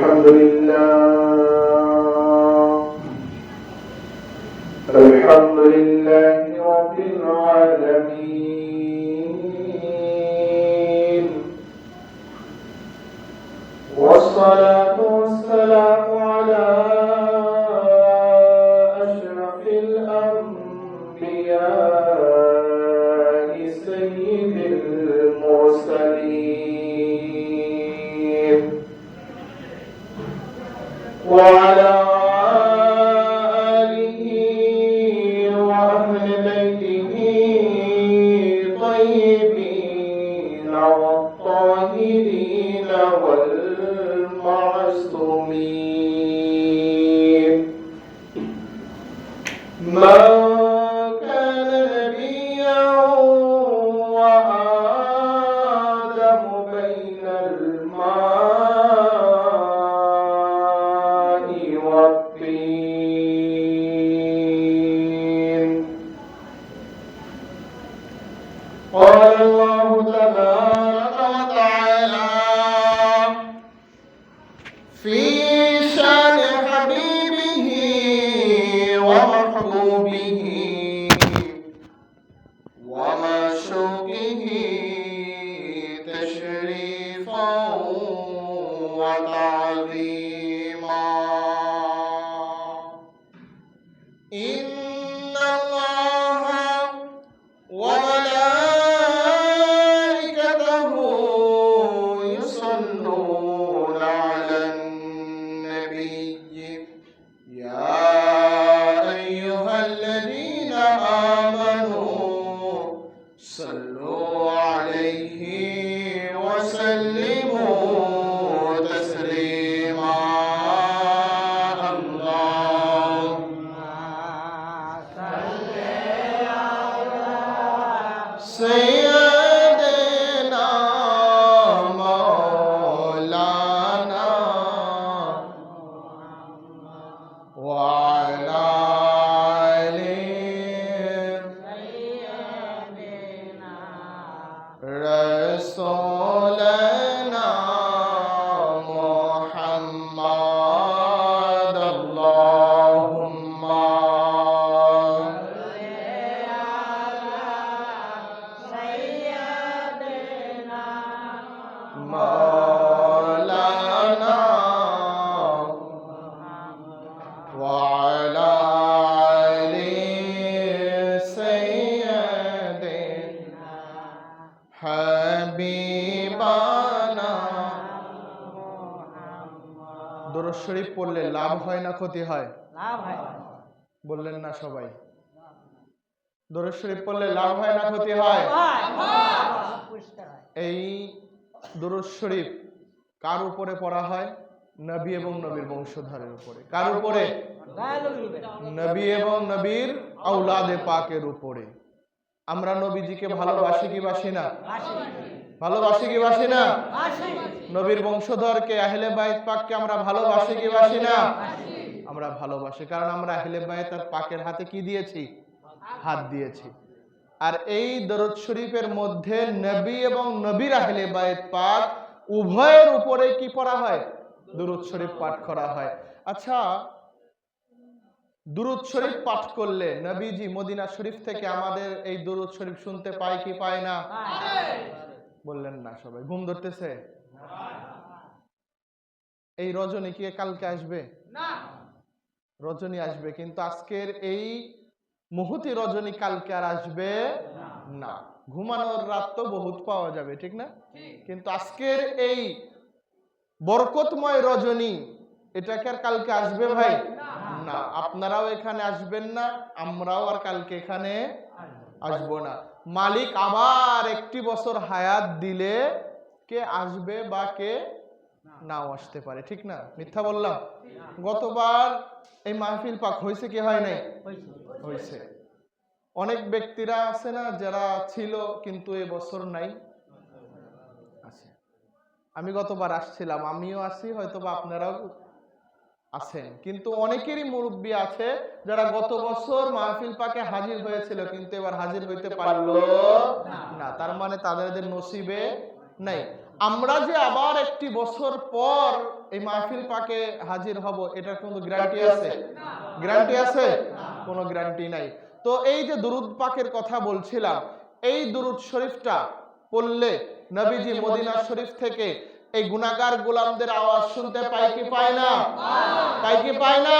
الحمد لله رب العالمين، والصلاة والسلام على أشرف الأنبياء سيد المرسلين، وعلى آله وأهل بيته طيبين والطاهرين والمعصومين. من كان نبيا وآدم بين الماء والطين. قال الله تبارك وتعالى في شان حبيبه ومحبوبه ومعشوقه تشريفا وتعظيما. إن الله وملائكته يصلون على النبي يا أيها الذين آمنوا صلوا عليه وسلموا تسليما. اللهم صل على سيدنا مولانا وعلى آل رسولنا محمد. اللهم مولانا وعلى آل سيدنا হাবিবানা। দরুদ শরীফ পড়লে লাভ হয় না ক্ষতি হয়? লাভ হয়। বললেন না সবাই? দরুদ শরীফ পড়লে লাভ হয় না ক্ষতি হয়? এই দরুদ শরীফ কার উপরে পড়া হয়? নবী এবং নবীর বংশধরের উপরে। কার উপরে? নবী এবং নবীর আওলাদে পাকের উপরে। আমরা নবীজিকে ভালোবাসি কি বাসি না? ভালোবাসি কি বাসি না? নবীর বংশধরকে আহলে বাইত পাককে আমরা ভালোবাসি কি বাসি না? আমরা ভালোবাসি, কারণ আমরা আহলে বাইত আর পাকের হাতে কি দিয়েছি? হাত দিয়েছি। আর এই দরুদ শরীফের মধ্যে নবী এবং নবীর আহলে বাইত পাক উভয়ের উপরে কি পড়া হয়? দরুদ শরীফ পাঠ করা হয়। আচ্ছা, দুরুদ শরীফ পাঠ করলে নবীজি মদিনা শরীফ থেকে আমাদের এই দুরুদ শরীফ শুনতে পায় কি পায় না? বললেন না সবাই? ঘুম ধরতেছে? এই রজনী কি কালকে আসবে? রজনী আসবে, কিন্তু আজকের এই মুহূর্তে রজনী কালকে আর আসবে না। ঘুমানোর রাত তো বহুত পাওয়া যাবে, ঠিক না? কিন্তু আজকের এই বরকতময় রজনী, এটা কি আর কালকে আসবে ভাই? না। আপনারাও এখানে আসবেন না, আমরাও আর কালকে এখানে আসবো না। মালিক আবার একটি বছর হায়াত দিলে কে আসবে বা কে নাও আসতে পারে, ঠিক না? মিথ্যা বললাম? গতবার এই মাহফিল পাক হয়েছে কি হয় নাই? হয়েছে। অনেক ব্যক্তিরা আছে না যারা ছিল কিন্তু এ বছর নাই? আছে। আমি গতবার আসছিলাম, আমিও আছি, হয়তো বা আপনারাও আছেন, কিন্তু অনেকেরই মুরব্বী আছে যারা গত বছর মাহফিল পাকে হাজির হয়েছিল কিন্তু এবার হাজির হইতে পারলো না। তার মানে তাদের নসিবে নাই। আমরা যে আবার একটি বছর পর এই মাহফিল পাকে হাজির হব, এটার কোনো গ্যারান্টি আছে? গ্যারান্টি আছে? কোনো গ্যারান্টি নাই। তো এই যে দুরুদ পাকের কথা বলছিলাম, এই দুরুদ শরীফটা পড়লে নবীজি মদিনা শরীফ থেকে এই গুনাহগার গোলামদের আওয়াজ শুনতে পাই কি পায় না? পাই কি পায় না?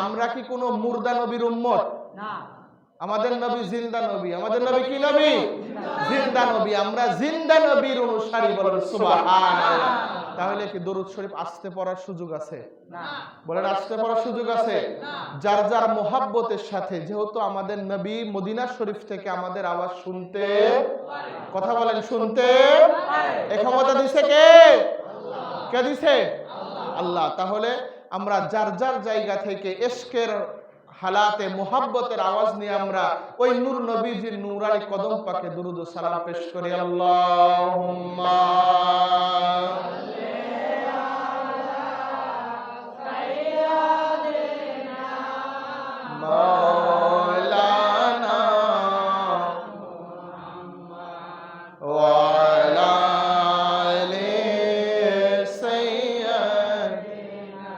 আমরা কি কোনো মুর্দা নবীর উম্মত? না, আমাদের নবী জিন্দা নবী। আমাদের নবী কি নবী? জিন্দা নবী। আমরা জিন্দা নবীর অনুসারী, বলেন সুবহানাল্লাহ। তাহলে কি দরুদ শরীফ আসতে পড়ার সুযোগ আছে? না। বলেন আসতে পড়ার সুযোগ আছে? না। যার যার মোহাব্বতের সাথে, যেহেতু আমাদের নবী মদিনা শরীফ থেকে আমাদের আওয়াজ শুনতে পারে, কথা বলেন শুনতে পারে, এই ক্ষমতা দিছে কে? আল্লাহ। কে দিছে? আল্লাহ। তাহলে আমরা যার যার জায়গা থেকে ইশকের হালাতে মোহাব্বতের আওয়াজ নিয়ে আমরা ওই নূর নবীজির নূরানি কদম পাকে দুরুদ ও সালাম পেশ করি। আল্লাহুম্মা মাওলানা ওয়া আলা আলি সাইয়্যিদিনা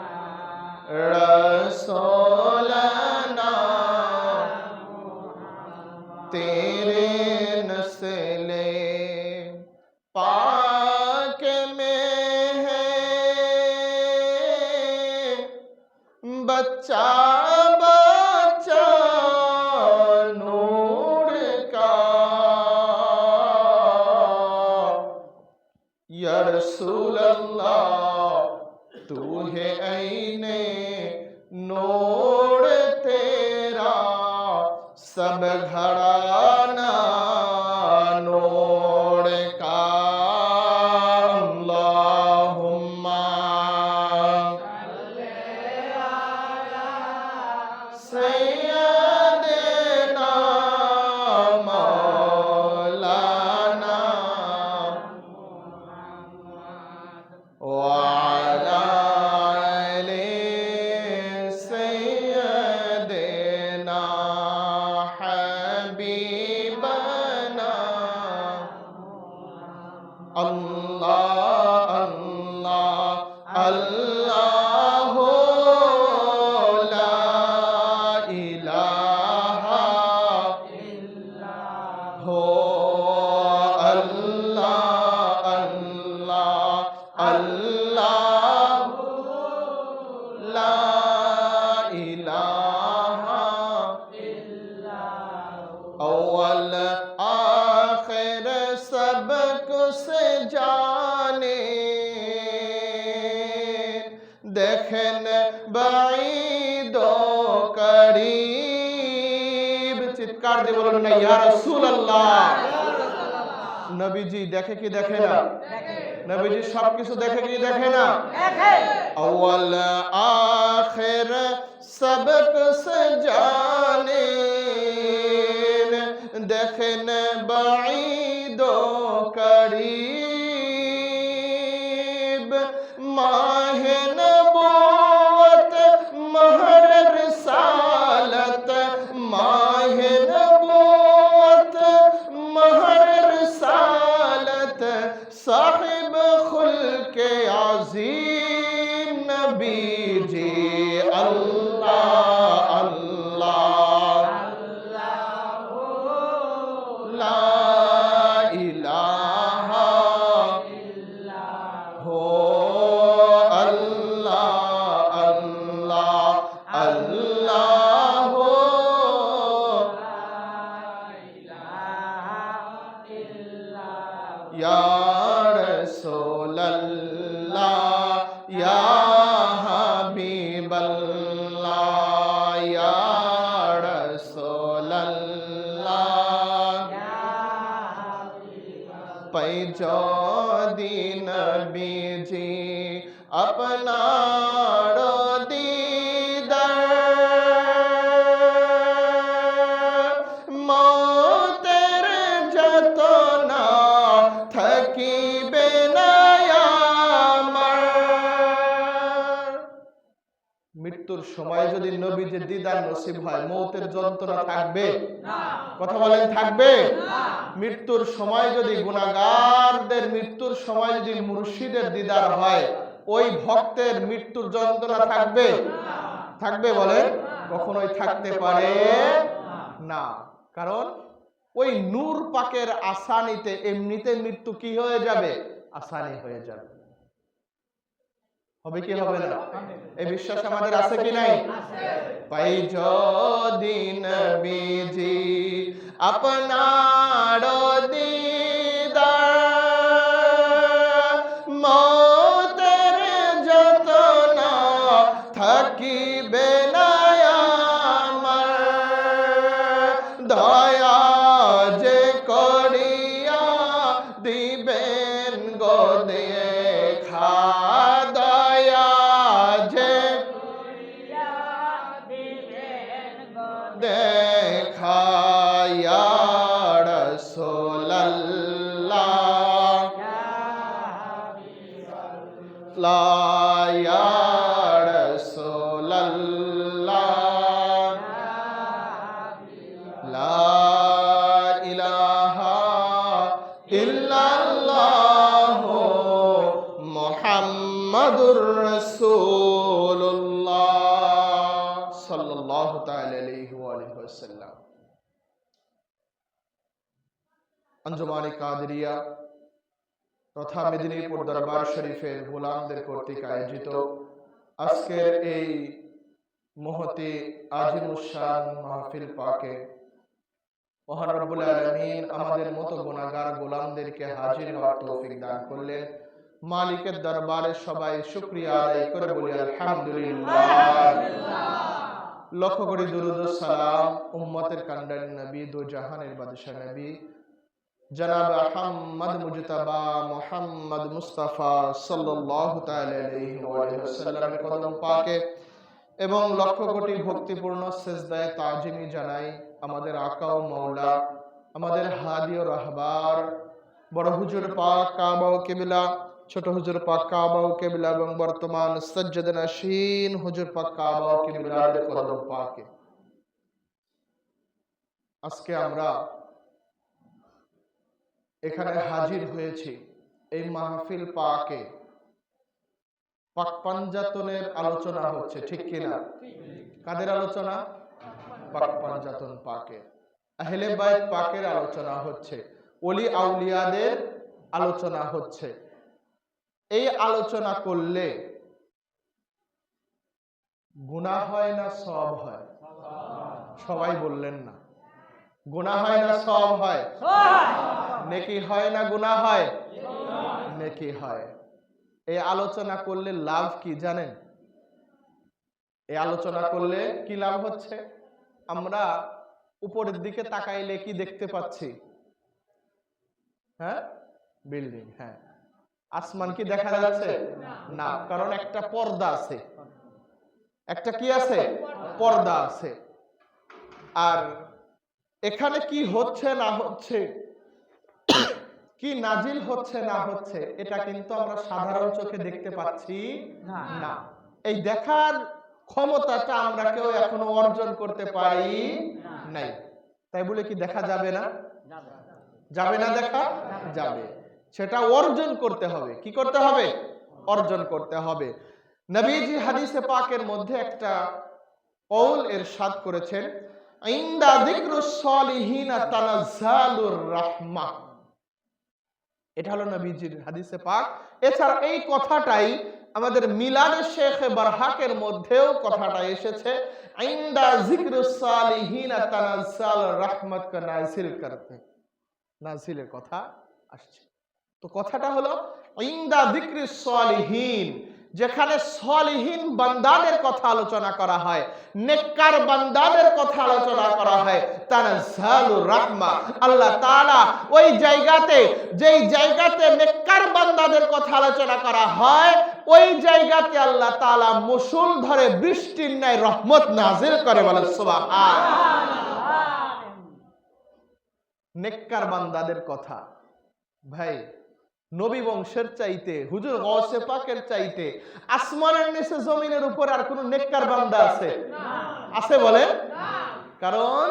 রাসূলানা तेरे नस्ले पाक में है बच्चा बच्चा नूर का, या रसूल अल्लाह तू है ऐने नूर तेरा, सब घराना नूर का। अल्लाहुम्मा सय्यदना मौलाना वा अला आलि सय्यदना हबीबना। अल्लाह अल्लाह अल्लाह ला इलाहा इल्लल्लाह, अल्लाह अल्लाह अल्लाह ला इलाहा इल्लल्लाह, अव्वल आखिर सब कुछ जाने, देखन बाईदो करीब। চিৎকার দিয়ে বলুন না ইয়া রাসূলুল্লাহ। নবীজি দেখে কি দেখে না? নবীজি সবকিছু দেখে কি দেখে না? দেখে। अव्वल आखिर सब कुछ जाने, देखन बाईदो करीब, माह नबूवत महर रिसालत, माह नबूवत महर रिसालत, साहिब खुल्के आज़ीम नबी जी। अल्लाह अल्लाह ला इलाहा इल्लल्लाह, अल्लाह अल्लाह अल्लाह या रसूल अल्लाह या हबीब अल्लाह या रसूल अल्लाह पैजो दीन बीजी अपना মৃত্যুর সময় যদি নবীজির দিদার নসিব হয়, মৌতের যন্ত্রণা থাকবে? কথা বলেন, থাকবে? মৃত্যুর সময় যদি গুনাহগারদের মৃত্যুর সময় যদি মুর্শিদের দিদার হয়, ওই ভক্তের মৃত্যুর যন্ত্রণা থাকবে? থাকবে? বলেন, কখনোই থাকতে পারে না। কারণ ওই নূর পাকের আসানিতে এমনিতে মৃত্যু কি হয়ে যাবে? আসানি হয়ে যাবে। হবে কি হবে না? এই বিশ্বাস আমাদের আছে কি নাই? পাই যদি নবীজি আপনার দিদার, মওতের যন্ত্রণা থাকিবে না আমার, দয়া যে করিয়া দিবেন গো দেখা, দয়া যে দেখা ইয়া রাসূলুল্লাহ ইয়া রাসূলুল্লাহ লা ইলাহা ইল্লাল্লাহ মুহাম্মাদুর রাসূলুল্লাহ সাল্লাল্লাহু তাআলা আলাইহি ওয়া আলিহি ওয়াসাল্লাম। আঞ্জুমানে কাদেরিয়া তথা মেদিনীপুর দরবার শরীফের গোলামদের কর্তৃক আয়োজিত আজকের এই মহতি আজিমুশান মাহফিল পাকে মহান রব্বুল আলামিন আমাদের মতো গুনাহগার গোলামদেরকে হাজির হওয়ার তৌফিক দান করলেন। মালিকের দরবারে সবাই শুকরিয়া আদায় করে বলি আলহামদুলিল্লাহ। লক্ষ কোটি দুরূদ ও সালাম উম্মতের কান্ডারি নবী, দো জাহানের বাদশা নবী জনাব আহমদ মুজতবা মুহাম্মদ মুস্তাফা সাল্লাল্লাহু তাআলা আলাইহি ওয়া সাল্লামের কদম পাকে এবং লক্ষ কোটি ভক্তিপূর্ণ সিজদায়ে তাজিমি জানাই আমাদের আকা ও মাওলা, আমাদের হাদি ও রাহবার বড় হুজুর পাক কাবা ও কিবলা, ছোট হুজুর পাক কাবা ও কিবলা এবং বর্তমান সাজ্জাদ নাশিন হুজুর পাক কাবা ও কিবলার কদম পাকে। আজকে আমরা এখানে হাজির হয়েছি এই মাহফিল পাকে পাক পাঞ্জাতনের আলোচনা হচ্ছে, ঠিক কিনা? কাদের আলোচনা? পাক পাঞ্জাতন পাকের, আহলে বাইত পাকের আলোচনা হচ্ছে, ওলি আউলিয়াদের আলোচনা হচ্ছে। এই আলোচনা করলে গুনাহ হয় না সওয়াব হয়? সবাই বললেন না। গুনাহ হয় না সওয়াব হয়? নেকি হয় না গুনাহ হয়? নেকি হয়। এই আলোচনা করলে লাভ কি জানেন? এই আলোচনা করলে কি লাভ হচ্ছে? আমরা উপরের দিকে তাকাইলে কি দেখতে পাচ্ছি? হ্যাঁ, বিল্ডিং। হ্যাঁ, আসমান কি দেখা যাচ্ছে? না, কারণ একটা পর্দা আছে। একটা কি আছে? পর্দা আছে। আর এখানে কি হচ্ছে না হচ্ছে, কি নাজিল হচ্ছে না হচ্ছে, এটা কিন্তু আমরা সাধারণ চোখে দেখতে পাচ্ছি না। এই দেখার ক্ষমতাটা আমরা কেউ এখনো অর্জন করতে পারি নাই। তাই বলে কি দেখা যাবে না? যাবে না, দেখা যাবে। সেটা অর্জন করতে হবে। কি করতে হবে? অর্জন করতে হবে। নবীজি হাদিসে পাকের মধ্যে একটা কওল ইরশাদ করেছেন, ইনদা যিকরুস সালিহিনা তানাজ্জালুর রাহমাহ। এটা হলো নবীজির হাদিসে পাক। এছাড়া এই কথাটাই আমাদের মিলাদে শেখ বারহাকের মধ্যেও কথাটা এসেছে, ইনদা যিকরুস সালিহিনা তানাজ্জালুর রাহমাত কা নাজিল করতে। নাজিলের কথা আসছে। তো কথাটা হলো ইনদা যিকরিস সালিহিন, যেখানে সালিহিন বান্দাদের কথা আলোচনা করা হয়, নেককার বান্দাদের কথা আলোচনা করা হয়, তানাজ্জালুর রাহমা, আল্লাহ তাআলা ওই জায়গাতে, যেই জায়গাতে নেককার বান্দাদের কথা আলোচনা করা হয়, ওই জায়গাতে আল্লাহ তাআলা মুসুল ধরে বৃষ্টির ন্যায় রহমত নাজিল করে। বলেন সুবহানাল্লাহ। নেককার বান্দাদের কথা। ভাই, নবী বংশের চাইতে, হুজুর গৌসে পাকের চাইতে আসমানের নিচে জমিনের উপর আর কোন নেককার বান্দা আছে? আছে বলে? কারণ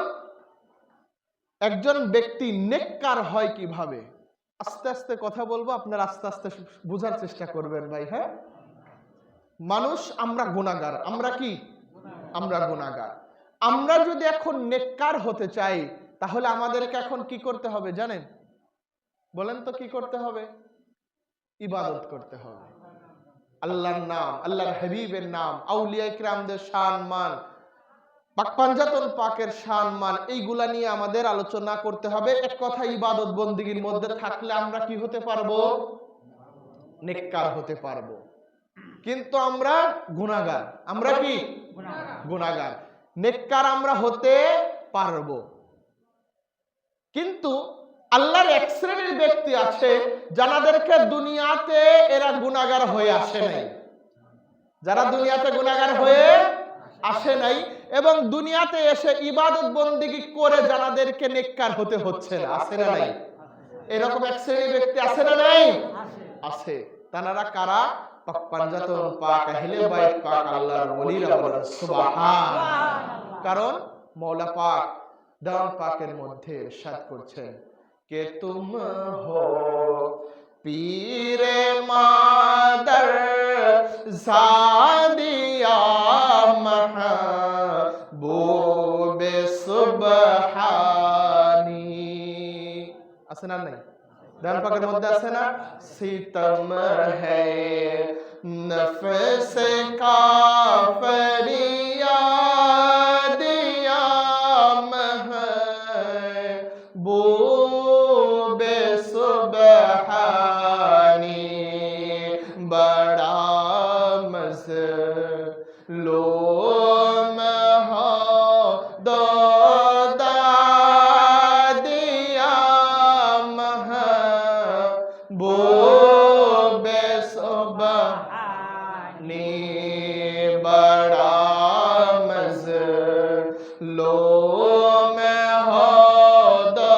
একজন ব্যক্তি নেককার হয় কিভাবে? আস্তে আস্তে কথা বলবো, আপনারা আস্তে আস্তে বোঝার চেষ্টা করবেন ভাই। হ্যাঁ, মানুষ আমরা গুনাহগার। আমরা কি? আমরা গুনাহগার। আমরা যদি এখন নেককার হতে চাই তাহলে আমাদেরকে এখন কি করতে হবে জানেন? বলেন তো কি করতে হবে? ইবাদত করতে হবে। আল্লাহর নাম, আল্লাহর হাবিবের নাম, আউলিয়া কিরামদের সম্মান, পাক পাঞ্জাতন পাকের সম্মান, এইগুলা নিয়ে আমাদের আলোচনা করতে হবে। এক কথা, ইবাদত বন্দেগীর মধ্যে থাকলে আমরা কি হতে পারবো? নেককার হতে পারবো। কিন্তু আমরা গুনাহগার। আমরা কি? গুনাহগার। নেককার আমরা হতে পারবো, কিন্তু আল্লাহর এক শ্রেণীর ব্যক্তি আছে যাদেরকে দুনিয়াতে এরা গুনাহগার হয়ে আসে নাই, যারা দুনিয়াতে গুনাহগার হয়ে আসে নাই এবং দুনিয়াতে এসে ইবাদত বন্দেগী করে যাদেরকে নেককার হতে হচ্ছে না। আছে না নাই? এরকম এক শ্রেণীর ব্যক্তি আছে না নাই? আছে। তারা কারা? পাক পাঞ্জাতন পাক, আহলে বাইত পাক, আল্লাহর ওলিরা বলেন সুবহানাল্লাহ। কারণ মওলা পাক দাওয়ান পাকের মধ্যে ইরশাদ করছেন কে তুম হো পীরে মাদার জাদিয়া মাহবুবে সুবহানি। আছে না নাই? দাওয়ান পাকের মধ্যে আছে না? সিতম হ্যায় নফস কা ফরিয়াদ ইয়া মাহবুবে সুবহানি বড়া মজলুম হো দো ববে সুবহানি বড়া মজলুম হো দো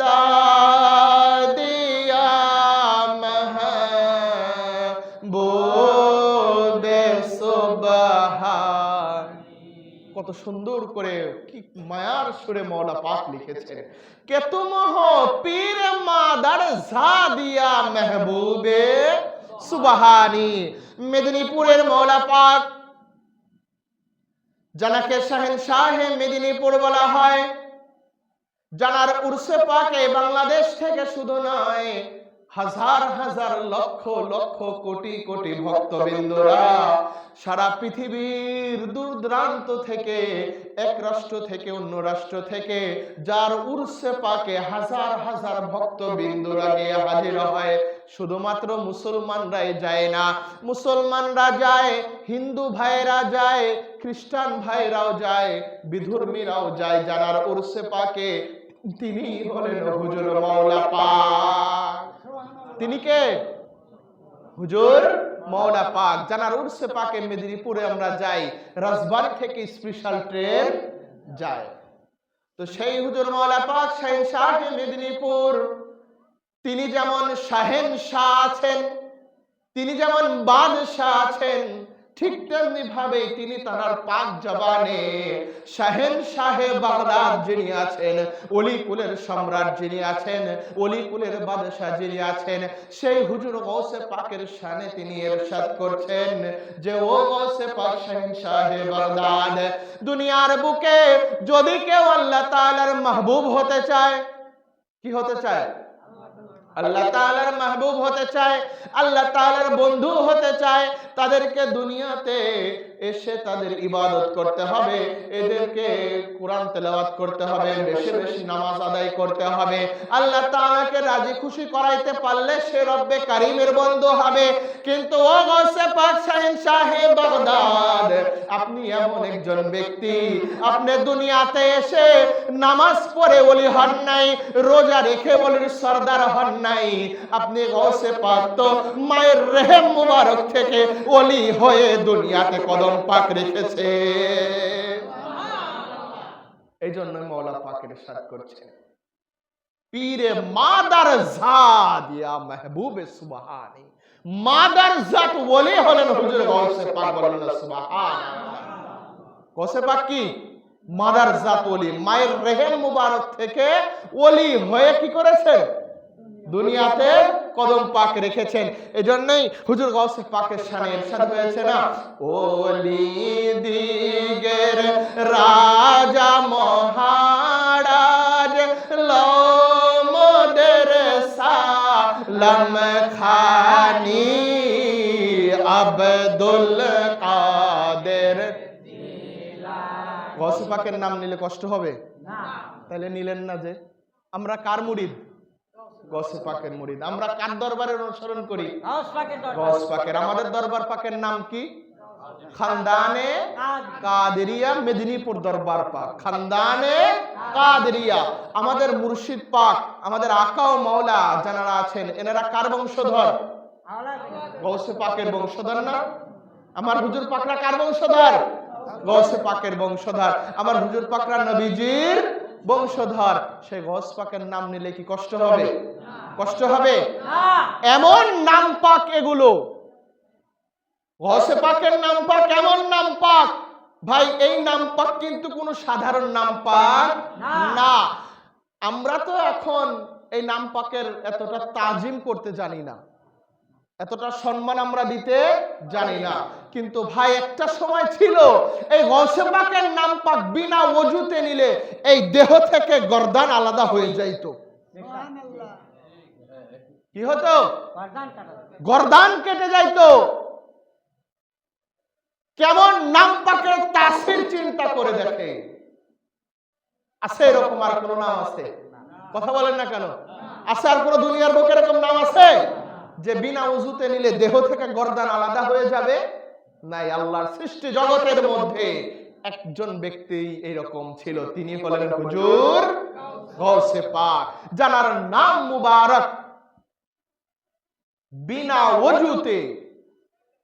দাদিয়া মাহবুবে সুবহানি। কত সুন্দর করে, কি মায়ার সুরে মওলা পাক লিখেছে কে তুম হো পীর মাদার জাদিয়া মেহবুবে সুবহানি। মেদিনীপুরের মওলা পাক, জানাকে শাহেনশাহে মেদিনীপুর বলা হয়, জানার উরসে পাকে বাংলাদেশ থেকে শুধু নয়, হাজার হাজার লক্ষ লক্ষ কোটি কোটি ভক্তবৃন্দরা সারা পৃথিবীর দূর দূরান্ত থেকে, এক রাষ্ট্র থেকে অন্য রাষ্ট্র থেকে, যার উরসে পাকে হাজার হাজার ভক্তবৃন্দরা গিয়ে হাজির হয়। শুধুমাত্র মুসলমানরাই যায় না, মুসলমানরা যায়, হিন্দু ভাইরা যায়, খ্রিস্টান ভাইরাও যায়, বিধর্মীরাও যায় জানার উরসে পাকে। তিনি হলেন হুজুর মওলা পাক। তিনি কে? হুজুর মওলা পাক। জানার উরসে পাকে মেদিনীপুরে আমরা যাই, রাজবাড়ী থেকে স্পেশাল ট্রেন যায়। তো সেই হুজুর মওলা পাক শাহেনশাহ মেদিনীপুর, তিনি যেমন শাহেনশাহ আছেন, তিনি যেমন বাদশাহ আছেন, ঠিক তেমনি ভাবে তিনি তার পাক জবানে শাহেনশাহে বাগদাদ যিনি আছেন, ওলি কুলের সম্রাট যিনি আছেন, ওলি কুলের বাদশাহ যিনি আছেন, সেই হুজুর গৌসে পাকের শানে তিনি ইরশাদ করছেন যে ও গৌসে পাক শাহেনশাহে বাগদাদ, দুনিয়ার বুকে যদি কেউ আল্লাহ তাআলার মাহবুব হতে চায়, কি হতে চায়? আল্লাহ তাআলার মাহবুব হতে চায়, আল্লাহ তাআলার বন্ধু হতে চায়, তাদেরকে দুনিয়াতে এসে তাদের ইবাদত করতে হবে, এদেরকে কোরআন তেলাওয়াত করতে হবে, বেশি বেশি নামাজ আদায় করতে হবে। আল্লাহ তাআলাকে রাজি খুশি করাইতে পারলে সে রব্বে কারীমের বন্ধু হবে। কিন্তু ও গৌসে পাক শাহেনশাহে বাগদাদ, আপনি এমন একজন ব্যক্তি, আপনি দুনিয়াতে এসে নামাজ পড়ে ওলি হন নাই, রোজা রেখে ওলির সরদার হন নাই, আপনি গৌসে পাক তো মায়ের রেহেম মুবারক থেকে ওলি হয়ে দুনিয়াতে কদম পাক রেখেছে। এই জন্য মওলা পাকের ইরশাদ করছে পীরে মাদার জাত ইয়া মাহবুবে সুবহানি, মাদার জাত ওলি হলেন হুজুর গাউসে পাক, বলেন না সুবহানাল্লাহ। গাউসে পাক কি মাদার জাত ওলি, মায়ের রেহেম মুবারক থেকে ওলি হয়ে কি করেছেন, দুনিয়াতে কদম পাক রেখেছেন। এজন্যই হুজুর গাউসে পাকের শানে ইরশাদ হয়েছে না, ওলি দিগের রাজা মহারাজ লমদের সালাম খানি আব্দুল কাদের। গাউসে পাকের নাম নিলে কষ্ট হবে না, তাহলে নিলেন না যে? আমরা কার মুরিদ? গাউসে পাকের মুরিদ। আমরা কার দরবারের অনুসরণ করি? গাউস পাকের। আমাদের দরবার পাকের নাম কি? খানদানে কাদেরিয়া মেদিনীপুর দরবার পাক, খানদানে কাদেরিয়া। আমাদের মুর্শিদ পাক, আমাদের আকা ও মাওলা যারা আছেন, এনারা কার বংশধর? গাউসে পাকের বংশধর না? আমার হুজুর পাকরা কার বংশধর? গাউসে পাকের বংশধর। আমার হুজুর পাকরা নবীজির বংশধর। সেই গাউস পাকের নাম নিলে কি কষ্ট হবে? কষ্ট হবে? এমন নাম পাক এগুলো, গাউসে পাকের নাম পাক এমন নাম পাক ভাই, এই নাম পাক কিন্তু কোনো সাধারণ নাম পাক না। আমরা তো এখন এই নাম পাকের এতটা তাজিম করতে জানি না, এতটা সম্মান আমরা দিতে জানি না। কিন্তু ভাই একটা সময় ছিল এই গাউসে পাকের নাম পাক বিনা ওযুতে নিলে এই দেহ থেকে গর্দান আলাদা হয়ে যাইতো। কি হতো? গর্দান কেটে যাইতো। কেমন নাম পাকের তাসির চিন্তা করে দেখে। আছে এরকম আর কোন নাম আছে? কথা বলেন না কেন? আছে আর কোন দুনিয়ার বুকে এরকম নাম আছে যে বিনা ওযুতে নিলে দেহ থেকে গর্দান আলাদা হয়ে যাবে? নাই। আল্লাহর সৃষ্টি জগতের মধ্যে একজন ব্যক্তি এইরকম ছিল, তিনি হলেন হুজুর গাউসে পাক, যার নাম মুবারক বিনা ওযুতে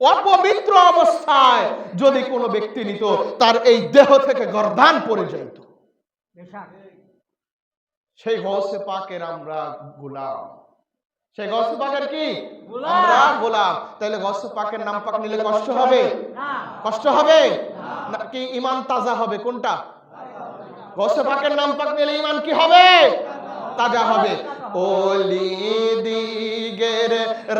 অপবিত্র অবস্থায় যদি কোনো ব্যক্তি নিত, তার এই দেহ থেকে গর্দান পড়ে যেত। সেই গাউসে পাকের আমরা গোলাম। সেই গাউসে পাকের কি আমরা গোলাম। তাহলে গাউসে পাকের নাম পাক নিলে কষ্ট হবে? কষ্ট হবে নাকি ঈমান তাজা হবে? কোনটা? গাউসে পাকের নাম পাক নিলে ঈমান কি হবে? তাজা হবে। ওলি দিগের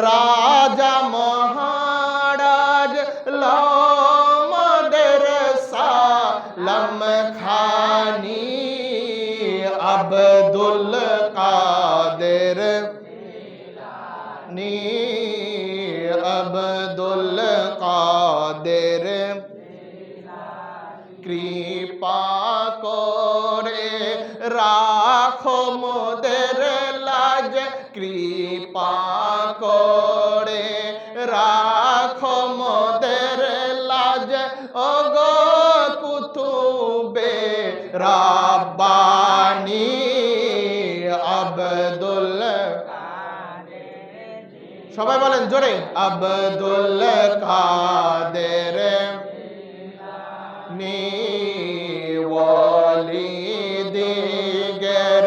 রাজা মহারাজ লমদের সালাম খানি আব্দুল কাদের নি আব্দুল কাদের কৃপা করে রাখো মোদের লাজ, কৃপা করে রাখো মোদের লাজ, ওগো কুতুবে রাব্বানি আব্দুল। সবাই বলেন জোরে, আব্দুল কাদের নি ওলি দিগের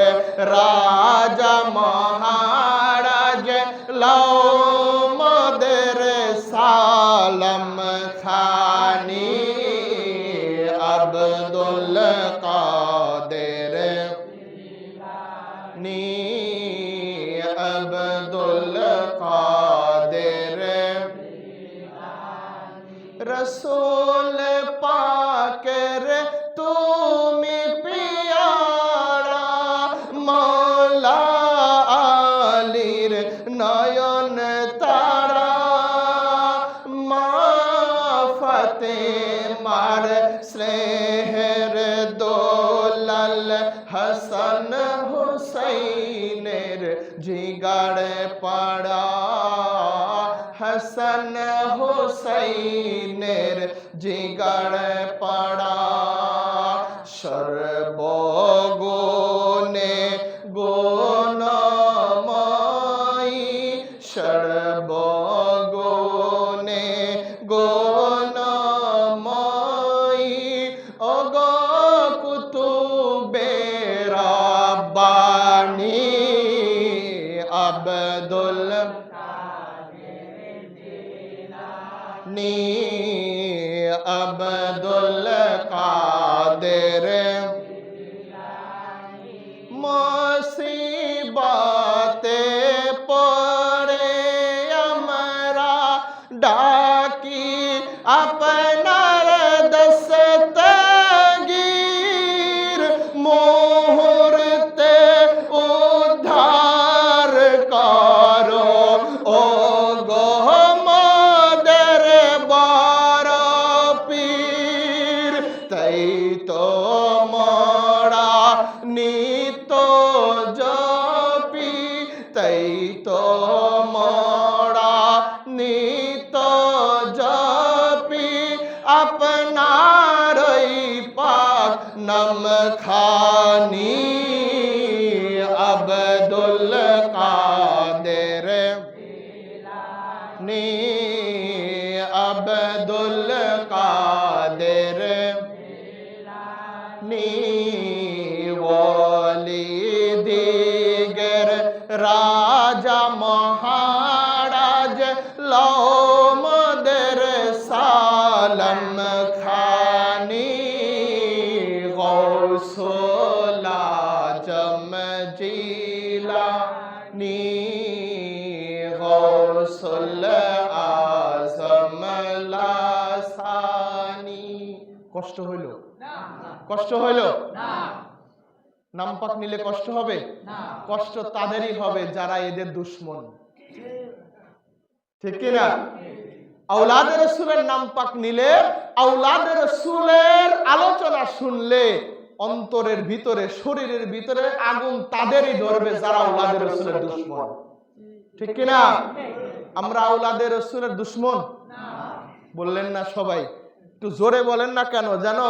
রাজা মহারাজ লমদের সালাম খানি আব্দুল কাদের নি আব্দুল কাদের। রসূল পাকের তুমি পিয়ারা, মওলা আলীর নয়ন তারা, মা ফাতেমার স্নেহের দোলাল, হাসান হুসাইনের জিগারে পাড়া, হাসান হুসাইনের জিগারে পাড়া, সর্বগুণে গুণময়ী, সর্বগুণে গুণময়ী, ওগো কুতুবে রাব্বানি আব্দুল কাদের মুসিবতে পড়ে আমরা ডাকি আপনার দস্তগীর মুহূর্তে উদ্ধার করো ও গো মোদের বড় পীর তাই তো মোরা নিত জপি তাই তো মোরা নিত জপি আপনার পাক নাম খানি আব্দুল কাদের নি আব্দুল কাদের নি ওলি দিগর রাজা মহারাজ লোমদের সালম খানি গৌসুল আজম জিলানী গৌসুল আজম লাসানি। কষ্ট হইল? কষ্ট হইল? নাম পাক নিলে কষ্ট হবে? কষ্ট তাদেরই হবে যারা এদের দুশ্মন, ঠিক কিনা? আওলাদে রাসূলের নাম পাক নিলে, আওলাদে রাসূলের আলোচনা শুনলে অন্তরের ভিতরে, শরীরের ভিতরে আগুন তাদেরই ধরবে যারা আওলাদে রাসূলের দুশ্মন, ঠিক কিনা? আমরা আওলাদে রাসূলের দুশ্মন বললেন না সবাই? একটু জোরে বলেন না কেন? যেন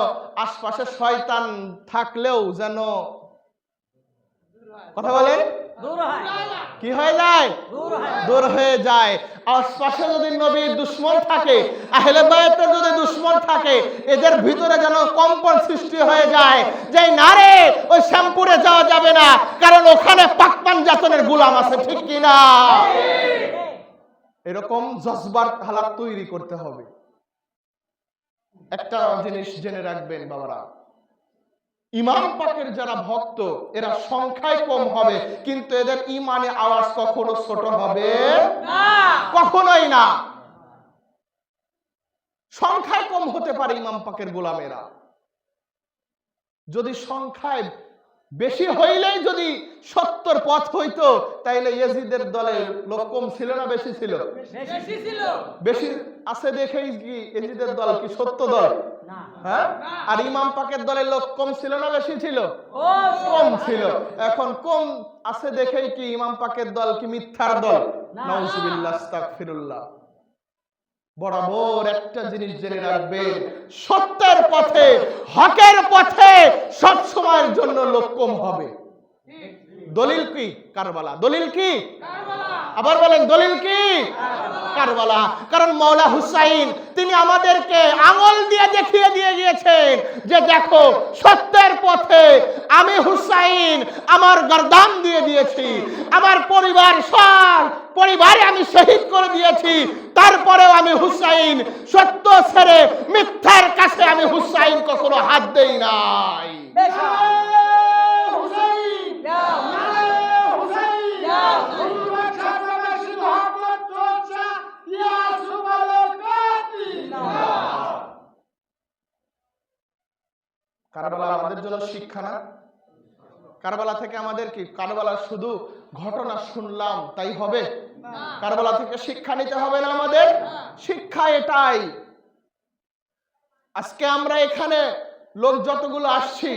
আশপাশে শয়তান থাকলেও যেন কথা বলেন কি হয়ে যায়? দূর হয়ে যায়। আশপাশে যদি নবীর দুশ্মন থাকে, আহলে বায়াতের যদি দুশ্মন থাকে, এদের ভিতরে যেন কম্পন সৃষ্টি হয়ে যায় যে না রে, ওই শ্যামপুরে যাওয়া যাবে না, কারণ ওখানে পাক পাঞ্জাতনের গোলাম আছে, ঠিক কিনা? এরকম জজবার হালাত তৈরি করতে হবে। একটা জিনিস জেনে রাখবেন বাবারা, ইমাম পাকের যারা ভক্ত এরা সংখ্যায় কম হবে, কিন্তু এদের ইমানে আওয়াজ কখনো ছোট হবে না, কখনোই না। সংখ্যায় কম হতে পারে ইমাম পাকের গোলামেরা, যদি সংখ্যায় বেশি হইলেই যদি 70 পথ হইতো, তাইলে ইয়াজিদের দলে লোক কম ছিল না বেশি ছিল? বেশি ছিল। বেশি আছে দেখেই কি ইয়াজিদের দল কি 70 দল? না। হ্যাঁ? আর ইমাম পাকের দলের লোক কম ছিল না বেশি ছিল? কম ছিল। এখন কম আছে দেখেই কি ইমাম পাকের দল কি মিথ্যার দল? নাউজুবিল্লাহ, আস্তাগফিরুল্লাহ। বরাবর একটা জিনিস জেনে রাখবেন, সত্যের পথে, হকের পথে সব সময়ের জন্য লোক কম হবে। দলিল কি? কারবালা। দলিল কি? আবার বলেন, দলিল কি? কারবালা। কারণ মাওলা হুসাইন তিনি আমাদেরকে আঙুল দিয়ে দেখিয়ে দিয়ে গিয়েছেন যে দেখো, সত্যের পথে আমি হুসাইন আমার গর্দান দিয়ে দিয়েছি, আমার পরিবার সব পরিবারে আমি শহীদ করে দিয়েছি, তারপরেও আমি হুসাইন সত্য ছেড়ে মিথ্যার কাছে আমি হুসাইন কখনো হাত দেই নাই। কারবালা আমাদের জন্য শিক্ষা না? কারবালা থেকে আমাদের কি? কারবালা শুধু ঘটনা শুনলাম তাই হবে? কারবালা থেকে শিক্ষা নিতে হবে না আমাদের? শিক্ষা এটাই, আজকে আমরা এখানে লোক যতগুলো আসছি,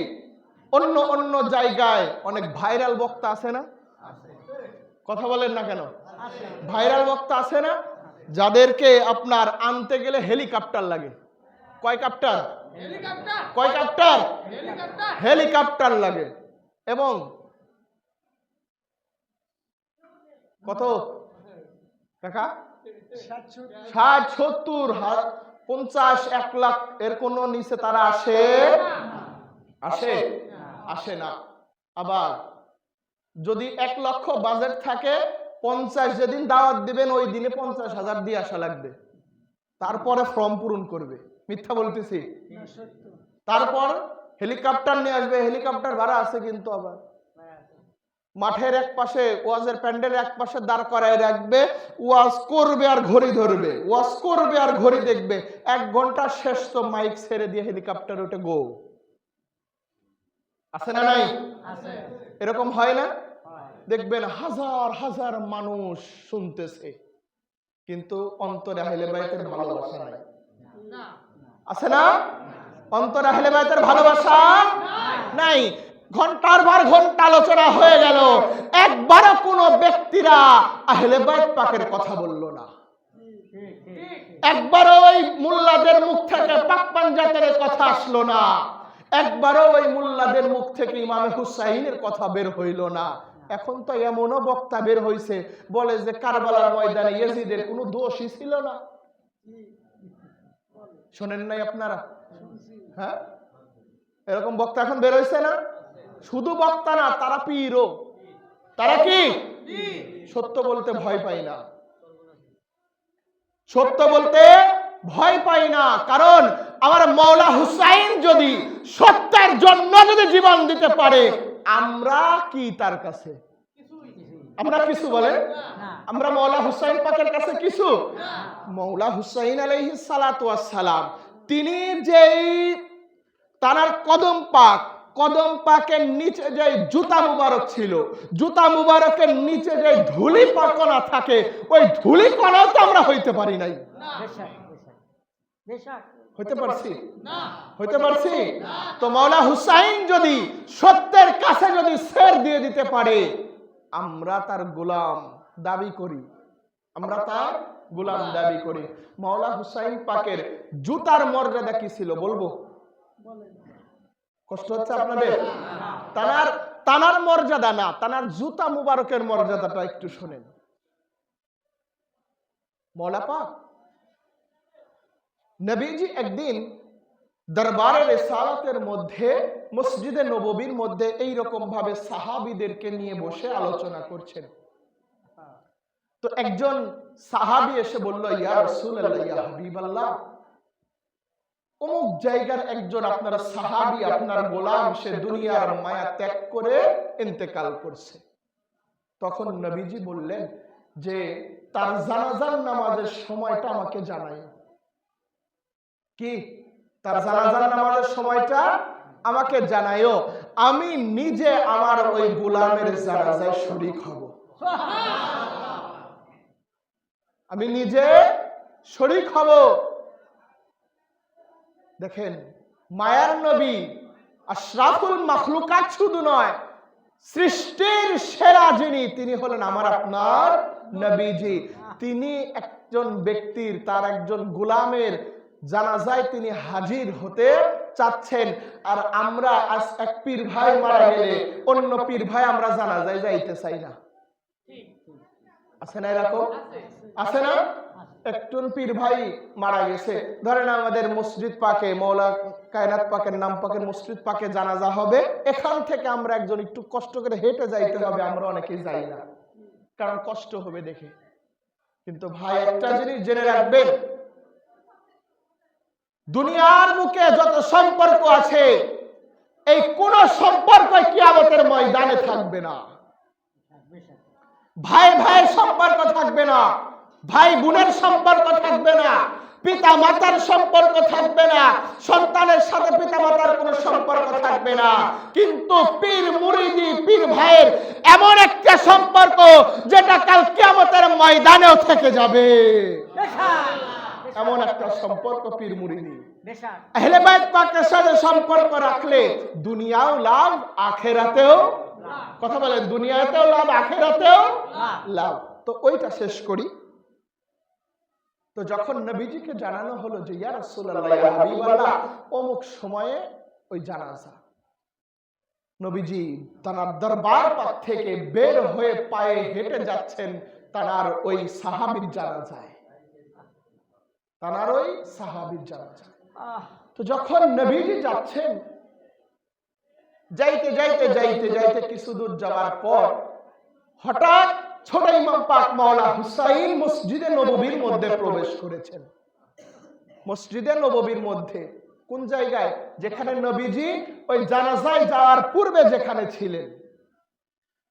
অন্য অন্য জায়গায় অনেক ভাইরাল বক্তা আছে না? কথা বলেন না কেন? ভাইরাল বক্তা আছে না, যাদেরকে আপনার আনতে গেলে হেলিকপ্টার লাগে। কয় কাপ্টার? কয় কাপ্টার? হেলিকপ্টার লাগে। এবং কত টাকা? 60, 70, 50, 1 লাখ এর কোন নিচে তারা আসে? আসে? আসে না। আবার যদি 1 লক্ষ বাজেট থাকে, 50 যেদিন দাওয়াত দিবেন ওই দিনে 50,000 দিয়ে আসা লাগবে। তারপরে ফর্ম পূরণ করবে। মিথ্যা বলতেছি? তারপর হেলিকপ্টার নিয়ে আসবে, হেলিকপ্টার ভাড়া আছে কিন্তু আবার মাঠের এক পাশে ওয়াজের প্যান্ডেলের এক পাশে দাঁড় করায় রাখবে, ওয়াজ করবে আর ঘড়ি ধরবে, ওয়াজ করবে আর ঘড়ি দেখবে। 1 ঘন্টা শেষ তো মাইক ছেড়ে দিয়ে হেলিকপ্টার উঠে গো। আছে না নাই? এরকম হয় না? দেখবেন হাজার হাজার মানুষ শুনতেছে, কিন্তু অন্তরে আহলে বাইতের ভালোবাসা নাই। আছে না? অন্তরে আহলে বাইতের ভালোবাসা নাই। ঘন্টার পর ঘন্টা আলোচনা হয়ে গেল, একবারও কোন ব্যক্তিরা আহলে বাইত পাকের কথা বলল না। একবারও ওই মুল্লাদের মুখ থেকে পাক পাঞ্জাতের কথা আসলো না। একবারও ওই মুল্লাদের মুখ থেকে ইমামে হুসাইনের কথা বের হইল না। এখন তো এমনও বক্তা বের হইছে, বলে যে কারবালার ময়দানে ইয়াজিদের কোনো দোষই ছিল না। শোনেন নাই আপনারা? হ্যাঁ, এরকম বক্তা এখন বের হইছে না? শুধু বক্তা না, তারা পীরও। তারা কি? সত্য বলতে ভয় পাই না, সত্য বলতে ভয় পাই না। কারণ আমার মাওলা হুসাইন যদি সত্যের জন্য যদি জীবন দিতে পারে, আমরা কি তার কাছে? আমরা কিছু বলেন? আমরা মাওলা হুসাইন পাকের কাছে কিছু? মাওলা হুসাইন আলাইহিস সালাতু ওয়াস সালাম, তিনি যেই তার কদম পাকের নিচে যে জুতা মুবারক ছিল, জুতা মুবারকের নিচে যে ধুলি কণা থাকে, ওই ধুলি কণাও তো আমরা হইতে পারি নাই। হইতে পারছি? হইতে পারছি? তো মাওলা হুসাইন যদি সত্যের কাছে যদি সের দিয়ে দিতে পারে, আমরা তার গোলাম দাবি করি, আমরা তার গোলাম দাবি করি। মাওলা হুসাইন পাকের জুতার মর্যাদা কি ছিল বলবো? কষ্ট হচ্ছে আপনাদের? তানার মর্যাদা না, তানার জুতা মুবারকের মর্যাদাটা একটু শুনেন। মওলা পাক নবীজি একদিন দরবারে রিসালাতের মধ্যে মসজিদে নববীর মধ্যে এই রকম ভাবে সাহাবীদেরকে নিয়ে বসে আলোচনা করছেন। তো একজন সাহাবী এসে বলল, ইয়া রাসূলুল্লাহ, ইয়া হাবিবাল্লাহ, অমুক জায়গার একজন আপনার সাহাবী, আপনার গোলাম, সে দুনিয়ার মায়া ত্যাগ করে ইন্তেকাল করছে। তখন নবীজি বললেন যে তার জানাজার নামাজের সময়টা আমাকে জানাইও। কি? তার জানাজার নামাজের সময়টা আমাকে জানাইও, আমি নিজে আমার ওই গোলামের জানাজায় শরীক হব। আমি নিজে শরীক হব। দেখেন, মায়ার নবী আশরাফুল মাখলুকাত শুধু নয়, সৃষ্টির সেরা যিনি, তিনি হলেন আমার আপনার নবীজি। তিনি একজন ব্যক্তির, তার একজন গোলামের জানাজায় তিনি হাজির হতে চাচ্ছেন। আর আমরা আজ এক পীর ভাই মারা গেলে অন্য পীর ভাই আমরা জানাজায় যাইতে চাই না। আছে না এরকম? আছে না? একজন পীর ভাই মারা গেছে, ধরেন আমাদের মসজিদ পাকে, মাওলা কায়নাত পাকের নাম পাকের মসজিদ পাকে জানাজা হবে, এখান থেকে আমরা একজন একটু কষ্ট করে হেঁটে যাইতে হবে, আমরা অনেকেই যাই না, কারণ কষ্ট হবে দেখে। কিন্তু ভাই একটা জিনিস জেনে রাখবেন, দুনিয়ার বুকে যত সম্পর্ক আছে, এই কোন সম্পর্ক কিয়ামতের ময়দানে থাকবে না। ভাই ভাইয়ের সম্পর্ক থাকবে না, ভাই বোনের সম্পর্ক থাকবে না, পিতা মাতার সম্পর্ক থাকবে না, সন্তানের সাথে পিতা মাতার কোনো সম্পর্ক থাকবে না। কিন্তু পীর মুরিদি, পীর ভাইয়ের এমন একটা সম্পর্ক যেটা কাল কিয়ামতের ময়দানেও থেকে যাবে। এমন একটা সম্পর্ক পীর মুরিদি। আহলে বাইত পাকের সাথে সম্পর্ক রাখলে দুনিয়াও লাভ, আখিরাতেও, কথা বলেন, দুনিয়াতেও লাভ, আখিরাতেও লাভ। তো ওইটা শেষ করি। তো যখন নবীজিকে জানানো হলো যে ইয়া রাসূলুল্লাহ, ইয়া হাবিবাল্লাহ, অমুক সময়ে ওই জানাজা, নবীজি তার দরবার পাক থেকে বের হয়ে পায়ে হেঁটে যাচ্ছেন তার ওই সাহাবীর জানাজায়, তার ওই সাহাবীর জানাজায়। তো যখন নবীজি যাচ্ছেন, যাইতে যাইতে যাইতে যাইতে কিছু দূর যাওয়ার পর হঠাৎ ছোট ইমাম পাক মাওলা হুসাইন মসজিদে নববীর মধ্যে প্রবেশ করেছেন। মসজিদে নববীর মধ্যে। কোন জায়গায়? যেখানে নবীজি ওই জানাজায় যাওয়ার পূর্বে যেখানে ছিলেন।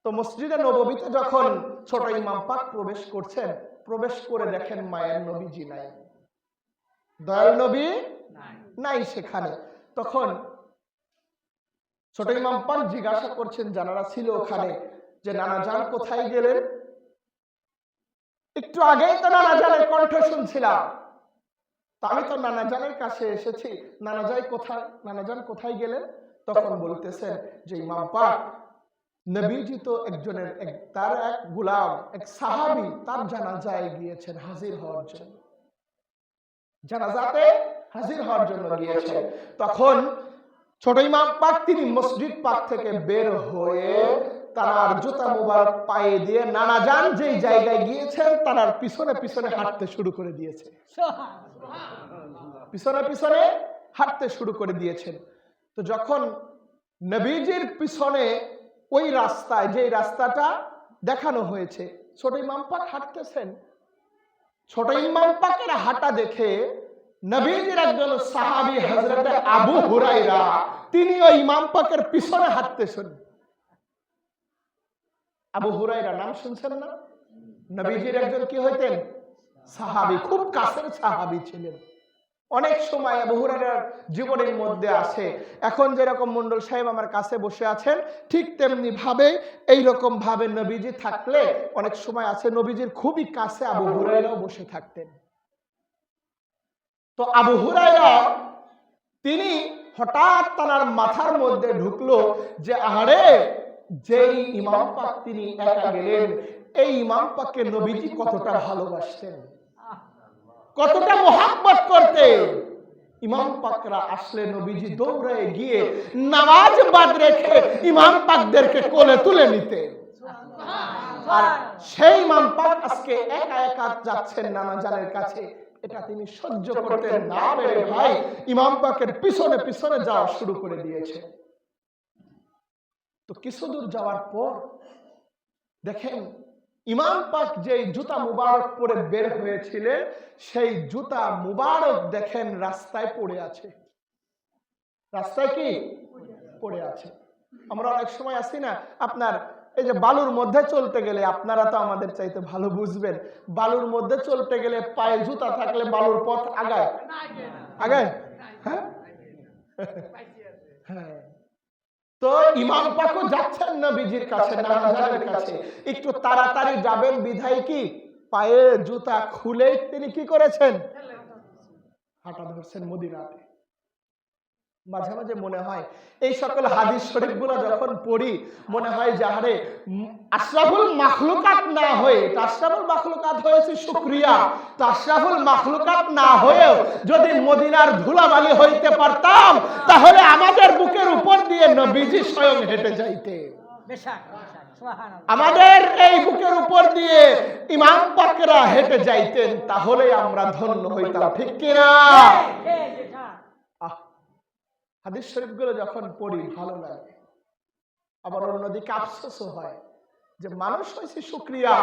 তো মসজিদে নববীতে যখন ছোট ইমাম পাক প্রবেশ করছেন, প্রবেশ করে দেখেন মায়ের নবীজি নাই, দয়াল নবী নাই সেখানে। তখন ছোট ইমাম পাক জিজ্ঞাসা করছেন যারা ছিল ওখানে যে নানা জান কোথায় গেলেন? একটু আগেই তো নানা জানের কণ্ঠ শুনছিলাম, আমি তো নানা জানের কাছে এসেছি, নানা জান কোথায় গেলেন? তখন বলতেছেন যে ইমাম পাক নবীজি তো তার এক গোলাম, এক সাহাবী তার জানাজায় গিয়েছেন হাজির হওয়ার জন্য, জানাজাতে হাজির হওয়ার জন্য গিয়েছেন। তখন ছোট ইমাম পাক তিনি মসজিদ পাক থেকে বের হয়ে তার জুতা মুবারক পায়ে দিয়ে নানা জান যেই জায়গায় গিয়েছেন তার পিছনে পিছনে হাঁটতে শুরু করে দিয়েছে, পিছনে পিছনে হাঁটতে শুরু করে দিয়েছেন। তো যখন নবীজির পিছনে ওই রাস্তায়, যে রাস্তাটা দেখানো হয়েছে, ছোট ইমাম পাক হাঁটতেছেন, ছোট ইমাম পাকের হাঁটা দেখে নবীজির একজন সাহাবী হযরত আবু হুরায়রা তিনি ওই ইমাম পাকের পিছনে হাঁটতেছেন। আবু হুরায়রা নাম শুনছেন না? নবীজির একজন কি হইতেন? সাহাবী, খুব কাছের সাহাবী ছিলেন। অনেক সময় আবু হুরায়রার জীবনের মধ্যে আসে, এখন যেরকম মন্ডল সাহেব আমার কাছে বসে আছেন ঠিক তেমনি ভাবে এইরকম ভাবে নবীজি থাকলে অনেক সময় আছে নবীজির খুবই কাছে আবু হুরায়রাও বসে থাকতেন। তো আবু হুরায়রা তিনি হঠাৎ তার মাথার মধ্যে ঢুকলো যে আরে যেই ইমাম পাক তিনি একা গেলেন, এই ইমাম পাককে নবীজি কতটা ভালোবাসতেন, কতটা মোহাব্বত করতেন। ইমাম পাকরা আসলে নবীজি দৌড়ে গিয়ে নামাজ বাদ রেখে ইমাম পাকদেরকে কোলে তুলে নিতেন। আর সেই ইমাম পাক আজকে একা একা যাচ্ছেন নানা জানের কাছে, এটা তিনি সহ্য করতেন না পেরে ভাই ইমাম পাকের পিছনে পিছনে যাওয়া শুরু করে দিয়েছে। তো কিছু দূর যাওয়ার পর দেখেন ইমাম পাক যে জুতা মুবারক পরে বের হয়েছিলেন সেই জুতা মুবারক দেখেন রাস্তায় পড়ে আছে। রাস্তায় কি পড়ে আছে? আমরা অনেক সময় আসি না, আপনার এই যে বালুর মধ্যে চলতে গেলে, আপনারা তো আমাদের চাইতে ভালো বুঝবেন, বালুর মধ্যে চলতে গেলে পায়ে জুতা থাকলে বালুর পথ আগায় আগায়। হ্যাঁ হ্যাঁ। তো ইমাম পাকও যাচ্ছেন নবীজির কাছে, নানা জানের কাছে, একটু তাড়াতাড়ি যাবেন বিধায় কি পায়ে জুতা খুলে তিনি কি করেছেন? হাঁটা ধরছেন মদিনাতে। মাঝে মাঝে মনে হয় এই সকল হাদিস শরীফগুলো যখন পড়ি মনে হয় যে আরে আশরাফুল মাখলুকাত না হয়ে, আশরাফুল মাখলুকাত হয়েছে শুকরিয়া, তো আশরাফুল মাখলুকাত না হয়েও যদি মদিনার ধুলাবালি হইতে পারতাম তাহলে আমাদের বুকের উপর দিয়ে নবীজি স্বয়ং হেঁটে যাইতে, আমাদের এই বুকের উপর দিয়ে ইমাম পাকরা হেঁটে যাইতেন, তাহলে আমরা ধন্য হইতাম, ঠিক কিনা? হাদিস শরীফগুলো যখন পড়ি ভালো লাগে, আবার অন্যদিকে আফসোসও হয় যে মানুষ হয়েছে শুকরিয়া,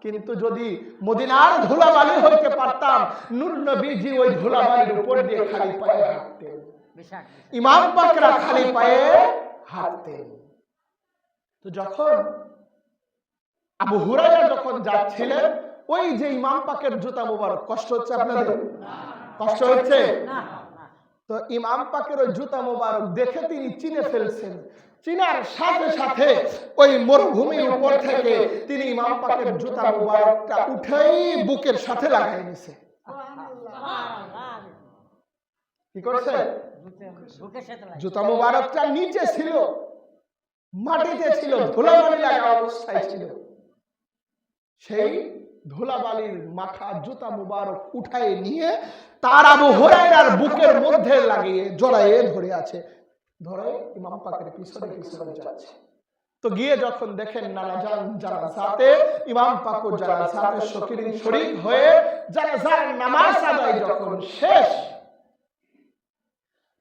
কিন্তু যদি মদিনার ধুলাবালি হইতে পারতাম, নূর নবীজি ওই ধুলাবালির উপর দিয়ে খালি পায়ে হাঁটতেন, ইমাম পাকরা খালি পায়ে হাঁটতেন। তো যখন আবু হুরায়রা যখন যাচ্ছিলেন, ওই যে ইমাম পাকের জুতা মুবারক, কষ্ট হচ্ছে আপনাদের? কষ্ট হচ্ছে? তো ইমাম পাকের ওই জুতা মুবারক দেখে তিনি চিনে ফেলছেন, চিনার সাথে সাথে ওই মরুভূমির উপর থেকে তিনি ইমাম পাকের জুতা মুবারকটা উঠেই বুকের সাথে লাগাই নিছে। কি করছে? জুতা মুবারকটা নিচে ছিল, মাটিতে ছিল, ধুলাবালি লাগা অবস্থায় ছিল, সেই ধুলাবালির মাখা জুতা মুবারক উঠায় নিয়ে তার আবু হুরায়রার বুকের মধ্যে লাগিয়ে জড়াইয়ে ধরে আছে, ধরে ইমাম পাকের পিছনে পিছনে যাচ্ছে। তো গিয়ে যখন দেখেন নানা জান জানাজাতে, ইমাম পাকও জানাজাতে শরীক হয়ে জানাজার নামাজ আদায় যখন শেষ,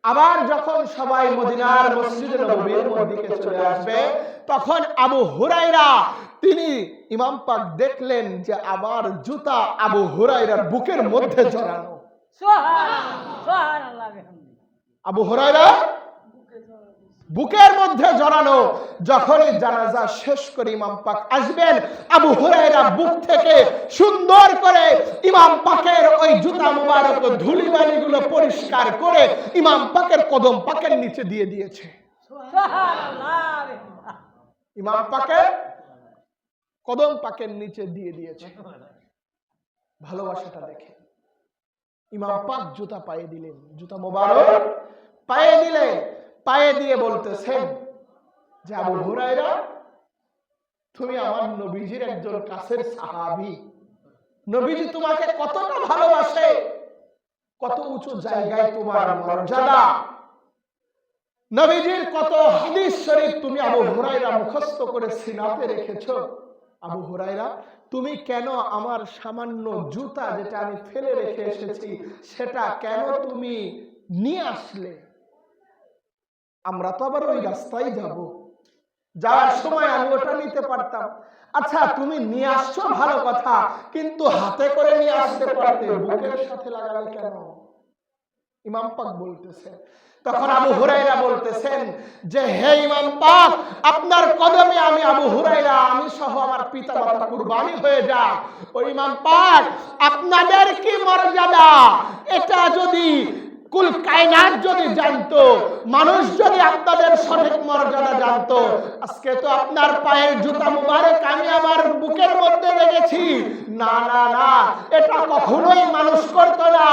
আবার যখন সবাই মদিনার মসজিদে নববীর মধ্যে চলে আসবে, তখন আবু হুরায়রা তিনি ইমাম পাক দেখলেন যে আমার জুতা আবু হুরায়রার বুকের মধ্যে জড়ানো। আবু হুরায়রা বুকের মধ্যে জড়ানো। যখনই জানাজা শেষ করে ইমাম পাক আসবেন, আবু হুরায়রা বুক থেকে সুন্দর করে ইমাম পাকের ওই জুতা মুবারক ধুলিবালিগুলো পরিষ্কার করে ইমাম পাকের কদম পাকের নিচে দিয়ে দিয়েছে। ইমাম পাকের কদম পাকের নিচে দিয়ে দিয়েছে। ভালোবাসাটা দেখে ইমাম পাক জুতা পায়ে দিলেন, জুতা মুবারক পায়ে দিলেন। পায়ে দিয়ে বলতেছেন যে আবু হুরায়রা, তুমি আমার নবীজির একজন কাছের সাহাবী, নবীজি তোমাকে কতটা ভালোবাসে, কত উঁচু জায়গায় তোমার মর্যাদা, নবীজির কত হাদিস শরীফ তুমি আবু হুরায়রা মুখস্থ করে সিনাতে রেখেছো। আবু হুরায়রা, তুমি কেন আমার সামান্য জুতা যেটা আমি ফেলে রেখে এসেছি সেটা কেন তুমি নিয়ে আসলে? আমরা তো আবার ওই রাস্তায় যাব, যাওয়ার সময় আমি ওটা নিতে পারতাম। আচ্ছা, তুমি নিয়ে আসছো ভালো কথা, কিন্তু হাতে করে নিয়ে আসতে পারতে, বুকের সাথে লাগালে কেন? ইমাম পাক বলতেছে। তখন আবু হুরায়রা বলতেছেন যে হে ইমাম পাক, আপনার কদমে আমি আবু হুরায়রা, আমি সহ আমার পিতামাতা কুরবানি হয়ে যায়। ও ইমাম পাক, আপনাদের কি মর্যাদা, এটা যদি কুল কায়নাত যদি জানতো, মানুষ যদি আপনাদের সঠিক মর্যাদা জানতো, আজকে তো আপনার পায়ের জুতা মুবারক আমি আমার বুকের মধ্যে রেখেছি। না না না, এটা কখনোই মানুষ করতো না।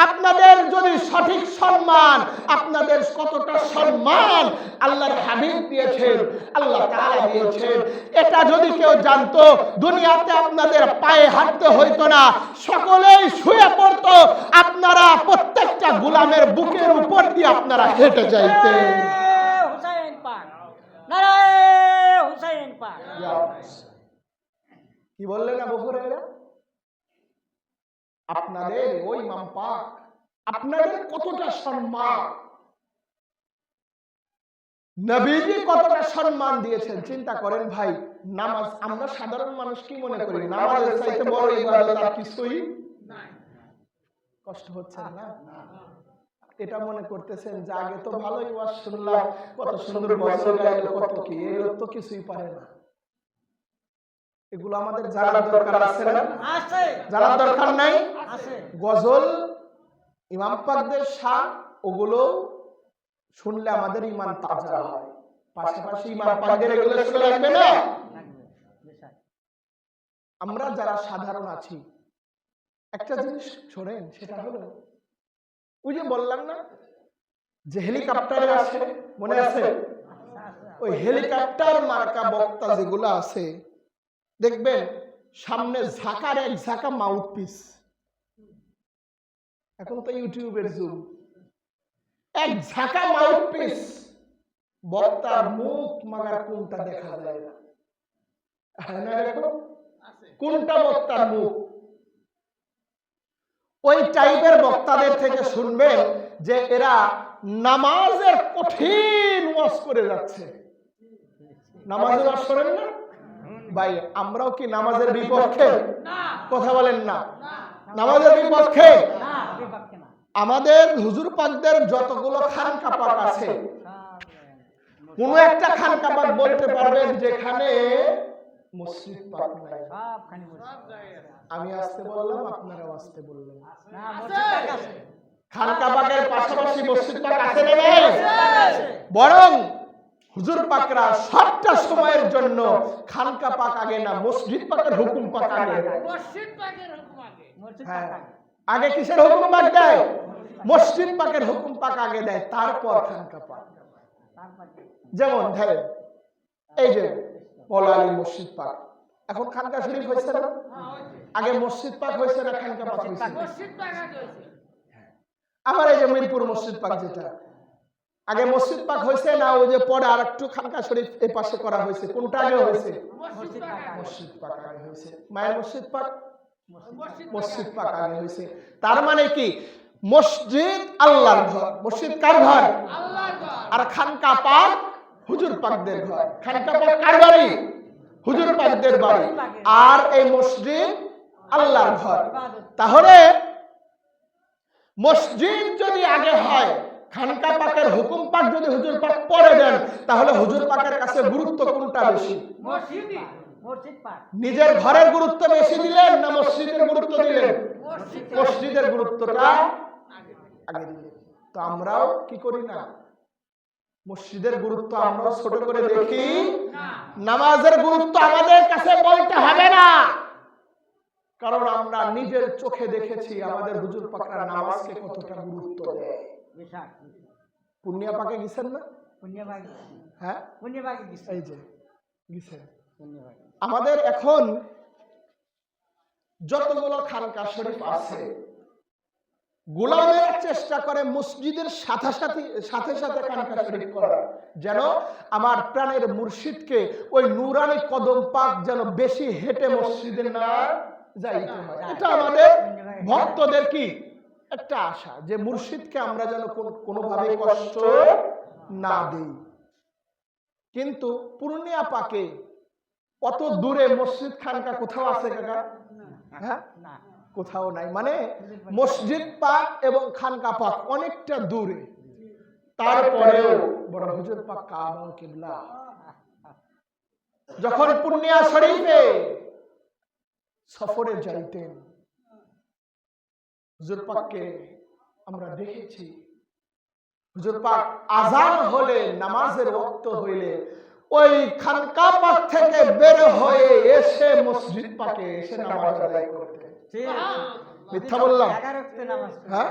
আপনাদের যদি সঠিক সম্মান, আপনাদের কতটা সম্মান আল্লাহর হাবিব দিয়েছেন, আল্লাহ তাআলা দিয়েছেন, এটা যদি কেউ জানতো, দুনিয়াতে আপনাদের পায়ে হাঁটতে হইতো না, সকলেই শুয়ে পড়তো, আপনারা প্রত্যেকটা গোলামের বুকের উপর দিয়ে আপনারা হেঁটে যাইতেন। কি বললেন আবু হুরায়রা? আপনাদের ওই ইমাম পাক আপনাদের কতটা সম্মান, নবীজি কতটা সম্মান দিয়েছেন চিন্তা করেন ভাই। নামাজ, আমরা সাধারণ মানুষ কি মনে করি নামাজের চাইতে বড় ইবাদত আর কিছুই নাই। কষ্ট হচ্ছে না? এটা মনে করতেছেন যে আগে তো ভালোই ওয়াজ শুনলাম, কত সুন্দর গজল গাইলো, কত কি, এগুলো তো কিছুই পারে না। এগুলো আমাদের জানার দরকার আছে না? আছে। জানার দরকার নাই? আছে। গজল, ইমাম পাকদের শান, ওগুলো শুনলে আমাদের ঈমান তাজা হয়। পাশাপাশি ইমাম পাকদের এগুলো শুনলে লাগবে না? আমরা যারা সাধারণ আছি, একটা জিনিস শোনেন, সেটা হলো ওই যে বললাম না যে হেলিকপ্টারে আছে, মনে আছে? ওই হেলিকপ্টার মার্কা বক্তা যেগুলো আছে, দেখবেন সামনে ঝাঁকার এক ঝাঁকা মাউথপিস। এখন তো ইউটিউবের যুগ, এক ঝাঁকা মাউথপিস, বক্তার মুখ মাগার কোনটা দেখা যায় না। কোনটা বক্তার মুখ? ওই টাইপের বক্তাদের থেকে শুনবেন যে এরা নামাজের কঠিন ওয়াজ করে যাচ্ছে। নামাজের ওয়াজ করেন না ভাই? আমরাও কি নামাজের বিপক্ষে? কথা বলেন না। নামাজের বিপক্ষে আমাদের হুজুর পাকদের যতগুলো খানকা পাক আছে, কোন একটা খানকা পাক বলতে পারবেন যেখানে মসজিদ পাক নাই? আমি আসতে বললাম, আপনারাও আসতে বললেন। খানকা পাকের পাশাপাশি মসজিদ পাক আছে না নাই? বরং হুজুর পাকরা সবটা সময়ের জন্য খানকা পাক আগে না, মসজিদ পাকের হুকুম পাক আগে। মসজিদ পাকের হুকুম আগে। হ্যাঁ, আগে কিসের হুকুম পাক দেয়? মসজিদ পাকের হুকুম পাক আগে দেয়, তারপর খানকা পাক। যেমন ধরেন এই যে মৌলা আলী মসজিদ পাক, এখন খানকা শরীফ হয়েছে না? আগে মসজিদ পাক হয়েছে না খানকা পাক হয়েছে? মসজিদ পাক আগে হয়েছে। আবার এই যে মিরপুর মসজিদ পাক, যেটা আগে মসজিদ পাক হয়েছে না, ওই যে পরে আরেকটু খানকা শরীফ এই পাশে করা হয়েছে, কোনটা আগে হয়েছে? মসজিদ পাক আগে হয়েছে। মায়ের মসজিদ পাক, মসজিদ পাক আগে হয়েছে। তার মানে কি? মসজিদ আল্লাহর ঘর। মসজিদ কার ঘর? আল্লাহর ঘর। আর খানকা পাক হুজুর পাকদের ঘর। খানকা পাক কার বাড়ি? হুজুর পাকদের বাড়ি। আর এই মসজিদ আল্লাহর ঘর। তাহলে মসজিদ যদি আগে হয়, খানকা পাকের হুকুম পাক যদি হুজুর পাক পরে দেন, তাহলে হুজুর পাকের কাছে গুরুত্ব কোনটা বেশি? নিজের ঘরের গুরুত্ব বেশি দিলেন না মসজিদের গুরুত্ব দিলেন? মসজিদের গুরুত্বটা আগে দিলেন। তো আমরাও কি করি না, মসজিদের গুরুত্ব আমরা ছোট করে দেখি। নামাজের গুরুত্ব আমাদের কাছে বলতে হবে না, কারণ আমরা নিজের চোখে দেখেছি আমাদের হুজুর পাকরা নামাজকে কতটা গুরুত্ব দেয়। পুণ্যা পাকে গেছেন না? হ্যাঁ, এই যে গেছেন। আমাদের এখন যতগুলো খানকা শরীফ আছে, গোলামের চেষ্টা করে মসজিদের সাথে সাথে খানকা শরীফ করা, যেন আমার প্রাণের মুর্শিদকে ওই নুরানি কদম পাক যেন বেশি হেঁটে মসজিদে না যাইতে হয়। এটা আমাদের ভক্তদের কি একটা আশা, যে মুর্শিদকে আমরা যেন কোনোভাবে কষ্ট না দেই। কিন্তু পূর্ণিয়া পাকে অত দূরে মসজিদ খানকা কোথাও আছে কাকা? হ্যাঁ, কোথাও নাই। মানে মসজিদ পাক এবং খানকা পাক অনেকটা দূরে, তারপরেও বড় হুজুর পাক কাবা ও কিবলা। যখন পূর্ণিয়া শরীফে সফরে যাইতেন, হুজুর পাককে আমরা দেখেছি, হুজুর পাক আজান হলে, নামাজের ওয়াক্ত হইলে ওই খানকা পাক থেকে বের হয়ে এসে মসজিদ পাকে এসে নামাজ আদায় করতেন। মিথ্যা বললাম? হ্যাঁ,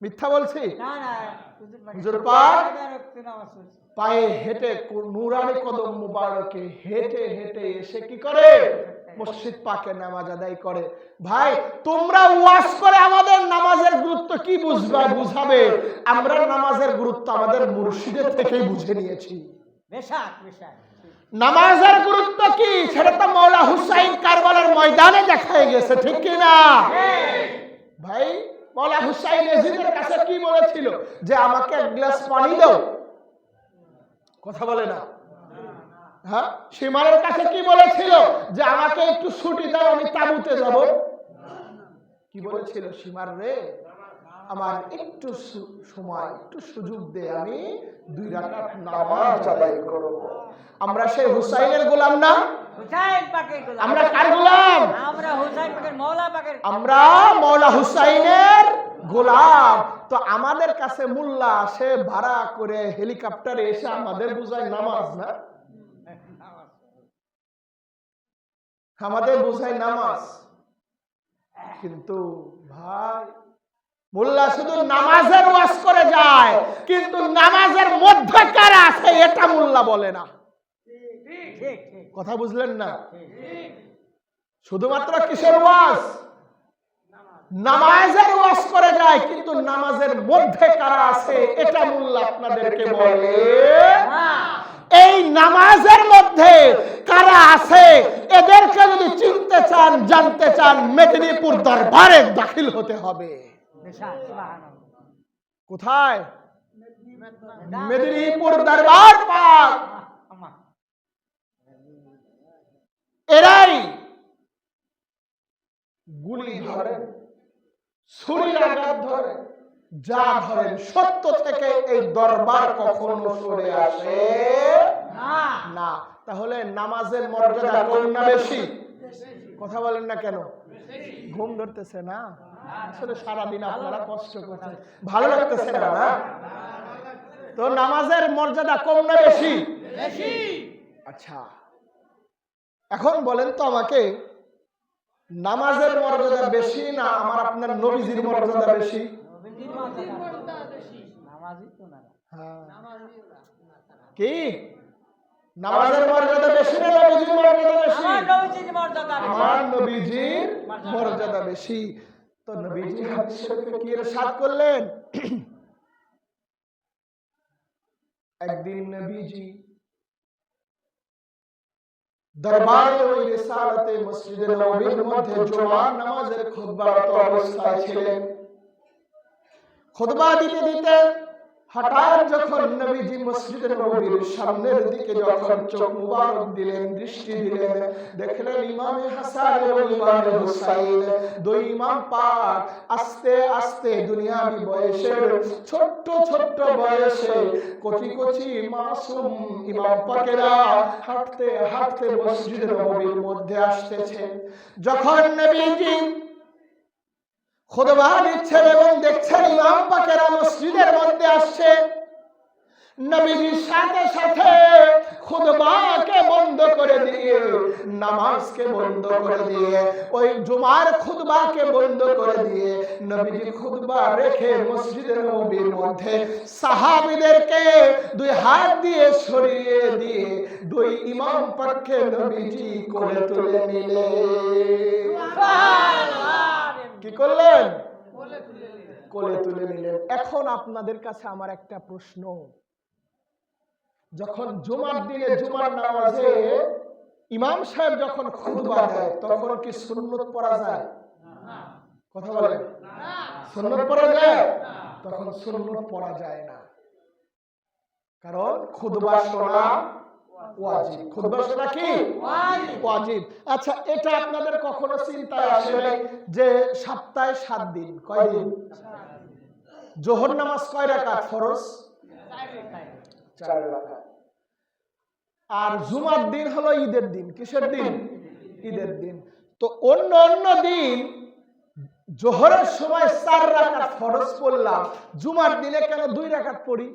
মিথ্যা বলছি? হুজুর পাক পায়ে হেঁটে নুরানি কদম মুবারকে হেঁটে হেঁটে এসে কি করে? মসজিদ পাকে নামাজ আদায় করে। ভাই, তোমরা ওয়াজ করে আমাদের নামাজের গুরুত্ব কি বুঝাবে? আমরা নামাজের গুরুত্ব আমাদের মুর্শিদের থেকেই বুঝে নিয়েছি। নামাজের গুরুত্ব কি সেটা তো মৌলা হুসাইন কারবালার ময়দানে দেখায় গেছে, ঠিক কি না ভাই? মৌলা হুসাইন এজিদের কাছে কি বলেছিল? যে আমাকে এক গ্লাস পানি দাও। কথা বলে না? হ্যাঁ, সীমারের কাছে কি বলেছিল? যে আমাকে একটু ছুটি দাও, আমি তাঁবুতে যাব। কি বলেছিল? সীমার রে, আমার একটু সময়, একটু সুযোগ দে, আমি 2 রাকাত নামাজ আদায় করব। আমরা সেই হুসাইনের গোলাম না? আমরা কার গোলাম? আমরা মৌলা হুসাইনের গোলাম। তো আমাদের কাছে মোল্লা সে ভাড়া করে হেলিকপ্টারে এসে আমাদের বুঝায় নামাজ না, আমাদের বুঝায় নামাজ। কিন্তু ভাই, মোল্লা শুধু নামাজের ওয়াজ করে যায়, কিন্তু নামাজের মধ্যে কারা আছে এটা মোল্লা বলে না। কথা বুঝলেন না? শুধুমাত্র কিসের ওয়াজ? নামাজের ওয়াজ করে যায়, কিন্তু নামাজের মধ্যে কারা আছে এটা মোল্লা আপনাদেরকে বলে। এই নামাজের মধ্যে কারা আছে এদেরকে যদি চিনতে চান, জানতে চান, মেদিনীপুর দরবারে দাখিল হতে হবে। কোথায়? মেদিনীপুর দরবার পাক। এরাই গুলি ধরে, ছুরির আঘাত ধরে, যা ধরেন, সত্য থেকে এই দরবার কখনো সরে আসে না। তাহলে নামাজের মর্যাদা কম না বেশি? কথা বলেন না কেন? ঘুম ধরতেছে না? আসলে সারাদিন আপনারা কষ্ট করছেন, ভালো লাগতেছে না? তো নামাজের মর্যাদা কম না বেশি? আচ্ছা, এখন বলেন তো আমাকে, নামাজের মর্যাদা বেশি না আমার আপনার নবীজির মর্যাদা বেশি? কি নামাজের মর্যাদা বেশি না নবীজির মর্যাদা বেশি? আমার নবীজির মর্যাদা বেশি। তো নবীজি হাদিস শরীফে কি ইরশাদ করলেন? একদিন নবীজি দরবারে ওই রিসালাতে মসজিদে নববীর মধ্যে জুমার নামাজের খুতবারত অবস্থায় ছিলেন। খুতবা দিতে দিতে হঠাৎ যখন নবীজি মসজিদে নববীর সামনের দিকে যখন চোখ মুবারক দিলেন, দৃষ্টি দিলেন, দেখলেন ইমামে হাসান এবং ইমামে হুসাইন, দুই ইমাম পাক আস্তে আস্তে দুনিয়াবি বয়সের ছোট্ট ছোট্ট বয়সে কচি কচি মাসুম ইমাম পাকেরা হাঁটতে হাঁটতে মসজিদে নববীর মধ্যে আসতেছে। যখন নবীজি খুতবা দিচ্ছেন এবং দেখছেন ইমাম পাকেরা মসজিদের মধ্যে আসছে, নবীজির সাথে সাথে খুতবাকে বন্ধ করে দিয়ে, নামাজকে বন্ধ করে দিয়ে, ওই জুমার খুতবাকে বন্ধ করে দিয়ে নবীজি খুতবা রেখে মসজিদের নববীর মধ্যে সাহাবীদেরকে দুই হাত দিয়ে সরিয়ে দিয়ে দুই ইমাম পাককে নবীজি কোলে তুলে নিলেন। কি করলেন? কোলে তুলে নিলেন। এখন আপনাদের কাছে আমার একটা প্রশ্ন, যখন জুমার দিনে জুমার নামাজে ইমাম সাহেব যখন খুতবা দেয় তখন কি সুন্নত পড়া যায়? কথা বলেন, সুন্নত পড়া যায়? তখন সুন্নত পড়া যায় না, কারণ খুতবা শোনা ওয়াজিব। খুতবা শোনা কি ওয়াজিব। আচ্ছা, এটা আপনাদের কখনো চিন্তায় আসে নাই যে সপ্তাহে 7 দিন, কয় দিন? জোহর নামাজ কয় রাকাত ফরজ? 4 রাকাত। আর জুমার দিন হলো ঈদের দিন। কিসের দিন? ঈদের দিন। তো অন্য অন্য দিন জোহরের সময় 4 রাকাত ফরজ পড়লাম, জুমার দিনে কেন 2 রাকাত পড়ি?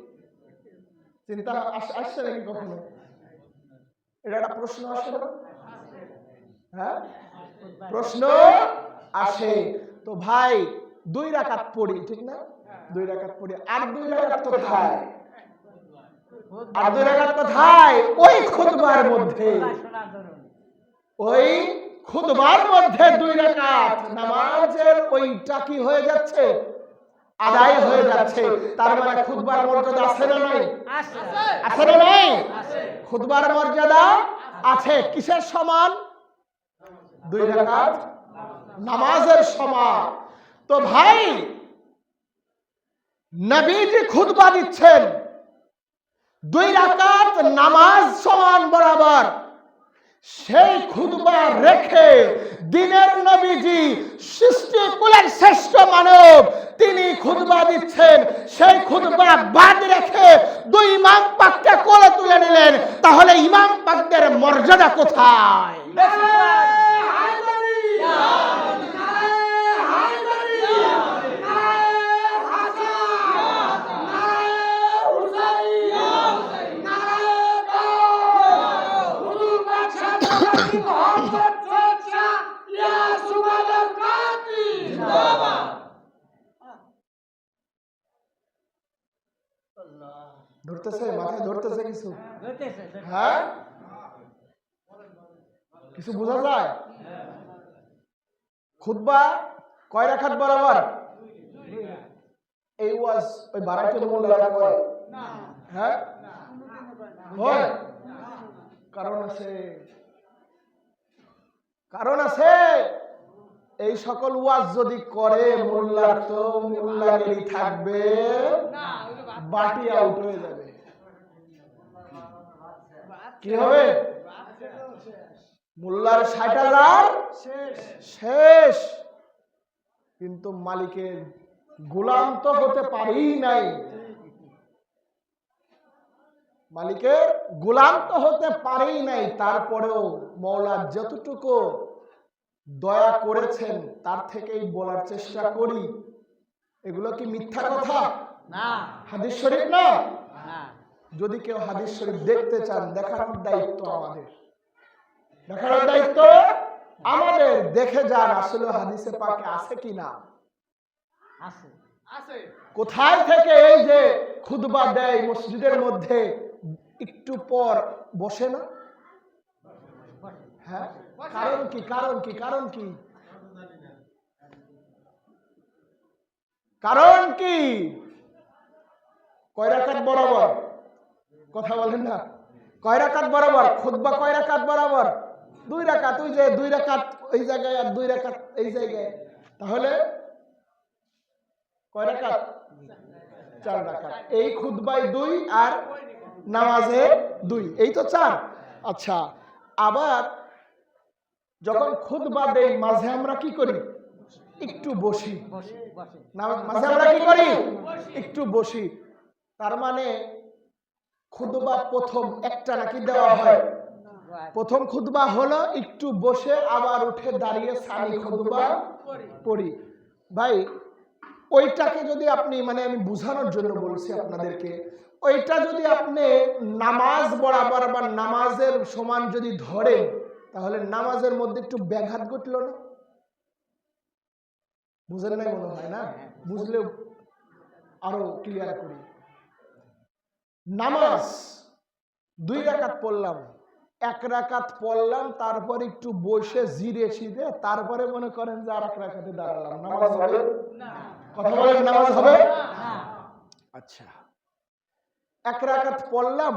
চিন্তা আসছে নাকি কখনো? এটা একটা প্রশ্ন আসে না? হ্যাঁ, প্রশ্ন আসে। তো ভাই 2 রাকাত পড়ি, ঠিক না? 2 রাকাত পড়ি, আর 2 রাকাত কোথায়? আর 2 রাকাত কোথায়? ওই খুতবার মধ্যে, ওই খুতবার মধ্যে 2 রাকাত নামাজের ওইটা কি হয়ে যাচ্ছে? আদায় হয়ে যাচ্ছে। তার মানে খুতবার মর্যাদা আছে না নাই? আছে না নাই? খুতবার মর্যাদা আছে। কিসের সমান? 2 রাকাত নামাজের সমান। তো ভাই নবীজি খুতবা দিচ্ছেন, 2 রাকাত নামাজ সমান বরাবর, সেই খুতবা রেখে দিনের নবীজি সৃষ্টিকুলের শ্রেষ্ঠ মানব, তিনি খুতবা দিচ্ছেন, সেই খুতবা বাদ রেখে 2 ইমাম পাককে কোলে তুলে নিলেন। তাহলে ইমাম পাকদের মর্যাদা কোথায়? ধরতেছে? মাথায় ধরতেছে কিছু? হ্যাঁ, কিছু বোঝা যায়? খুতবা কয় রাকাত বরাবর? এই ওয়াজ ওই বারাইতুল মোল্লারা করে? হ্যাঁ, হয়। কারণ আছে, কারণ আছে। এই সকল ওয়াজ যদি করে মোল্লার, তো মোল্লাগিরি থাকবে, বাটি আউট হয়ে যাবে। কি হবে? মোল্লার 60,000 শেষ, কিন্তু মালিকের গোলাম তো হতে পারি নাই। মালিকের গোলাম তো হতে পারেই নাই। তারপরেও মওলা যতটুকু দয়া করেছেন তার থেকেই বলার চেষ্টা করি। এগুলো কি মিথ্যা কথা? না, হাদিস শরীফ না। যদি কেউ হাদিস শরীফ দেখতে চান, দেখানোর দায়িত্ব আমাদের, দেখানোর দায়িত্ব আমাদের। দেখে যান আসলে হাদিসে পাকে আছে কিনা। আছে, আছে। কোথায় থেকে এই যে খুতবা দেয় মসজিদের মধ্যে, একটু পর বসে না? হ্যাঁ, কারণ কি? কারণ কি? কারণ কি? কারণ কি? কয় রাকাত বরাবর? কথা বলেন না। কয় রাকাত বরাবর? খুতবা কয় রাকাত বরাবর? 2 রাকাত। ওই যে 2 রাকাত ওই জায়গায় আর 2 রাকাত এই জায়গায়, তাহলে কয় রাকাত? 4 রাকাত। এই খুতবায় 2 আর নামাজে 2, এই তো 4। আচ্ছা, আবার যখন খুতবা দেই মাঝে আমরা কি করি? একটু বসি। মাঝে আমরা কি করি? একটু বসি। তার মানে খুতবা প্রথম একটা নাকি দেওয়া হয়? প্রথম খুতবা হলো একটু বসে আবার উঠে দাঁড়িয়ে সানি খুতবা পড়ি। ভাই ওইটাকে যদি আপনি, মানে আমি বোঝানোর জন্য বলছি আপনাদেরকে, ওইটা যদি আপনি নামাজ বরাবর বা নামাজের সমান যদি ধরেন, তাহলে নামাজের মধ্যে একটু ব্যাঘাত ঘটল না? বুঝেন নাই মনে হয় না? বুঝলেও আরো ক্লিয়ার করি। নামাজ 2 রাকাত পড়লাম, 1 রাকাত পড়লাম, তারপর একটু বসে জিরে শিরে তারপরে মনে করেন যে আর 1 রাকাতে দাঁড়ালাম, নামাজ হবে না? কথা বলেন, নামাজ হবে না? আচ্ছা, 1 রাকাত পড়লাম,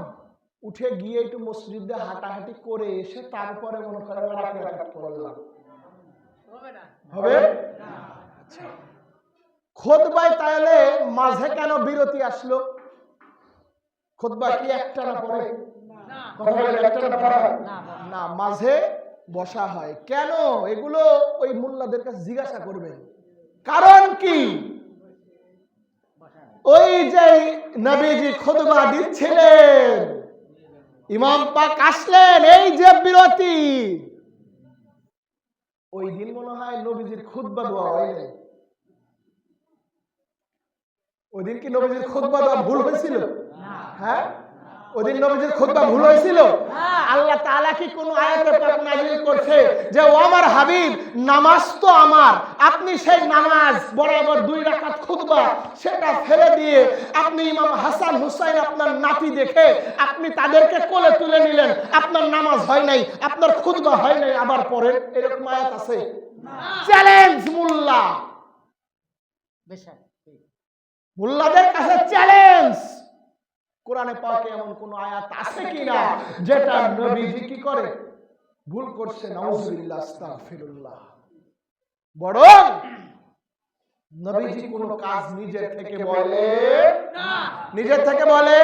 উঠে গিয়ে একটু মসজিদে হাঁটাহাঁটি করে এসে তারপরে মনে করেন আর 1 রাকাত পড়লাম, হবে না? আচ্ছা, খুতবায় তাহলে মাঝে কেন বিরতি আসলো? খুতবা কি একটানা পড়ে? কথা বলেন, একটানা পড়া হয় না, মাঝে বসা হয়। কেন? এগুলো ওই মুল্লাদের কাছে জিজ্ঞাসা করবেন। কারণ কি? ওই যে নবীজি খুতবা দিচ্ছিলেন, ইমাম পাক আসলেন, এই যে বিরতি, ওই দিন মনে হয় নবীজির খুতবা দেওয়া হয়নি। ওই দিন কি নবীজির খুতবা দেওয়া ভুল হয়েছিল? হ্যাঁ, ওদিন নবীজির খুতবা ভুল হয়েছিল? আল্লাহ তাআলা কি কোন আয়াতে পাক নাযিল করছে যে ও আমার হাবিব, নামাজ তো আমার, আপনি সেই নামাজ বরাবর 2 রাকাত খুতবা সেটা ফেলে দিয়ে আপনি ইমাম হাসান হুসাইন আপনার নাতি দেখে আপনি তাদেরকে কোলে তুলে নিলেন, আপনার নামাজ হয় নাই, আপনার খুতবা হয় নাই, আবার পড়েন? এরকম আয়াত আছে? চ্যালেঞ্জ মোল্লা, মোল্লাদের কাছে চ্যালেঞ্জ, কোরআনে পাকে এমন কোন আয়াত আছে কিনা যেটা নবীজি কি করে ভুল করছে? নাউজুবিল্লাহ, আস্তাগফিরুল্লাহ। বরং নবীজি কোন কাজ নিজের থেকে বলে না, নিজের থেকে বলে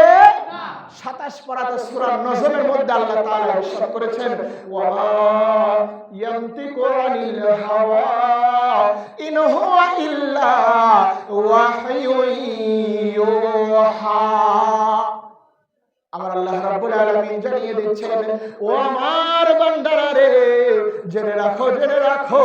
না। 27 পারাতে সূরা নজমের মধ্যে আল্লাহ তাআলা ইরশাদ করেছেন, ওয়া মা ইয়ানতিকু আনিল হাওয়া ইন হুয়া ইল্লা ওয়াহয়ুন ইউহা। আমার আল্লাহ রাব্বুল আলামিন জানিয়ে দিচ্ছেন, ও আমার বান্দারা রে, জেনে রাখো, জেনে রাখো,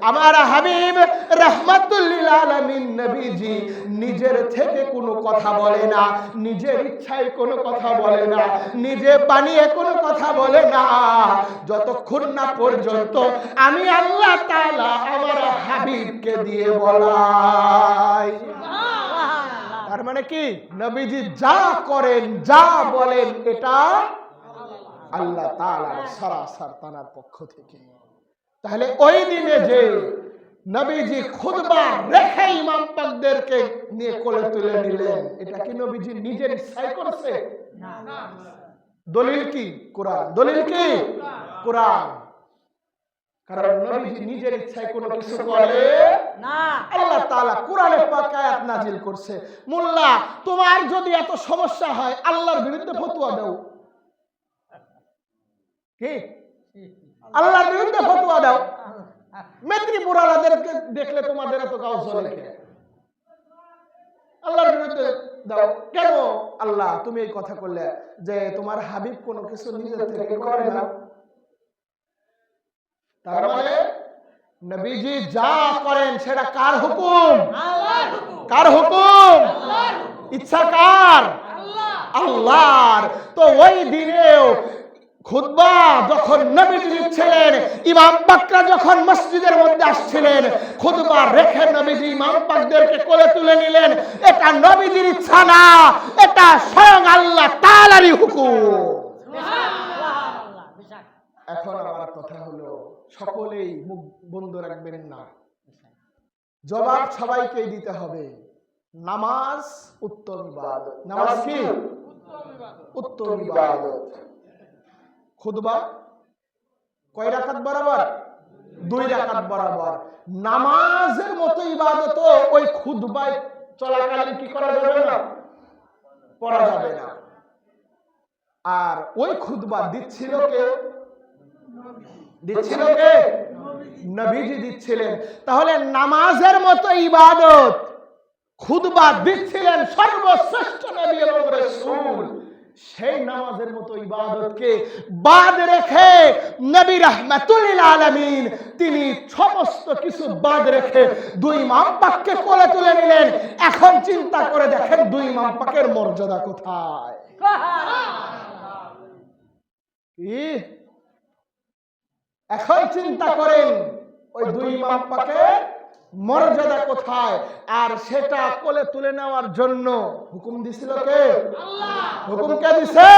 আমার হাবিব রাহমাতুল লিল আলামিন নবীজি নিজের থেকে কোনো কথা বলে না, নিজের ইচ্ছায় কোনো কথা বলে না, নিজে বানিয়ে কোনো কথা বলে না, যতক্ষণ না পর্যন্ত আমি আল্লাহ তাআলা আমার হাবিবকে দিয়ে বলাই। তার মানে কি? নবীজি যা করেন, যা বলেন, এটা আল্লাহ তাআলার সরাসর তার পক্ষ থেকে। তাহলে ওই দিনে যে নবীজি খুতবা রেখে ইমাম পাকদেরকে নিয়ে কোলে তুলে নিলেন, এটা কি নবীজি নিজের ইচ্ছায় করছে? না। দলিল কি? কোরআন। দলিল কি? কোরআন। কারণ নবীজি নিজের ইচ্ছায় কোনো কিছু করে না, আল্লাহ তাআলা কোরআনে পাক আয়াত নাজিল করছে। মোল্লা, তোমার যদি এত সমস্যা হয়, আল্লাহর বিরুদ্ধে ফতোয়া দাও। কি? আল্লাহর বিরুদ্ধে ফতোয়া দাও। মেদিনীপুর আলাদেরকে দেখলে তোমাদের এত গাও জ্বলে কেন? আল্লাহর বিরুদ্ধে দাও কেন? আল্লাহ, তুমি এই কথা করলে যে তোমার হাবিব কোনো কিছু নিজের থেকে করে না, তার মানে নবীজি যা করেন সেটা কার হুকুম? আল্লাহর হুকুম। কার হুকুম? আল্লাহর হুকুম। ইচ্ছা কার? আল্লাহর। তো ওই দিনেও খুতবা যখন নবীজি দিচ্ছিলেন, ইমাম পাকরা যখন মসজিদের মধ্যে আসছিলেন, খুতবা রেখে নবীজি ইমাম পাকদেরকে কোলে তুলে নিলেন। এটা নবীজির ইচ্ছা না, এটা স্বয়ং আল্লাহ তাআলারই হুকুম। এখন আমার কথা হলো, সকলেই মুখ বন্ধ রাখবেন না, জবাব সবাইকেই দিতে হবে। নামাজ উত্তম ইবাদত। নামাজ কি? উত্তম ইবাদত। খুতবা কয় রাকাত বরাবর? 2 রাকাত বরাবর। নামাজের মতো ইবাদত ওই খুতবায় চলাকালীন কি করা যাবে না? পড়া যাবে না। আর ওই খুতবা দিচ্ছিল কে? দিচ্ছিল কে? নবীজি দিচ্ছিলেন। তাহলে নামাজের মতো ইবাদত খুতবা দিচ্ছিলেন সর্বশ্রেষ্ঠ নবী এবং রাসূল। সেই নামাজের মতো ইবাদতকে বাদ রেখে নবী রাহমাতুল লিল আলামিন তিনি সমস্ত কিছু বাদ রেখে দুই ইমাম পাককে কোলে তুলে নিলেন। এখন চিন্তা করে দেখেন দুই ইমাম পাকের মর্যাদা কোথায়? এখন চিন্তা করেন ওই দুই ইমাম পাকের মর্যাদা কোথায়? আর সেটা কোলে তুলে নেওয়ার জন্য হুকুম দিছিল কে? আল্লাহ। হুকুম কে দিছে?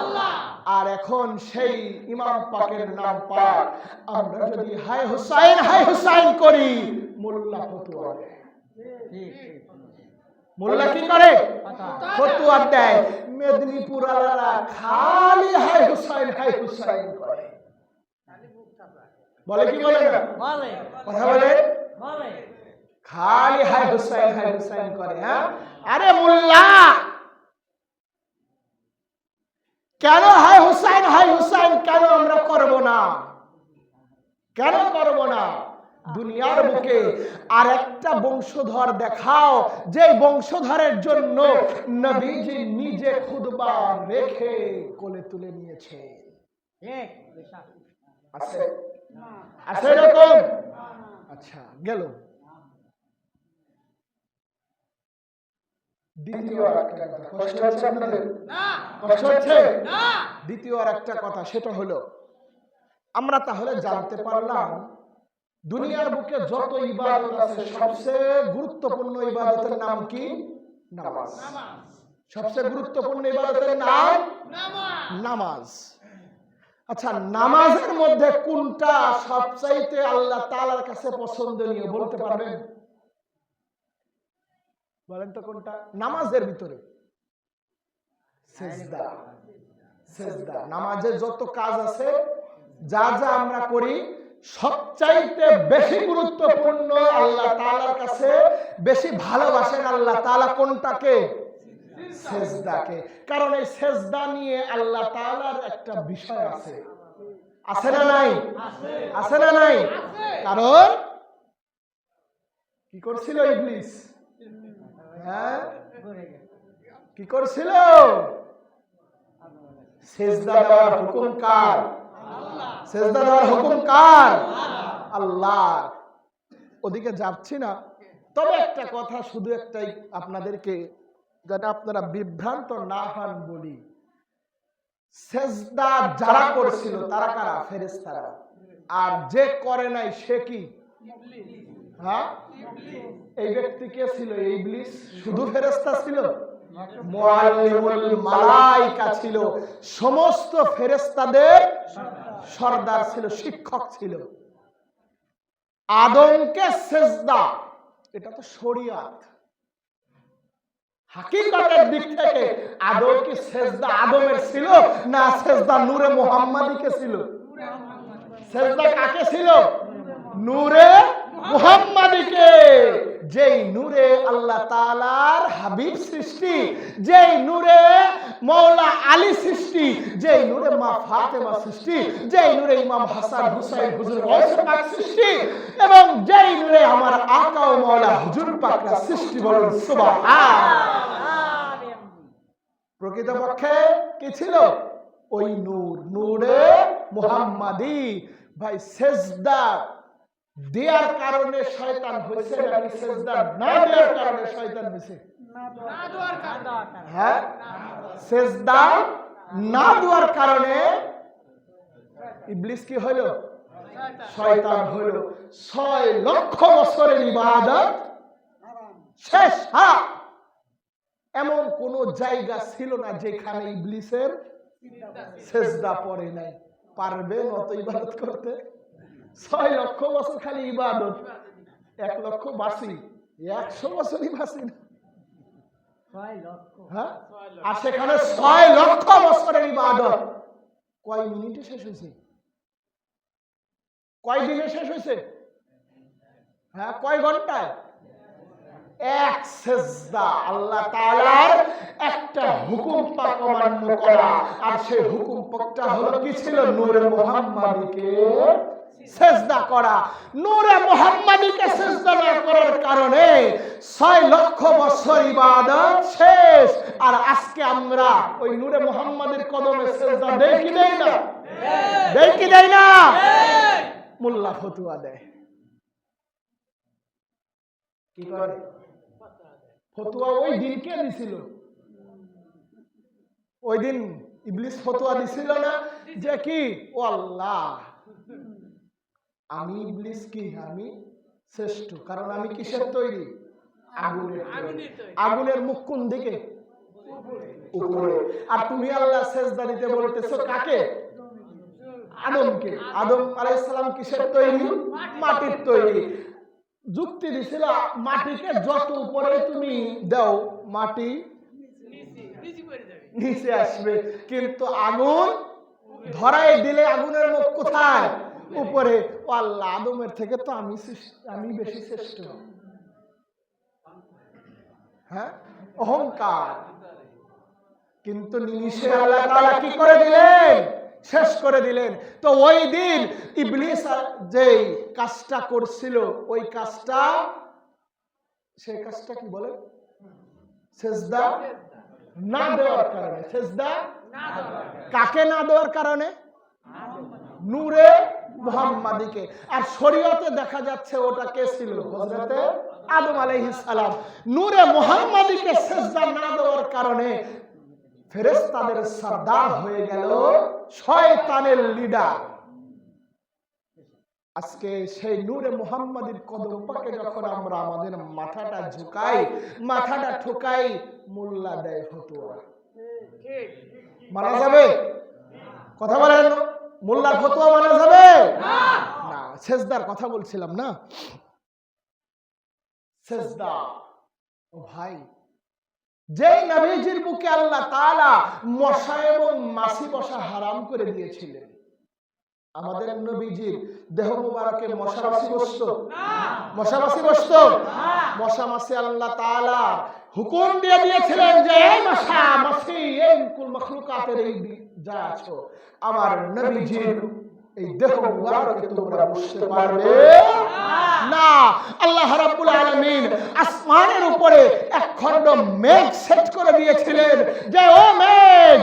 আল্লাহ। আর এখন সেই ইমাম পাকের নাম পাক আমরা যদি হায় হুসাইন করি, মোল্লা ফতোয়া দেয়। মোল্লা কি করে? ফতোয়া দেয়। মেদিনীপুর আলারা খালি হায় হুসাইন করে। বলে কি বলে না? বলে। কথা বলে? বলে। খালি হায় হুসাইন করে। হ্যাঁ, আরে মোল্লা, কেন হায় হুসাইন কেন আমরা করব না? কেন করব না? দুনিয়ার বুকে আর একটা বংশধর দেখাও যে বংশধরের জন্য নবীজি নিজে খুতবা রেখে কোলে তুলে নিয়েছে। আছে? আছে এরকম? আচ্ছা, গেল। দ্বিতীয় আরেকটা কথা, কষ্ট হচ্ছে আপনাদের? না। কষ্ট হচ্ছে? না। দ্বিতীয় আরেকটা কথা, সেটা হলো আমরা তাহলে জানতে পারলাম দুনিয়ার বুকে যত ইবাদত আছে সবচেয়ে গুরুত্বপূর্ণ ইবাদতের নাম কি? নামাজ। সবচেয়ে গুরুত্বপূর্ণ ইবাদতের নাম নামাজ। আচ্ছা, নামাজের মধ্যে কোনটা সবচাইতে আল্লাহ তাআলার কাছে পছন্দনীয় বলতে পারবেন? বলেন তো কোনটা? নামাজের ভিতরে সিজদা। সিজদা। নামাজের যত কাজ আছে, যা যা আমরা করি, সবচাইতে বেশি গুরুত্বপূর্ণ আল্লাহ তাআলার কাছে বেশি ভালোবাসেন আল্লাহ তাআলা কোনটাকে? সিজদাকে। কারণ এই সিজদা নিয়ে আল্লাহ তাআলার একটা বিষয় আছে। আছে না নাই? আছে না নাই? কারণ কি করছিল ইবলিস? হ্যাঁ, কি করছিল? সিজদা দেওয়ার হুকুম কার? আল্লাহ। সিজদা দেওয়ার হুকুম কার? আল্লাহ। ওদিকে যাচ্ছি না, তবে একটা কথা শুধু একটাই আপনাদেরকে, যাতে আপনারা বিভ্রান্ত না হন বলি। সিজদা যারা করছিল তারা কারা? ফেরেশতারা। আর যে করে নাই সে কি? হ্যাঁ, এই ব্যক্তি কে ছিল? ইবলিস। শুধু ফেরেশতা ছিল? মুআল্লিমুল মালাইকা ছিল, সমস্ত ফেরেশতাদের সরদার ছিল, শিক্ষক ছিল। আদমকে সিজদা, এটা তো শরীয়ত। হাকিকতের দিক থেকে আদম কি সিজদা আদমের ছিল না সিজদা নূরে মুহাম্মাদীকে ছিল? সিজদা কাকে ছিল? নূরে মুহাম্মাদীকে। যেই নূরে আল্লাহ তাআলার হাবিব সৃষ্টি, যেই নূরে মওলা আলী সৃষ্টি, যেই নূরে মা ফাতেমা সৃষ্টি, যেই নূরে ইমাম হাসান হুসাইন হুজুর গাউস পাক সৃষ্টি, এবং যেই নূরে আমার আকা ও মওলা হুজুর পাকরা সৃষ্টি। বলেন সুবহানাল্লাহ। প্রকৃতপক্ষে কি ছিল? ওই নূর, নূরে মুহাম্মাদী। ভাই, সিজদা দেওয়ার কারণে শয়তান হয়েছে নাকি সিজদা না দেওয়ার কারণে শয়তান হয়েছে? না দেওয়ার কারণে। হ্যাঁ, সিজদা না দেওয়ার কারণে ইবলিস কি হলো? শয়তান হলো। 6 লক্ষ বছরের ইবাদত শেষ। এমন কোন জায়গা ছিল না যেখানে ইবলিসের সিজদা পড়ে নাই। পারবেন অত ইবাদত করতে? 6 লক্ষ বছর খালি ইবাদত। 1 লক্ষ বাসি, 100 বছরই বাসি না। হ্যাঁ, আর সেখানে 6 লক্ষ বছরের ইবাদত কয় মিনিটে শেষ হয়েছে? কয় দিনে শেষ হয়েছে? হ্যাঁ, কয় ঘন্টায়? এক সেজদা আল্লাহ তাআলার একটা হুকুম পাক অমান্য করা। আর সেই হুকুম পাকটা হলো কি ছিল? নূরে মুহাম্মাদীকে সেজদা করা। নূরে মুহাম্মাদীকে সেজদা না করার কারণে 6 লক্ষ বছর ইবাদত শেষ। আর আজকে আমরা ওই নূরে মুহাম্মাদীর কদমে সেজদা দেই কি দেই না? দেই কি দেই না? মোল্লা ফতুয়া দেয়। কি করে? ফতুয়া ওই দিন কে দিছিল? ওই দিন ইবলিস ফতুয়া দিছিল না যে কি, ও আল্লাহ আমি ইবলিস কি, আমি শ্রেষ্ঠ, কারণ আমি কিসের তৈরি? আগুনের তৈরি। আগুনের মুখ কোন দিকে? উপরে। আর তুমি আল্লাহ সেজদা দিতে বলতেছো কাকে? আদমকে। আদম আলাইহিস সালাম কিসের তৈরি? মাটির তৈরি। যুক্তি দিছিল মাটিকে যত উপরে তুমি দাও মাটি নিচে আসবে, কিন্তু আগুন ধরাই দিলে আগুনের মুখ কোথায়? উপরে। ও আল্লাহ আদমের থেকে তো আমি বেশি শ্রেষ্ঠ। হ্যাঁ, অহংকার। কিন্তু নিমিষে আল্লাহ তাআলা কি করে দিলেন? শেষ করে দিলেন। তো ওই দিন ইবলিস যেই কাজটা করছিল, ওই কাজটা, সেই কাজটা কি বলে? সেজদা না দেওয়ার কারণে। সেজদা কাকে না দেওয়ার কারণে? নূরে মুহাম্মাদীকে। আর শরীয়তে দেখা যাচ্ছে ওটা কে ছিল? হযরতে আদম আলাইহিস সালাম। নূরে মুহাম্মাদীকে সেজদা না দেওয়ার কারণে ফেরেশতাদের সরদার হয়ে গেল শয়তানের লিডার। আজকে সেই নূরে মুহাম্মাদীর কদম পাকে যখন আমরা আমাদের মাথাটা ঝুঁকাই, মাথাটা ঠুকাই, মোল্লা দেয় ফতোয়া। মানা যাবে? কথা বলেন, মোল্লার ফতোয়া মানা যাবে না। সেজদার কথা বলছিলাম না, সেজদা। ও ভাই, যে নবীজির বুকে আল্লাহ তাআলা মশা এবং মাছি বসা হারাম করে দিয়েছিলেন, আমাদের নবীজির দেহ মুবারকে মশা মাছি বসতো? মশা মাছি বসতো? মশা মাছি আল্লাহ তাআলা হুকুম দিয়ে দিয়েছিলেন যে এই মশা মাছি, এই কুল মাখলুকাতের এই যা আছো, আমার নবীজির এই দেহ মুবারকে তোমরা বসতে পারবে না। আল্লাহ রাব্বুল আলামিন আসমানের উপরে এক খণ্ড মেঘ সেট করে দিয়েছিলেন যে ও মেঘ,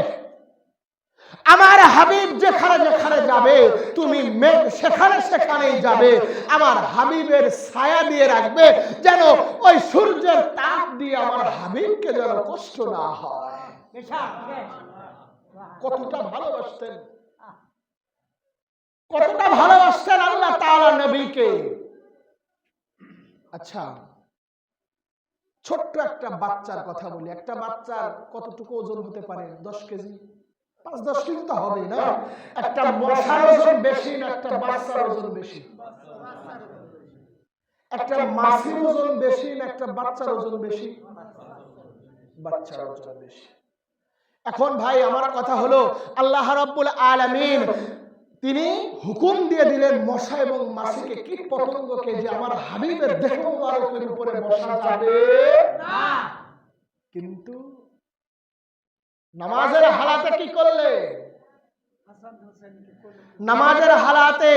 আমার হাবিব যেখানে যেখানে যাবে তুমি মেঘ সেখানে সেখানেই যাবে। আমার হাবিবের ছায়া দিয়ে রাখবে, যেন ওই সূর্যের তাপ দিয়ে আমার হাবিবকে যেন কষ্ট না হয়। কতটা ভালোবাসতেন, কতটা ভালোবাসতেন আল্লাহ তাআলা নবীকে। আচ্ছা, ছোট্ট একটা বাচ্চার কথা বলি। একটা বাচ্চার কতটুকু ওজন হতে পারে? 10 কেজি, 5-10 কেজি তো হবে না। একটা মশার ওজন বেশি না একটা বাচ্চার ওজন বেশি? একটা মাছির ওজন বেশি না একটা বাচ্চার ওজন বেশি? বাচ্চার ওজন বেশি। এখন ভাই আমার কথা হলো, আল্লাহ রাব্বুল আলামিন তিনি হুকুম দিয়ে দিলেন মশা এবং মাছিকে, কীট পতঙ্গকে, যে আমার হাবিবের দেহ মুবারকের উপরে বসা যাবে না। কিন্তু নামাজের হালাতে কি করলে? নামাজের হালাতে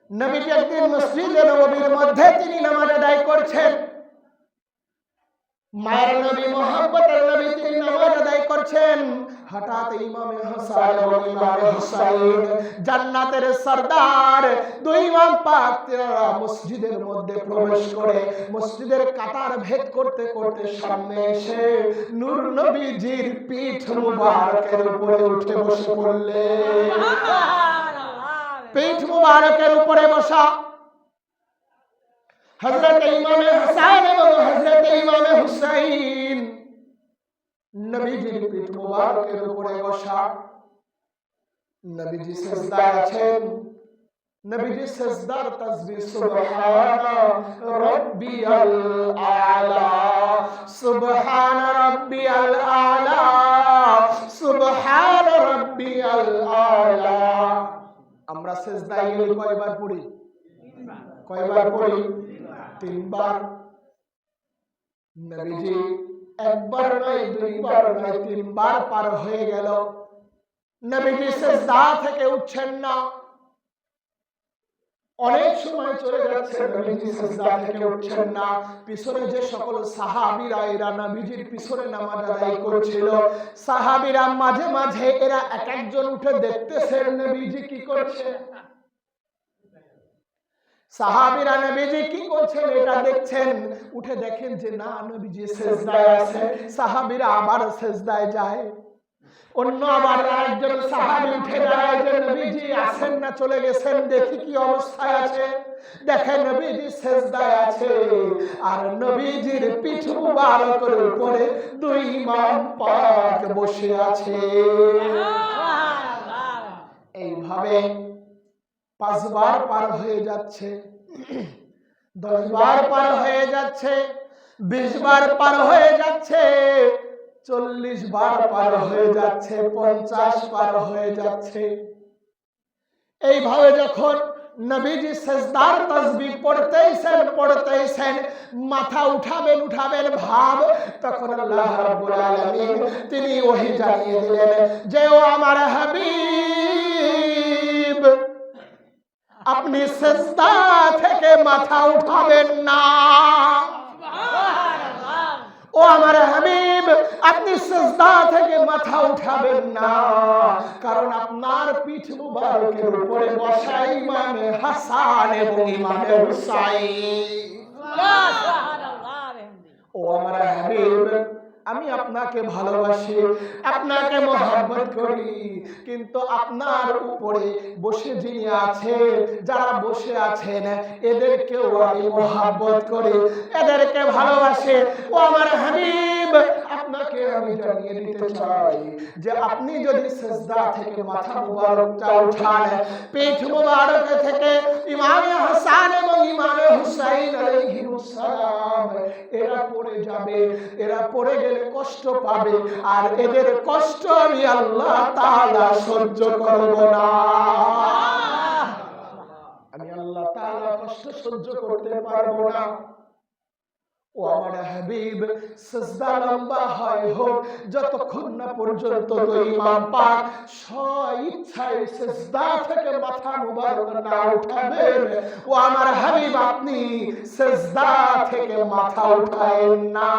নবীজি একদিন মসজিদে নববীর মধ্যে তিনি নামাজ আদায় করছেন। মায়ের নবী, মুহাম্মদের নবী, তিনি নামাজ আদায় করছেন। হঠাৎ ইমামে হাসান এবং ইমামে হুসাইন, জান্নাতের সরদার দুই ইমাম পাক, তারা মসজিদের মধ্যে প্রবেশ করে মসজিদের কাতার ভেদ করতে করতে সামনে এসে নূর নবীজির পিঠ মুবারকের উপরে উঠে বসে পড়লেন। পিঠ মুবারকের উপরে বসা হযরত ইমামে হাসান এবং হযরত ইমামে হুসাইন, নবীজির পিঠ মুবারকের উপরে বসা। নবীজি সিজদায় আছেন। নবীজি সিজদার তাসবিহ সুবহানা রাব্বিয়াল আলা, সুবহানা রাব্বিয়াল আলা, সুবহানা রাব্বিয়াল আলা। আমরা সিজদায় গেলে কয়বার পড়ি? কয়বার পড়ি? 3 বার। নবীজি একবার নয়, দুইবার নয়, তিনবার পার হয়ে গেল, নবীজি সিজদা থেকে উঠছেন না। অনেক সময় চলে যাচ্ছে, নবীজি সিজদা থেকে উঠছেন না। পিছনে যে সকল সাহাবীরা এরা নবীজির পিছনে নামাজ আদায় করছিল, সাহাবীরা মাঝে মাঝে এরা এক একজন উঠে দেখতেছেন নবীজি কি করছে। সাহাবীরা নবীজি কি করছেন এটা দেখছেন, উঠে দেখেন যে না, নবীজি সিজদায় আছে। সাহাবীরা আবার সিজদায় যায়। অন্য আবার একজন সাহাবী উঠে দাঁড়ায় যে নবীজি আছেন না চলে গেছেন, দেখি কি অবস্থায় আছে। দেখেন নবীজি সিজদায় আছে, আর নবীজির পিঠ মুবারকের উপরে দুই ইমাম পাক বসে আছে। এইভাবে 5 বার পার হয়ে যাচ্ছে, 10 বার পার হয়ে যাচ্ছে, 20 বার পার হয়ে যাচ্ছে, 40 বার পার হয়ে যাচ্ছে, 50 পার হয়ে যাচ্ছে। এইভাবে যখন নবীজি সিজদার তাসবিহ পড়তেছেন, মাথা উঠাবেন ভাব, তখন আল্লাহ রাব্বুল আলামিন তিনি ওহী জানিয়ে দিলেন যে ও আমার হাবিব, আপনি সিজদা থেকে মাথা উঠাবেন না। ও আমার হাবিব, আপনি সিজদা থেকে মাথা উঠাবেন না, কারণ আপনার পিঠ মুবারকের উপরে বসা ইমামে হাসান এবং ইমামে হুসাইন। ও আমার হাবিব, আমি আপনাকে ভালোবাসি, আপনাকে মহব্বত করি, কিন্তু আপনার উপরে বসে যিনি আছেন, যারা বসে আছেন, এদেরকেও আমি মহব্বত করি, এদেরকে ভালোবাসি। ও আমার হাবিব, আপনাকে আমি জানিয়ে দিতে চাই যে আপনি যদি সিজদা থেকে মাথা মুবারকটা উঠান, পিঠ মুবারক থেকে ইমামে হাসান এবং ইমামে হুসাইন আলাইহিস সালাম এরা পড়ে যাবে, এরা পড়ে গেলে কষ্ট পাবে, আর এদের কষ্ট আমি আল্লাহ তাআলা সহ্য করব না। আমি আল্লাহ তাআলা কষ্ট সহ্য করতে পারবো না। ও আমার হাবিব, সিজদা লম্বা হয় হোক, যতক্ষণ না পর্যন্ত দুই ইমাম পাক স্ব-ইচ্ছায় সিজদা থেকে মাথা মুবারক না উঠাবেন, ও আমার হাবিব আপনি সিজদা থেকে মাথা উঠায়েন না।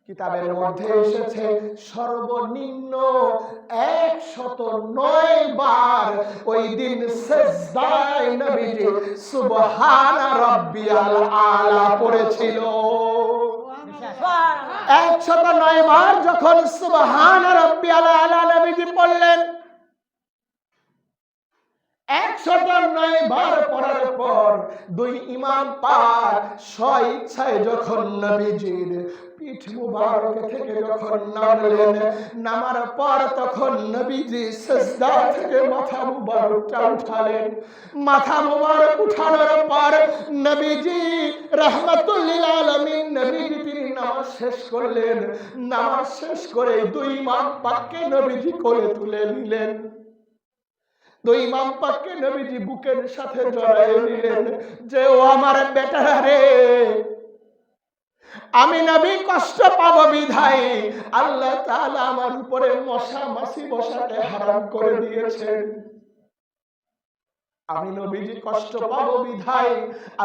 কিতাবের মধ্যে এসেছে সর্বনিম্ন 109 বার ওই দিন সিজদায় নবীজি সুবহান রাব্বিয়াল আলা পড়েছিল। 109 বার যখন সুবহান রাব্বিয়াল আলা নবীজি পড়লেন, 109 বার পড়ার পর দুই ইমাম পাক স্ব-ইচ্ছায় যখন নবীজির পিঠ মুবারক থেকে যখন নামলেন, নামার পর তখন নবীজি সিজদা থেকে মাথা মুবারকটা উঠালেন। মাথা মুবারক উঠানোর পর নবীজি রাহমাতুল লিল আলামিন, নবীজি তিনি নামাজ শেষ করলেন। নামাজ শেষ করে দুই ইমাম পাককে নবীজি কোলে তুলে নিলেন। দুই ইমাম পাককে নবীজি বুকের সাথে জড়ায় নিলেন যে ও আমার বেটারা রে, আমি নবী কষ্ট পাবো বিধায় আল্লাহ তাআলা আমার উপরে মশা মাছি বসাতে হারাম করে দিয়েছেন। আমি নবীজি কষ্ট পাবো বিধায়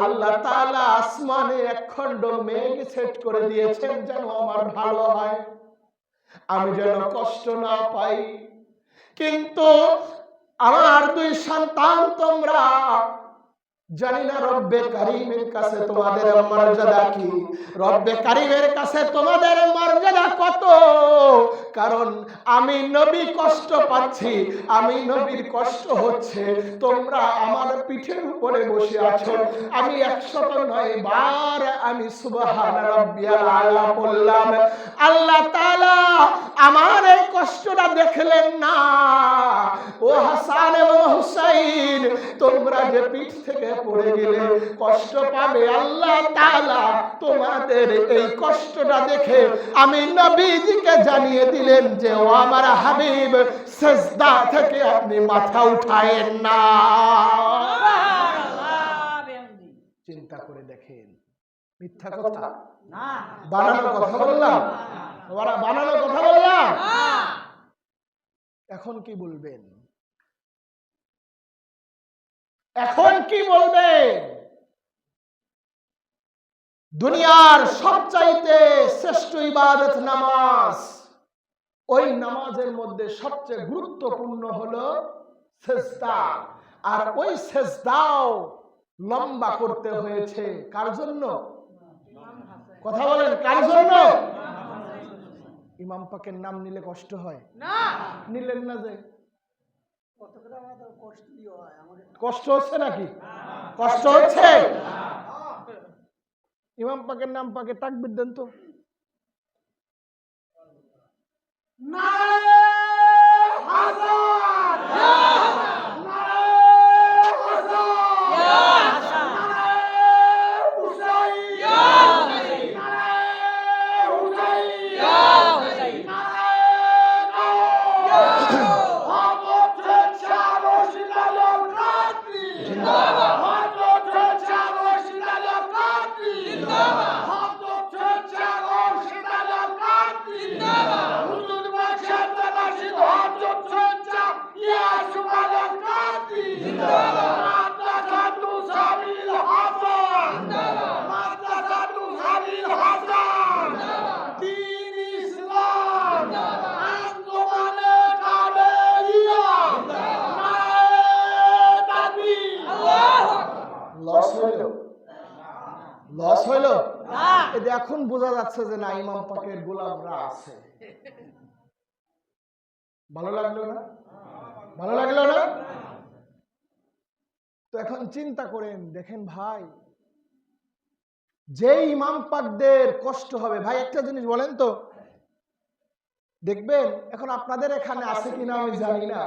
আল্লাহ তাআলা আসমানে একখণ্ড মেঘ সেট করে দিয়েছেন যেন আমার ভালো হয়, আমি যেন কষ্ট না পাই। কিন্তু আমার দুই সন্তান, তোমরা জানি না রব্বে কারীমের কাছে তোমাদের মর্যাদা কি, রব্বে কারীমের কাছে তোমাদের মর্যাদা কত, কারণ আমি নবী কষ্ট পাচ্ছি, আমি নবীর কষ্ট হচ্ছে, তোমরা আমার পিঠের উপরে বসে আছো। আমি 109 বার আমি সুবহান রাব্বিয়াল আলা বললাম, আল্লাহ তাআলা আমার এই কষ্টটা দেখলেন না। ও হাসান এবং হুসাইন, তোমরা যে পিঠ থেকে পড়ে গেলে কষ্ট পাবে, আল্লাহ তাআলা তোমাদের এই কষ্টটা দেখে আমি নবীজিকে জানিয়ে দিলেন যে ও আমার হাবিব, সিজদা থেকে আপনি মাথা উঠায়েন না। চিন্তা করে দেখেন, মিথ্যা কথা। বানানো কথা বললাম? বানানো কথা বললাম? এখন কি বলবেন? এখন কি বলবেন? দুনিয়ার সবচাইতে শ্রেষ্ঠ ইবাদত নামাজ। ওই নামাজের মধ্যে সবচেয়ে গুরুত্বপূর্ণ হলো সেজদা। আর ওই সেজদাও লম্বা করতে হয়েছে কার জন্য? কথা বলেন, কার জন্য? ইমাম পাকের নাম নিলে কষ্ট হয় না? নিলেন না যে? কষ্ট হচ্ছে নাকি? কষ্ট হচ্ছে? ইমাম পাকের নাম পাকে তাকবীর দেন তো। লস হইল? এখন বোঝা যাচ্ছে যে না, ইমাম পাকের গোলামরা আছে। ভালো লাগলো না? ভালো লাগলো না? তো এখন চিন্তা করেন, দেখেন ভাই, যে ইমাম পাকদের কষ্ট হবে, ভাই একটা জিনিস বলেন তো, দেখবেন এখন আপনাদের এখানে আছে কিনা আমি জানি না,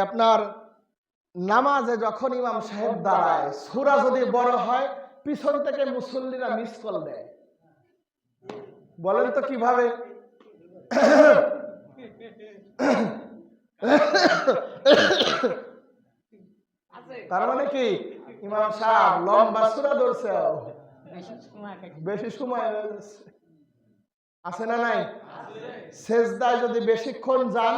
আপনার নামাজে যখন ইমাম সাহেব দাঁড়ায়, সূরা যদি বড় হয়, পিছন থেকে মুসল্লিরা মিস কল দেয়। বলেন তো কিভাবে? তার মানে কি, ইমাম সাহেব লম্বা সূরা ধরছে, বেশি সময় হয়ে যাচ্ছে। আছে না নাই? সেজদায় যদি বেশিক্ষণ যান,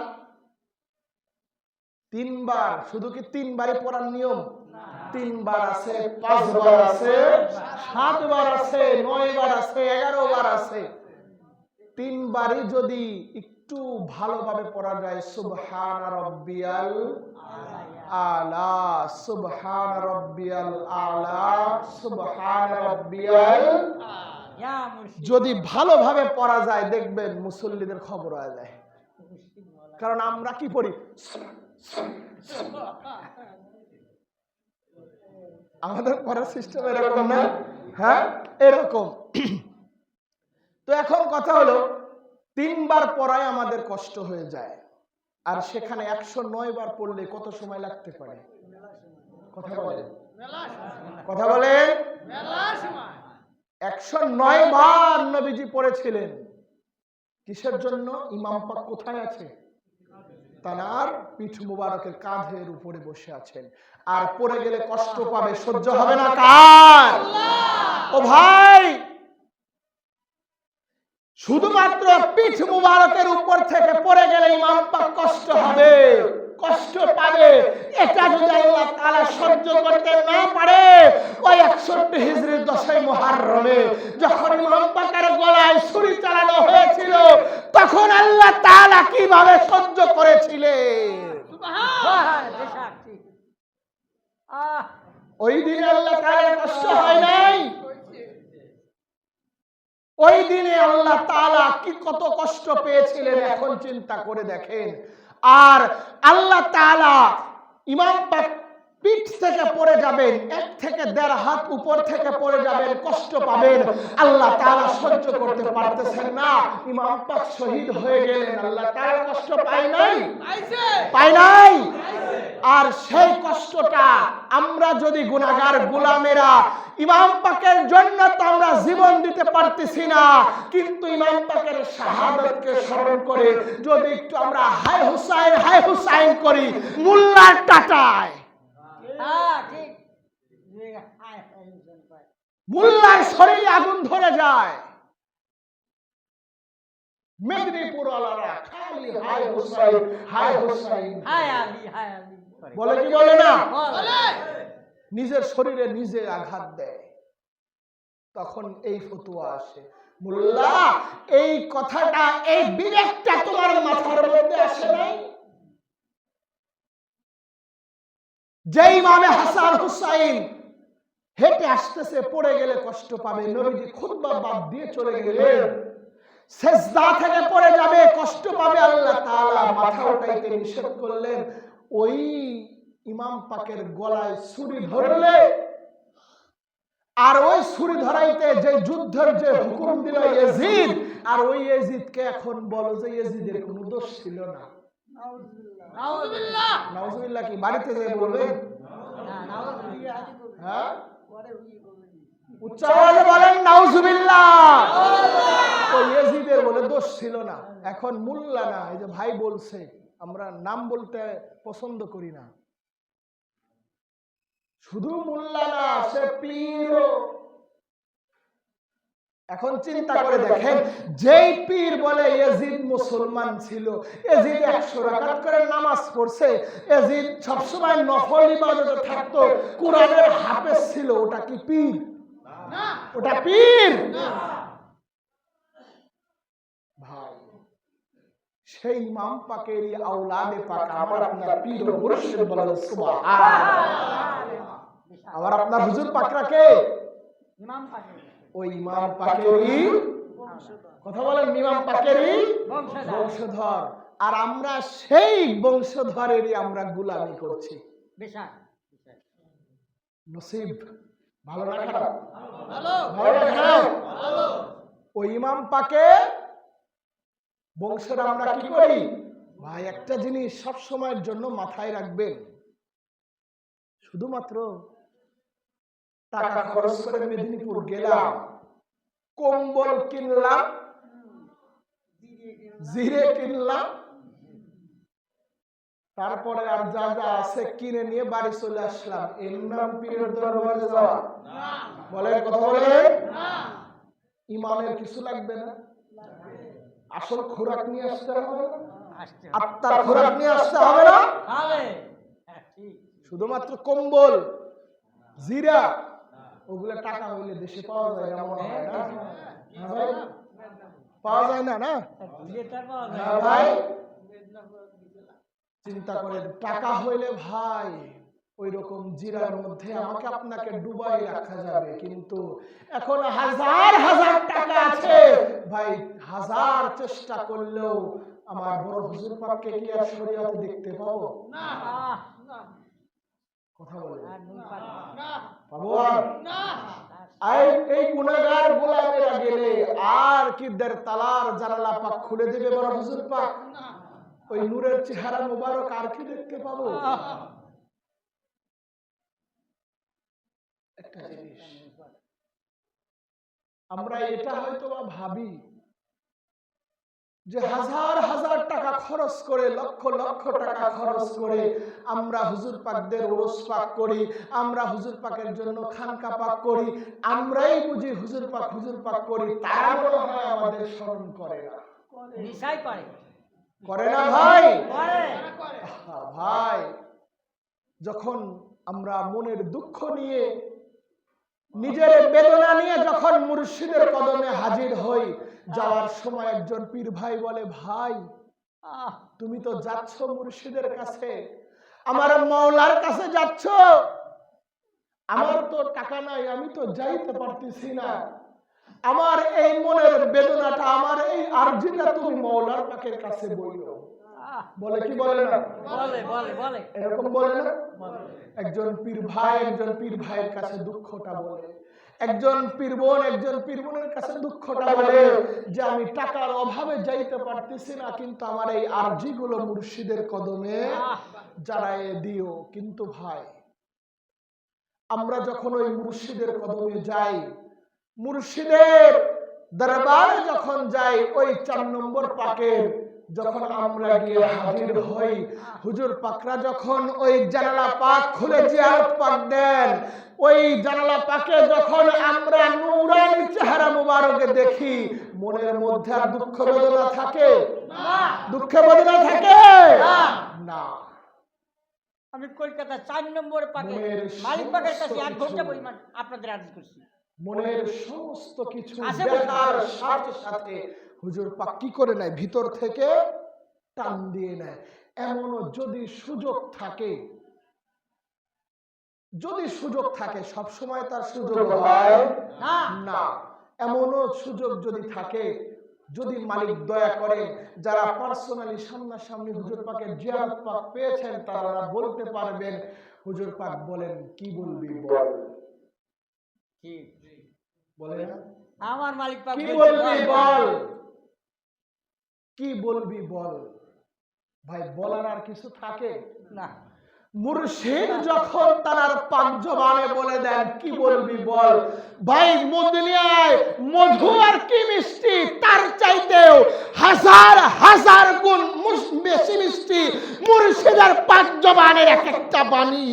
3 বার, শুধু কি 3 বারই পড়ার নিয়ম? 3 বার আছে, 5 বার আছে, 7 বার আছে, 9 বার আছে, 11 বার আছে। 3 বারই যদি একটু ভালোভাবে পড়া যায়, সুবহান রাব্বিয়াল আলা, সুবহান রাব্বিয়াল আলা, সুবহান রাব্বিয়াল, যদি ভালোভাবে পড়া যায়, দেখবেন মুসল্লিদের খবর হয়ে যায়। কারণ আমরা কি পড়ি? আমাদের পড়ার সিস্টেম এরকম না? হ্যাঁ, এরকম। তো এখন কথা হলো, 3 বার পড়ায় আমাদের কষ্ট হয়ে যায়, আর সেখানে 109 বার পড়লে কত সময় লাগতে পারে? কথা বলেন, কথা বলেন। 109 বার নবীজি পড়েছিলেন। কিসের জন্য? ইমাম পাক কোথায় আছে? তার পিঠ মুবারকের কাঁধের উপরে বসে আছেন। আর পড়ে গেলে কষ্ট পাবে, সহ্য হবে না কার? ও ভাই, শুধুমাত্র পিঠ মুবারকের উপর থেকে পড়ে গেলে ইমাম পাক কষ্ট হবে, কষ্ট পাবে। এটা যদি আল্লাহ তাআলা সহ্য করতে না পারে, ওই 61 হিজরির 10ই মুহররমে যখন ইমাম পাকের গলায় ছুরি চালানো হয়েছিল, তখন আল্লাহ তাআলা কিভাবে সহ্য করেছিলেন? সুবহানাল্লাহ। ওই দিনে আল্লাহ তাআলার কষ্ট হয় নাই? ওই দিনে আল্লাহ তাআলা কি কত কষ্ট পেয়েছিলেন, এখন চিন্তা করে দেখেন। আর আল্লাহ তাআলা ইমাম পাক পিঠ থেকে পড়ে যাবেন, 1 থেকে 1.5 হাত উপর থেকে পড়ে যাবেন, কষ্ট পাবেন। আল্লাহ তাআলা সহ্য করতে পারতেছেন না, ইমাম পাক শহীদ হয়ে গেলেন। আল্লাহ তাআলা কষ্ট পায় নাই? পায় নাই? আর সেই কষ্টটা আমরা যদি গুনাহগার গোলামেরা, ইমাম পাকের জন্য তো আমরা জীবন দিতে পারতেছি না, কিন্তু ইমাম পাকের শাহাদাতকে স্মরণ করে যদি একটু আমরা হায় হুসাইন করি মোল্লার টাটায়, মোল্লার শরীরে আগুন ধরে যায়। মেদিনীপুর ওয়ালারা খালি হায় হুসাইন হায় হুসাইন হায় আলী বলে কি বলে না? বলে। নিজের শরীরে নিজে আঘাত দেয়। তখন এই ফতোয়া আসে, মোল্লা এই কথাটা, এই বিবেকটা তোমার মাথার মধ্যে আসে নাই? যে ইমামে হাসান হুসাইন হেঁটে আসতেছে, পড়ে গেলে কষ্ট পাবে, নবীজি খুতবা বাদ দিয়ে চলে গেলেন, সেজদা থেকে পড়ে যাবে, কষ্ট পাবে, আল্লাহ তাআলা মাথা উঠাইতে নিষেধ করলেন। ওই ইমাম পাকের গলায় ছুরি ধরলে, আর ওই ছুরি ধরাইতে যে যুদ্ধের যে হুকুম দিল ইয়াজিদ, আর ওই ইয়াজিদকে এখন বলো যে ইয়াজিদের কোনো দোষ ছিল না। নাউজুবিল্লাহ। নাউজুবিল্লাহ কি বাড়িতে যেয়ে বলবেন? না নাউজুবিল্লাহ। হ্যাঁ, উচ্চ আওয়াজে বলেন নাউজুবিল্লাহ। ওই ইয়াজিদের বলে দোষ ছিল না। এখন মোল্লা না, এই যে ভাই বলছে, আমরা নাম বলতে পছন্দ করি না, শুধু মোল্লা না, সে পীরও। এখন চিন্তা করে দেখেন, যেই পীর বলে ইয়াজিদ মুসলমান ছিল, ইয়াজিদ 100 রাকাত করে নামাজ পড়ছে, ইয়াজিদ সবসময় নফল ইবাদতে থাকতো, কোরআনের হাফেজ ছিল, ওটা কি পীর? না। ওটা পীর? ভাই, সেই ইমাম পাকেরই আওলাদে পাক আমার আপনার পীর ও মুর্শিদ বলেন সুবহানাল্লাহ। আমার আপনার হুজুর পাকরা কে? ইমাম পাকে ওই ইমাম পাকেরই কথা বলেন, ইমাম পাকেরই বংশধর। বংশধর। আর আমরা সেই বংশধরেরই আমরা গোলামি করছি। বিশাল নসিব ভালো না খারাপ? ভালো ভালো না খারাপ? ওই ইমাম পাকে বংশের আমরা কি করি? ভাই, একটা জিনিস সব সময়ের জন্য মাথায় রাখবেন, শুধুমাত্র টাকা খরচ করে মেদিনীপুর গেলাম, কম্বল কিনলাম, জিরে কিনলাম, তারপরে আর যা যা আছে কিনে নিয়ে বাড়ি চলে আসলাম, এর নাম পীরের দরবারে যাওয়া? বলেন, কথা বলেন। ইমামের কিছু লাগবে না? আসল খোরাক নিয়ে আসতে হবে না? আসছে আত্মার খোরাক নিয়ে আসতে হবে না? খাবে। হ্যাঁ, ঠিক। শুধুমাত্র কম্বল জিরা ওগুলো টাকা হইলে দেশে পাওয়া যায় না, মনে হয় না? হ্যাঁ ভাই, পাওয়া যায় না? না বুঝে তারপর হ্যাঁ ভাই, চিন্তা করেন, টাকা হইলে ভাই ওই রকম জিরার মধ্যে আমাকে আপনাকে ডুবাই রাখা যাবে, কিন্তু এখন হাজার হাজার টাকা আছে ভাই, হাজার চেষ্টা করলেও আমার বড় হুজুর পাককে কি আর শরীয়তে দেখতে পাবো? কথা বলে আর নুন পানি পাবো? আর এই গুনাহগার গোলামেরা গেলে আর কি দের তালার জানালা পাক খুলে দেবে বড় হুজুর পাক? ওই নূরের চেহারা মুবারক আর কি দেখতে পাবো? একটা জিনিস আমরা এটা হয়তো ভাবি যে হাজার হাজার টাকা খরচ করে, লক্ষ লক্ষ টাকা খরচ করে আমরা হুজুর পাকদের ওরস পাক করি, আমরা হুজুর পাকের জন্য খানকা পাক করি, আমরাই বুঝি হুজুর পাক করি, তারা মনে হয় আমাদের স্মরণ করে না। নিশাই করে করে না ভাই? করে ভাই, যখন আমরা মনের দুঃখ নিয়ে, নিজের বেদনা নিয়ে যখন মুর্শিদের কদমে হাজির হই, যাওয়ার সময় একজন পীর ভাই বলে, ভাই তুমি তো যাচ্ছ মুর্শিদের কাছে, আমার মাওলার কাছে যাচ্ছ, আমার তো টাকা নাই, আমি তো যাইতে পারতেছি না, আমার এই মনের বেদনাটা, আমার এই আরজিটা তুমি মাওলার পাকের কাছে বইলো। বলে কি বলে না? বলে বলে বলে এরকম বলে না? একজন পীর ভাই একজন পীর ভাইয়ের কাছে দুঃখটা বলে, একজন পীর বোনের কাছে দুঃখটা বলে যে আমি টাকার অভাবে যাইতে পারতেছি না, কিন্তু আমার এই আরজি গুলো মুর্শিদের কদমে জানায়ে দিও। কিন্তু ভাই, আমরা যখন ওই মুর্শিদের কদমে যাই, মুর্শিদের দরবারে যখন যাই ওই 4 নম্বর পাকের যখন আমরা গিয়ে হাজির হই, হুজুর পাকরা যখন ওই জানালা পাক খুলে জিয়ারত পাক দেন, ওই জানালা পাকে যখন আমরা নূরানি চেহারা মুবারকে দেখি, মনের মধ্যে আর দুঃখ বেদনা থাকে? দুঃখ বেদনা থাকে না। আমি কলকাতা 4 নম্বর পাকে মনের মালিক পাকের কাছে 1 সমস্ত ঘন্টা কিছু। পরিমাণ আপনাদের আদেশ করছি। মনের সমস্ত কিছু আছে দেখার সাথে সাথে হুজুর পাক কি করে নেয়? ভিতর থেকে টান দিয়ে নেয়। এমনও যদি সুযোগ থাকে, যদি সুযোগ থাকে, সব সময় তার সুযোগ হয় না না। এমনও সুযোগ যদি থাকে, যদি মালিক দয়া করে, যারা পার্সোনালি সামনাসামনি হুজুর পাকের জিয়ারত পাক পেয়েছেন তারা বলতে পারবেন, হুজুর পাক বলেন কি বলবি বল, কি বলে না? আমার মালিক পাক কি বলছে, বলবি বল, কি বলবি বল। ভাই বলার আর কিছু থাকে না। মুর্শিদ যখন তার পাক জবানে বলে দেন কি বলবি বল, ভাই মদিনায় মধু আর কি মিষ্টি, তার চাইতেও হাজার হাজার গুণ বেশি মিষ্টি মুর্শিদের পাক জবানের এক একটা বাণী।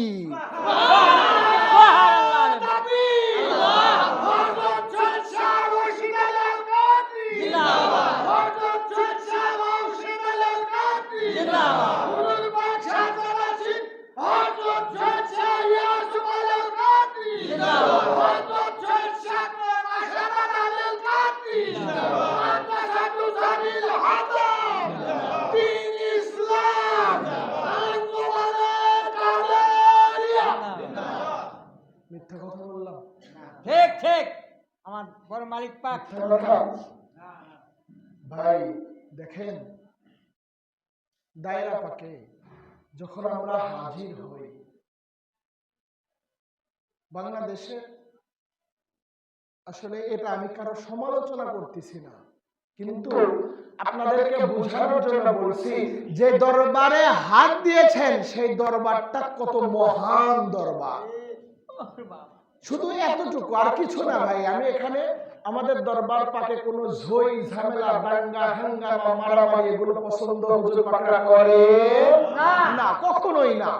মিথ্যা কথা বললাম? ঠিক ঠিক আমার বড় মালিক পাক। মিথ্যা কথা? ভাই দেখেন, দায়রা পাকে যখন আমরা হাজির হই, বাংলাদেশে আসলে এটা আমি কারো সমালোচনা করতেছি না, কিন্তু আপনাদেরকে বোঝানোর জন্য বলছি যে দরবারে হাত দিয়েছেন সেই দরবারটা কত মহান দরবার। শুধু এতটুকু, আর কিছু না ভাই। আমি এখানে আমাদের দরবার পাকে কোনো ঝই ঝামেলা দাঙ্গা হাঙ্গামা মারামারি এগুলো পছন্দ হুজুর পাকরা করে না, কখনোই না।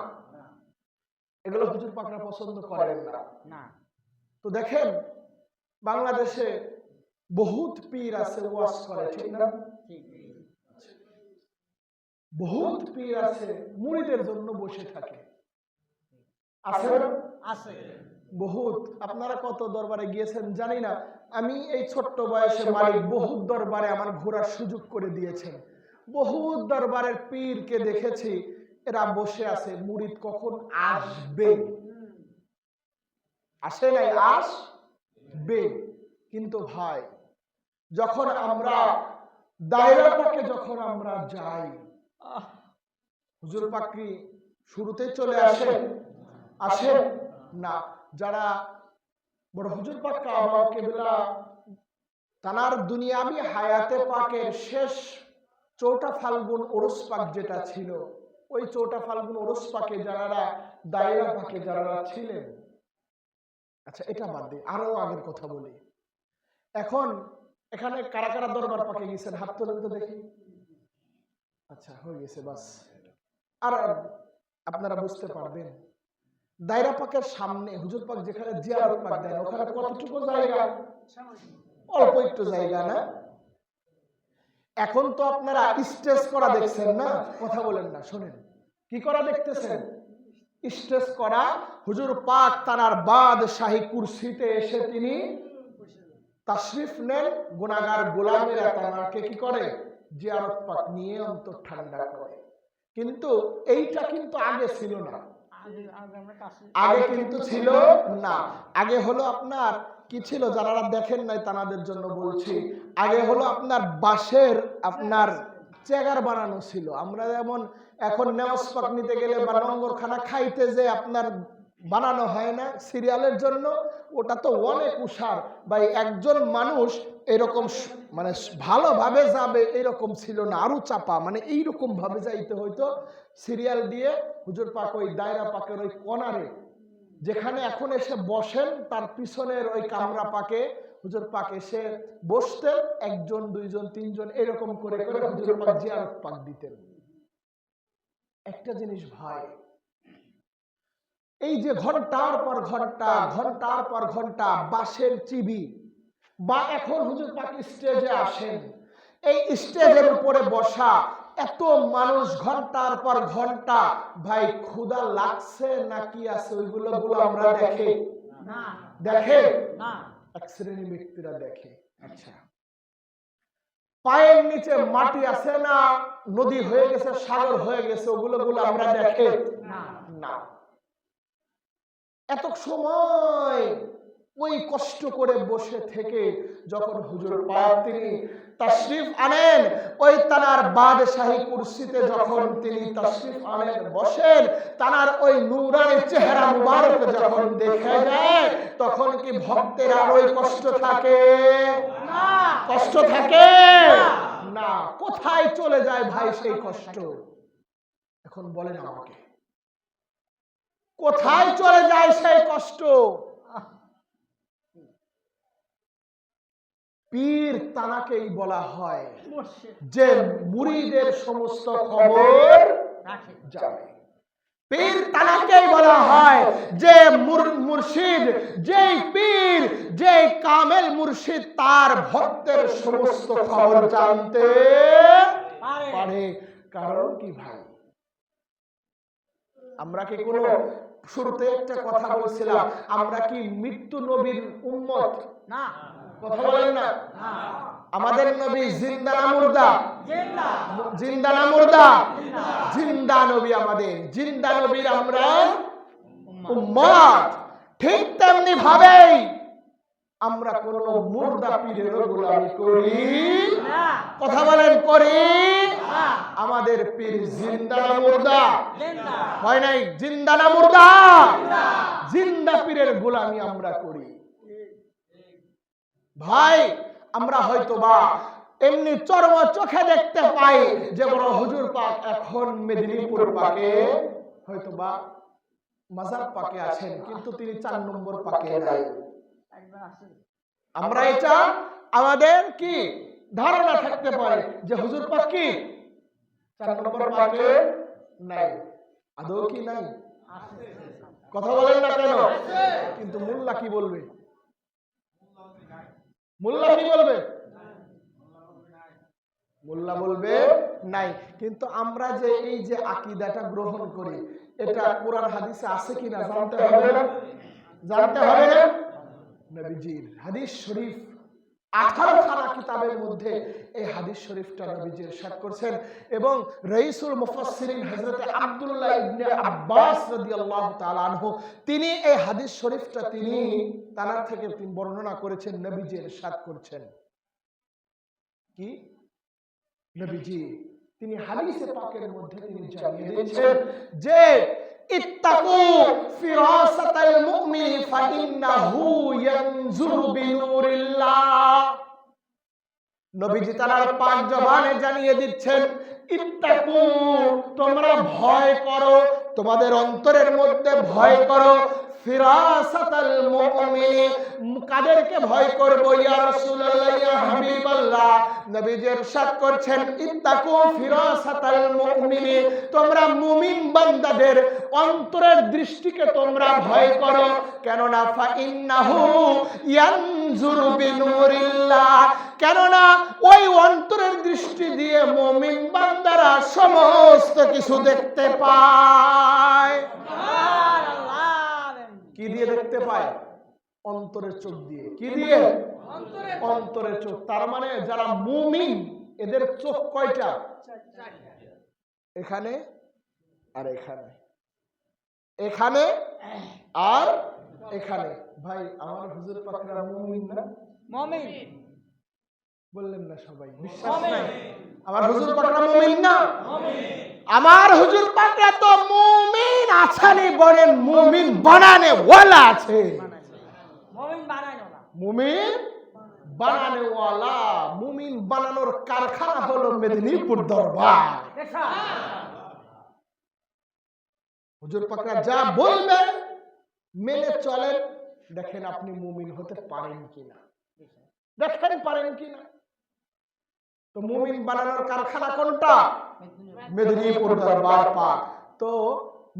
এগুলো হুজুর পাকরা পছন্দ করেন না। না তো দেখেন, বাংলাদেশে বহুত পীর আছে ওয়াজ করে, ঠিক না? ঠিক বহুত পীর আছে মুরিদের জন্য বসে থাকে, আছে না? আছে। বহুত। আপনারা কত দরবারে গিয়েছেন জানি না, আমি এই ছোট্ট বয়সে মালিক বহুত দরবারে আমার ঘোরার সুযোগ করে দিয়েছেন। বহুত দরবারের পীরকে দেখেছি, এরা বসে আছে, মুরিদ কখন আসবে, আসে নাই, আসবে। কিন্তু ভাই যখন আমরা দায়রাটাকে যখন আমরা যাই, হুজুর পাকরি শুরুতেই চলে আসে না। যারা বড় হুজুর পাক কাবা কেবলা তানার দুনিয়াবি হায়াতে পাকের শেষ 4টা ফাল্গুন ওরস পাক যেটা ছিল, ওই 4টা ফাল্গুন ওরস পাকে যারা দায়রা পাকে যারা ছিলেন, আচ্ছা এটা বাদ দিই, আরো আগের কথা বলি। এখন এখানে কারা কারা দরবার পাকে গেছেন হাত তোলেন তো দেখি। আচ্ছা হয়ে গেছে, বাস। আর আপনারা বুঝতে পারবেন দায়রা পাকের সামনে হুজুর পাক যেখানে জিয়ারত পাক দেন, ওখানে কতটুকু জায়গা? অল্প একটু জায়গা না? এখন তো আপনারা স্টেজ করা দেখছেন না, কথা বলেন না, শুনেন কি করা দেখতেছেন? স্টেজ করা। হুজুর পাক তার বাদশাহী কুরসিতে এসে তিনি তাশরিফ নেন, গুনাহগার গোলামেরা তাকে কি করে? জিয়ারত পাক নিয়ে অন্তর ঠান্ডা করে। কিন্তু এইটা কিন্তু আগে ছিল না, আগে কিন্তু ছিল না। আগে হলো আপনার কি ছিল, যারা দেখেন নাই তাদের জন্য বলছি, আগে হলো আপনার বাঁশের আপনার চেগার বানানো ছিল। আমরা যেমন এখন নেওয়াজ পাক নিতে গেলে বা লঙ্গরখানা খাইতে যে আপনার বানানো হয় না সিরিয়ালের জন্য, ওটা তো অনেক উষার ভাই। একজন মানুষ এরকম মানে ভালোভাবে যাবে এরকম ছিল না, আরো চাপা, মানে এইরকম ভাবে যাইতে হইতো সিরিয়াল দিয়ে। হুজুর পাক ওই দায়রা পাকের ওই কর্নারে যেখানে এখন এসে বসেন, তার পিছনের ওই কামরা পাকে হুজুর পাক এসে বসতেন, একজন দুইজন তিনজন এরকম করে করে হুজুর পাক জিয়ারত পাক দিতেন। একটা জিনিস ভাই, এই যে ঘন্টার পর ঘন্টা ঘন্টার পর ঘন্টা বাঁশের চিবি, বা এখন হুজুর পাক স্টেজে আসেন, এই স্টেজের উপরে বসা এত মানুষ ঘন্টার পর ঘন্টা, ভাই ক্ষুধা লাগছে নাকি আছে ওইগুলো আমরা দেখে না দেখে না এক শ্রেণী ব্যক্তিরা দেখে। আচ্ছা, পায়ের নিচে মাটি আছে না নদী হয়ে গেছে সাগর হয়ে গেছে ওগুলো আমরা দেখে না না। এত সময় ওই কষ্ট করে বসে থেকে যখন হুজুর পাক তিনি তাশরিফ আনেন, ওই তানার বাদশাহী কুরসিতে যখন তিনি তাশরিফ আনেন বসেন, তানার ওই নূরানি চেহারা মুবারক যখন দেখা যায়, তখন কি ভক্তের আর ওই কষ্ট থাকে? না কষ্ট থাকে না। কোথায় চলে যায় ভাই সেই কষ্ট? এখন বলেন আমাকে, কোথায় চলে যায় সেই কষ্ট? পীর তানাকেই বলা হয় যে মুরিদের সমস্ত খবর রাখে জানে। পীর তানাকেই বলা হয় যে মুর্শিদ, যেই পীর, যেই কামেল মুর্শিদ তার ভক্তের সমস্ত খবর জানতে পারে। কারণ কি ভাই, আমরা কি কোনো, শুরুতে একটা কথা বলছিলাম, আমরা কি মৃত্যু নবীর উম্মত? না কথা বলেন না। না আমাদের নবী জিন্দা না মুর্দা? জিন্দা জিন্দা না মুর্দা? জিন্দা নবী আমাদের, জিন্দা নবীর আমরা উম্মত। ঠিক তেমনি ভাবেই আমরা কোন মুর্দা পীরের গোলামি করি না কথা বলেন করি? না আমাদের পীর জিন্দা না মুর্দা? জিন্দা হয় নাই, জিন্দা না মুর্দা? জিন্দা পীরের গোলামি আমরা করি। ভাই আমরা হয়তোবা এমনি চর্ম চোখে দেখতে পাই যে বড় হুজুর পাক এখন মেদিনীপুর পাকে হয়তোবা মাজার পাকে আছেন, কিন্তু তিনি 4 নম্বর পাকে নাই। একবার আসে আমরা এটা আমাদের কি ধারণা থাকতে পারে যে হুজুর পাক কি 4 নম্বর পাকে নাই। আদৌ কি নাই? আসে কথা বলেন না কেন? কিন্তু মোল্লা কি বলবে? মোল্লা কি বলবে? মোল্লা বলবে নাই। কিন্তু আমরা যে এই যে আকীদাটা গ্রহণ করি, এটা কোরআন হাদিসে আছে কিনা জানতে হবে না? জানতে হবে না? নবীজির হাদিস শরীফ 18 খানা কিতাবের মধ্যে এই হাদিস শরীফটা নবীজি ইরশাদ করেছেন, এবং রাইসুল মুফাসসিরিন হযরত আব্দুল্লাহ ইবনে আব্বাস রাদিয়াল্লাহু তাআলা আনহু তিনি এই হাদিস শরীফটা তিনি তার থেকে তিনি বর্ণনা করেছেন, নবীজি ইরশাদ করেছেন কি? নবীজি তিনি হাদিসে পাকের মধ্যে তিনি জানিয়ে দিয়েছেন যে ইত্তাকু ফিরাসাতাল মুমিনি ফাইন্নাহু ইয়ানজুরু বিনুরিল্লাহ। নবীজি তার পাক জবানে জানিয়ে দিচ্ছেন, ইত্তাকু তোমরা ভয় করো, তোমাদের অন্তরের মধ্যে ভয় করো, ফিরাসাতাল মুমিনি কাদেরকে ভয় করব ইয়া রাসূলুল্লাহ ইয়া হাবিবাল্লাহ? নবীজি ইরশাদ করছেন ইত্তাকু ফিরাসাতাল মুমিনি, তোমরা মুমিন বান্দাদের অন্তরের দৃষ্টিকে তোমরা ভয় করো। কেননা ফাইন্নাহু ইয়ানজুরু বিনুরিল্লাহ, কেননা ওই অন্তরের দৃষ্টি দিয়ে মুমিন বান্দারা সমস্ত কিছু দেখতে পায়। কি দিয়ে দেখতে পায়? অন্তরের চোখ দিয়ে। কি দিয়ে? অন্তরের চোখ। তার মানে যারা মুমিন এদের চোখ কয়টা? এখানে আর এখানে, এখানে আর এখানে। ভাই আমার হুজুর পাকরা মুমিন না? মুমিন বললেন না সবাই? বিশ্বাস নাই? আমার হুজুর পাকরা মুমিন না? আমার হুজুর পাকরা তো মুমিন আছেনই, বলেন মুমিন বানানে ওয়ালা আছে। মুমিন বানানো না, মুমিন বানানে ওয়ালা, মুমিন বানানোর কারখানা হলো মেদিনীপুর দরবার। হুজুর পাকরা যা বলবেন মেনে চলেন, দেখেন আপনি মুমিন হতে পারেন কিনা। দেখেন পারেন কিনা। তো মুমিন বানানোর কারখানা কোনটা? মেদিনীপুর দরবার পাক। তো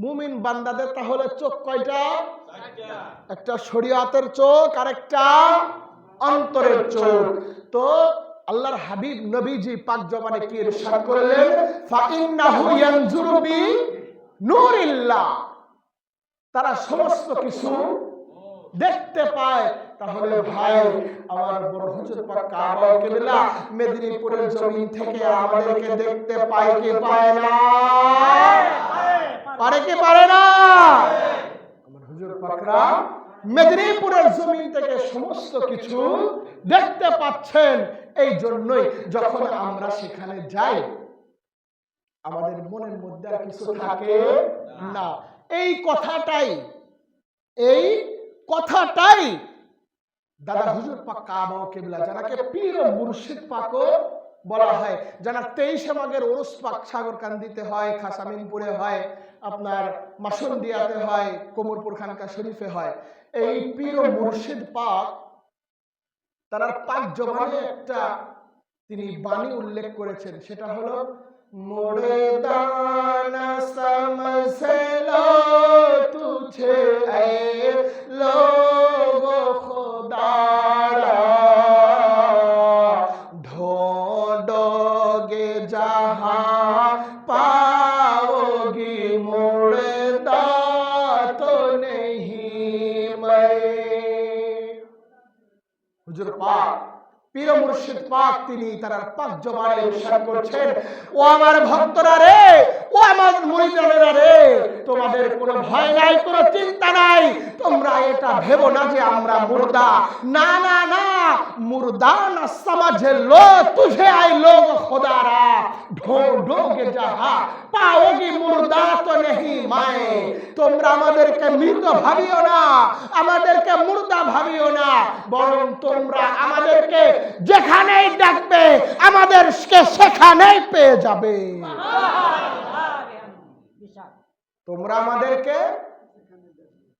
মুমিন বান্দাদের তাহলে চোখ কয়টা? একটা শরীয়তের চোখ আর একটা অন্তরের চোখ। তো আল্লাহর হাবিব নবীজি পাক জবানে কি ইরশাদ করলেন? ফাইন্নাহু ইয়ানজুরু বি নূরিল্লাহ, তারা সমস্ত কিছু দেখতে পায়। তাহলে ভাই আমার বড় হুজুর পাক কাবা কিবলা মেদিনীপুরের জমিন থেকে আমাদেরকে দেখতে পায় কি পায় না? পারে কি পারে না? আমার হুজুর পাকরা মেদিনীপুরের জমিন থেকে সমস্ত কিছু দেখতে পাচ্ছেন। এই জন্যই যখন আমরা সেখানে যাই আমাদের মনের মধ্যে আর কিছু থাকে না। এই কথাটাই দাদা হুজুর পাক কাবা কিবলা, যাকে পীর ও মুর্শিদ পাকও বলা হয়, যারা 23 মাঘের ওরস পাক সাগরকান্দিতে হয়, খাসামিনপুরে হয়, আপনার মাসুন্দিয়াতে হয়, কোমরপুর খানকা শরীফে হয়। এই পীর ও মুর্শিদ পাক তার পাক জবানে একটা তিনি বাণী উল্লেখ করেছেন, সেটা হলো মোরে দানা সমঝে লো তুঝে এ লোগো খুদারা ढूंढोगे जहां पाओगी मुर्दा तो नहीं मैं। হুজুর পাক পীর মুর্শিদ পাক তিনি তার পাক জবানে ইরশাদ করছেন, ও আমার ভক্তরা রে, ও আমার মুরিদানেরা রে, তোমাদের কোনো ভয় নাই, কোনো চিন্তা নাই। তোমরা এটা ভেবো না যে আমরা মুর্দা। না না না, মুর্দা না समझ लो तुझे आई लोग खुदारा ढूंढोगे जहां पाओगी मुर्दा तो नहीं मैं। তোমরা আমাদেরকে মৃত ভাবিও না, আমাদেরকে মুর্দা ভাবিও না, বরং তোমরা আমাদেরকে যেখানেই ডাকবে আমাদেরকে সেখানেই পেয়ে যাবে। তোমরা আমাদেরকে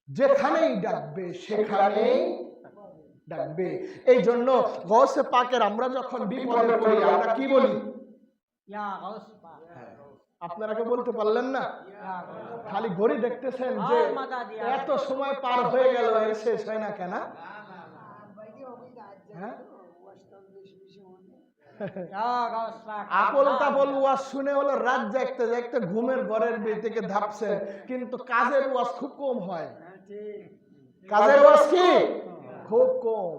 যেখানেই ডাকবে সেখানেই ডাকবে। এই জন্য গৌসে পাকের আমরা যখন বিপদে পড়ি আমরা কি বলি? আপনারা কে বলতে পারলেন না? খালি ঘড়ি দেখতেছেন যে এত সময় পার হয়ে গেল, এর শেষ হয় না কেন? আপল তাপল ওয়াজ শুনে হলো রাত জাগতে জাগতে ঘুমের ঘরের থেকে ধাপছে, কিন্তু কাজের ওয়াজ খুব কম হয়। কাজের ওয়াজ কি খুব কম।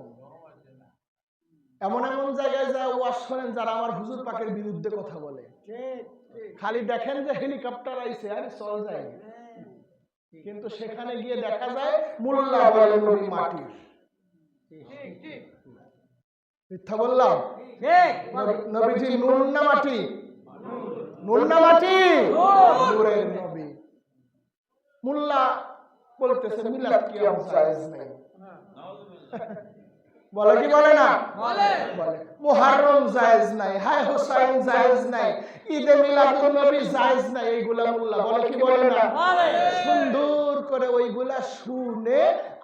এমন এমন জায়গায় যায় ওয়াজ শোনেন যারা আমার হুজুর পাকের বিরুদ্ধে কথা বলে। খালি দেখেন যে হেলিকপ্টার আইছে আর চল যায়, কিন্তু সেখানে গিয়ে দেখা যায় মোল্লা বলে নবী মাটি। মিথ্যা বললাম? নবীজি নূর না মাটি? নূর না মাটি? নূরের নবী। মোল্লা বলতেছে মিলাদ কিয়াম জায়েজ নাই, বলে কি বলে না? বলে। মুহররম জায়েজ নাই, হায় হুসাইন জায়েজ নাই, ঈদে মিলাদুন নবী জায়েজ নাই, এইগুলা মোল্লা বলে কি বলে না? বলে। সুন্দর করে ওইগুলা শুনে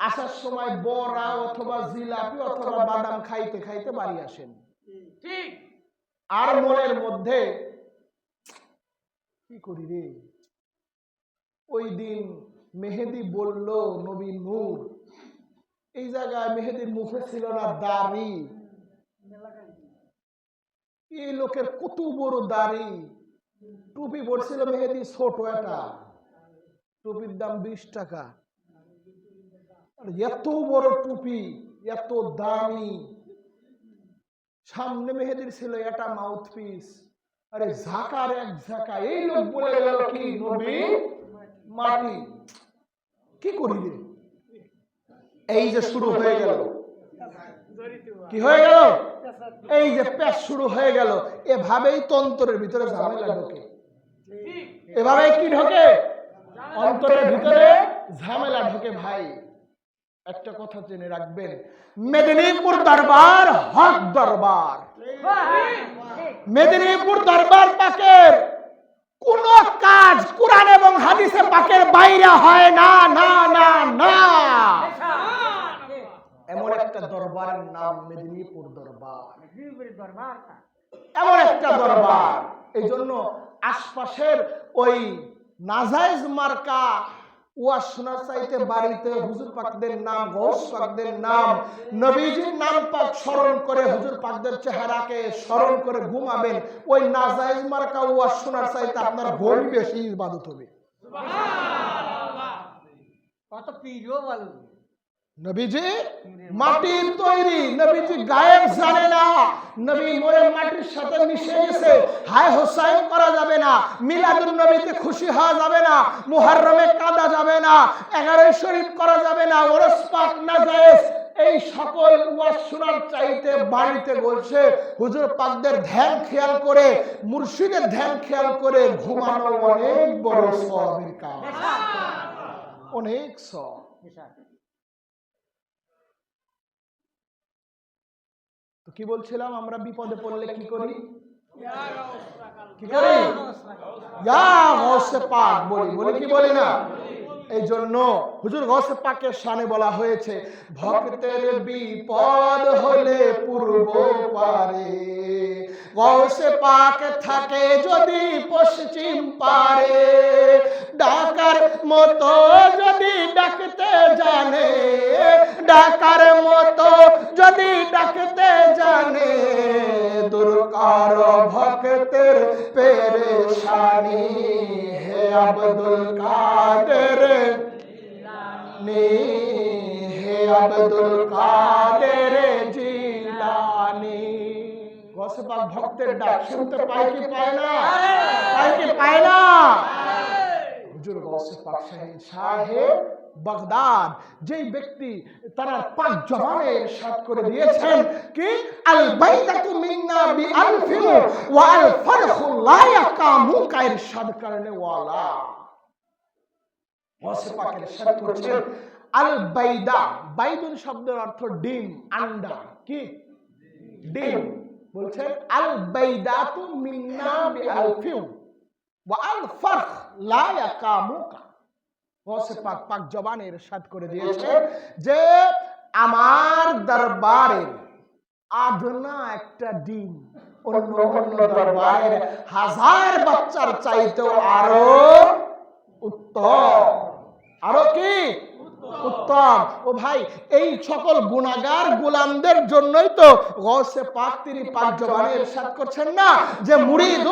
আসার সময় বড়া অথবা জিলাপি অথবা বাদাম খাইতে খাইতে বাড়ি আসেন। ঠিক। আর মনের মধ্যে কি করি রে, ওই দিন মেহেদি বলল নবী নূর, এই জায়গায় মেহেদির মুখে ছিল না দাড়ি। এই লোকের কত বড় দাড়ি, টুপি পড়ছিল মেহেদি ছোট একটা, টুপির দাম 20 টাকা। এত বড় টুপি, এত দামি, সামনে মেহেদির ছিল একটা মাউথপিস, আরে ঝাঁকার এক ঝাঁকা। এই লোক বলে গেল কি নবী মাটি। কি করি রে? এই যে শুরু হয়ে গেল, কি হয়ে গেল? এই যে পেশ শুরু হয়ে গেল। এভাবেই তন্ত্রের ভিতরে ঝামেলা ঢোকে, এভাবেই কি ঢোকে? অন্তরের ভিতরে ঝামেলা ঢোকে। ভাই একটা কথা জেনে রাখবেন, মেদিনীপুর দরবার হক দরবার। মেদিনীপুর দরবার পাকের কোন কাজ কুরআন এবং হাদিসে পাকের বাইরে হয় না, না না না। এমন একটা দরবার দরবারের নাম মেদিনীপুর দরবার। দরবার এমন একটা দরবার, এই জন্য আশপাশের ওই নাজায়েজ মার্কা ওয়াজ শোনার চাইতে বাড়িতে হুজুর পাকদের নাম, গৌস পাকদের নাম, নবীজির নাম পাক স্মরণ করে হুজুর পাকদের চেহারাকে স্মরণ করে ঘুমাবেন। ওই নাজায়েজ মার্কা ওয়াজ শোনার চাইতে আপনার ঘুম বেশি ইবাদত হবে। কত পীরও বলো নবীজি মাটির তৈরি, নবীজি গায়েব জানে না, নবী মরে মাটির সাথে মিশে গেছে। হায় হোসাইন করা যাবে না, মিলাদুন নবীতে খুশি হওয়া যাবে না, মুহররমে কাঁদা যাবে না, 11 শরীফ করা যাবে না, ওরস পাক নাজায়েজ, এই সকল ওয়াজ শোনার চাইতে বাড়িতে বলছে হুজুর পাকদের ধ্যান খেয়াল করে, মুর্শিদের ধ্যান খেয়াল করে ঘুমানো অনেক বড় সওয়াবের কাজ, অনেক সওয়াব। তো কি বলছিলাম, আমরা বিপদে পড়লে কি করি? কি করি? ইয়া গৌসে পাক বলি, বলি কি বলি না? এই জন্য হুজুর গৌসে পাকের শানে বলা হয়েছে, ভক্তের বিপদ হলে পূর্ব পারে, গৌসে পাক থাকে যদি পশ্চিম পারে, ডাকার মতো যদি ডাকতে জানে, ডাকার মতো যদি ডাকতে জানে, দুর্কার ভক্তের পেরেশানি, হে আব্দুল কাদের নে, হে আব্দুল কাদের জিলানী। গৌসে পাক ভক্তের ডাক শুনতে পায় কি পায় না? পায় কি পায় না? হুজুর গৌসে পাক শাহে বাগদাদ, যেই ব্যক্তি তারা পাক জবানে ইরশাদ করে দিয়েছেন কি আল বাইদাতু মিন্না বিআলফিন ওয়া আল ফারখু লা ইয়াকামু কা ইরশাদ করনে ওয়ালা। গৌসে পাক ইরশাদ করেছেন আল বাইদা, বাইদুন শব্দের অর্থ ডিম, আন্ডা, কি ডিম। বলছেন আল বাইদাতু মিন্না বিআলফিন ওয়া আল ফারখ লা ইয়াকামু কা। গৌসে পাক পাক জবানে ইরশাদ করে দিয়েছে যে আমার দরবারে আধনা একটা ডিম অন্য অন্য দরবারের 1000 বাচ্চার চাইতেও আরো উত্তম, আরো কি উত্তম। ও ভাই, এই সকল গুনাহগার গোলামদের জন্যই তো গৌসে পাক তিনি পাক জবানে ইরশাদ করছেন না যে মুরিদ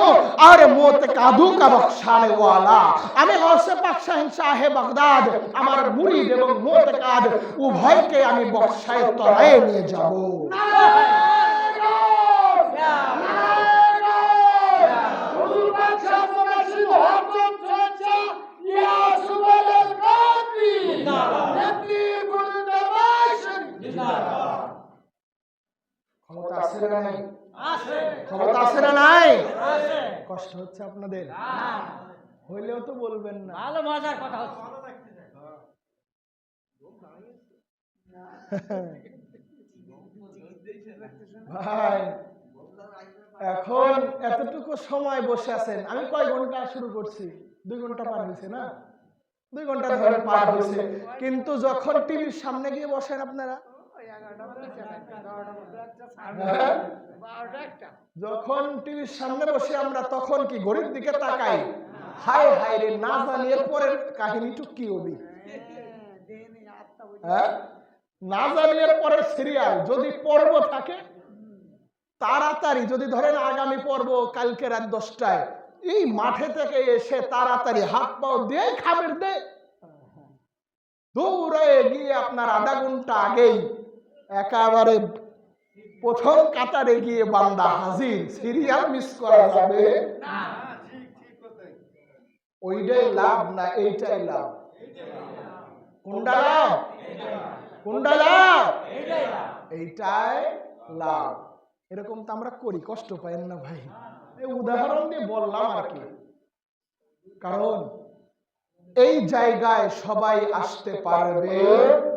আর মুতাকাদু কা বখশানে ওয়ালা, আমি গৌসে পাক শাহে বাগদাদ আমার মুরিদ এবং মুতাকাদ উভয়কে আমি বখশায় তরায় নিয়ে যাব। ক্ষমতা আছে না নাই? ক্ষমতা আছে না নাই? কষ্ট হচ্ছে আপনাদের? হইলেও তো বলবেন না। ভালো মজার কথা হচ্ছে। ভাই এখন এতটুকু সময় বসে আছেন, আমি কয় ঘন্টা শুরু করছি? 2 ঘন্টা পার হয়েছে না? 2 ঘন্টা ধরে পার হয়েছে, কিন্তু যখন টিভির সামনে গিয়ে বসেন আপনারা, যখন টিভির সামনে বসে আমরা তখন কি ঘড়ির দিকে তাকাই, হায় হায় রে না জানি এরপরের কাহিনীটু কি হবে, না জানি এরপরের সিরিয়াল যদি পর্ব থাকে তাড়াতাড়ি, যদি ধরেন আগামী পর্ব কালকে রাত 10টায়, এই মাঠে থেকে এসে তাড়াতাড়ি হাত পাও দিয়ে খাবার দে, দৌড়ে গিয়ে আপনার আধা ঘন্টা আগেই একেবারে প্রথম কাতারে গিয়ে বান্দা হাজির, সিরিয়াল মিস করা যাবে না। ওইটাই লাভ না এইটাই লাভ? কোনটা লাভ? কোনটা লাভ? এইটাই লাভ। এরকম তো আমরা করি, কষ্ট পাইন না ভাই? এই উদাহরণ দিয়ে বললাম আর কি, কারণ এই জায়গায় সবাই আসতে পারবে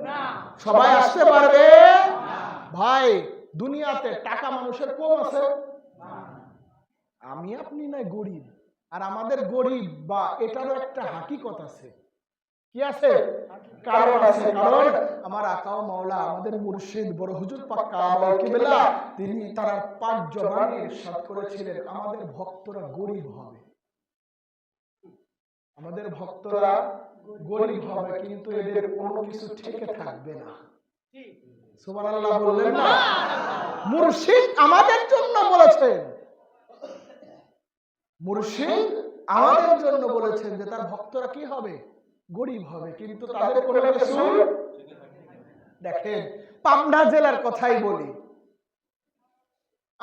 না। সবাই আসতে পারবে ভাই? দুনিয়াতে টাকা মানুষের কম আছে, আমি আপনি নয় গরিব, আর আমাদের গরিব বা এটারও একটা হাকিকত আছে, কি আছে? কারণ আছে। কারণ আমার আকা ও মাওলা আমাদের মুর্শিদ বড় হুজুর পাক কাবা কিবলা তিনি তার পাঁচ জবানে ইরশাদ করেছিলেন আমাদের ভক্তরা গরিব হবে, আমাদের ভক্তরা গরিব হবে, কিন্তু এদের কোনো কিছু থেকে থাকবে না। সুবহানাল্লাহ বললেন না? মুর্শিদ আমাদের জন্য বলেছেন, মুর্শিদ আমাদের জন্য বলেছেন যে তার ভক্তরা কি হবে? গরিব হবে, কিন্তু তাদের কোনো কিছু। দেখেন পাবনা জেলার কথাই বলি,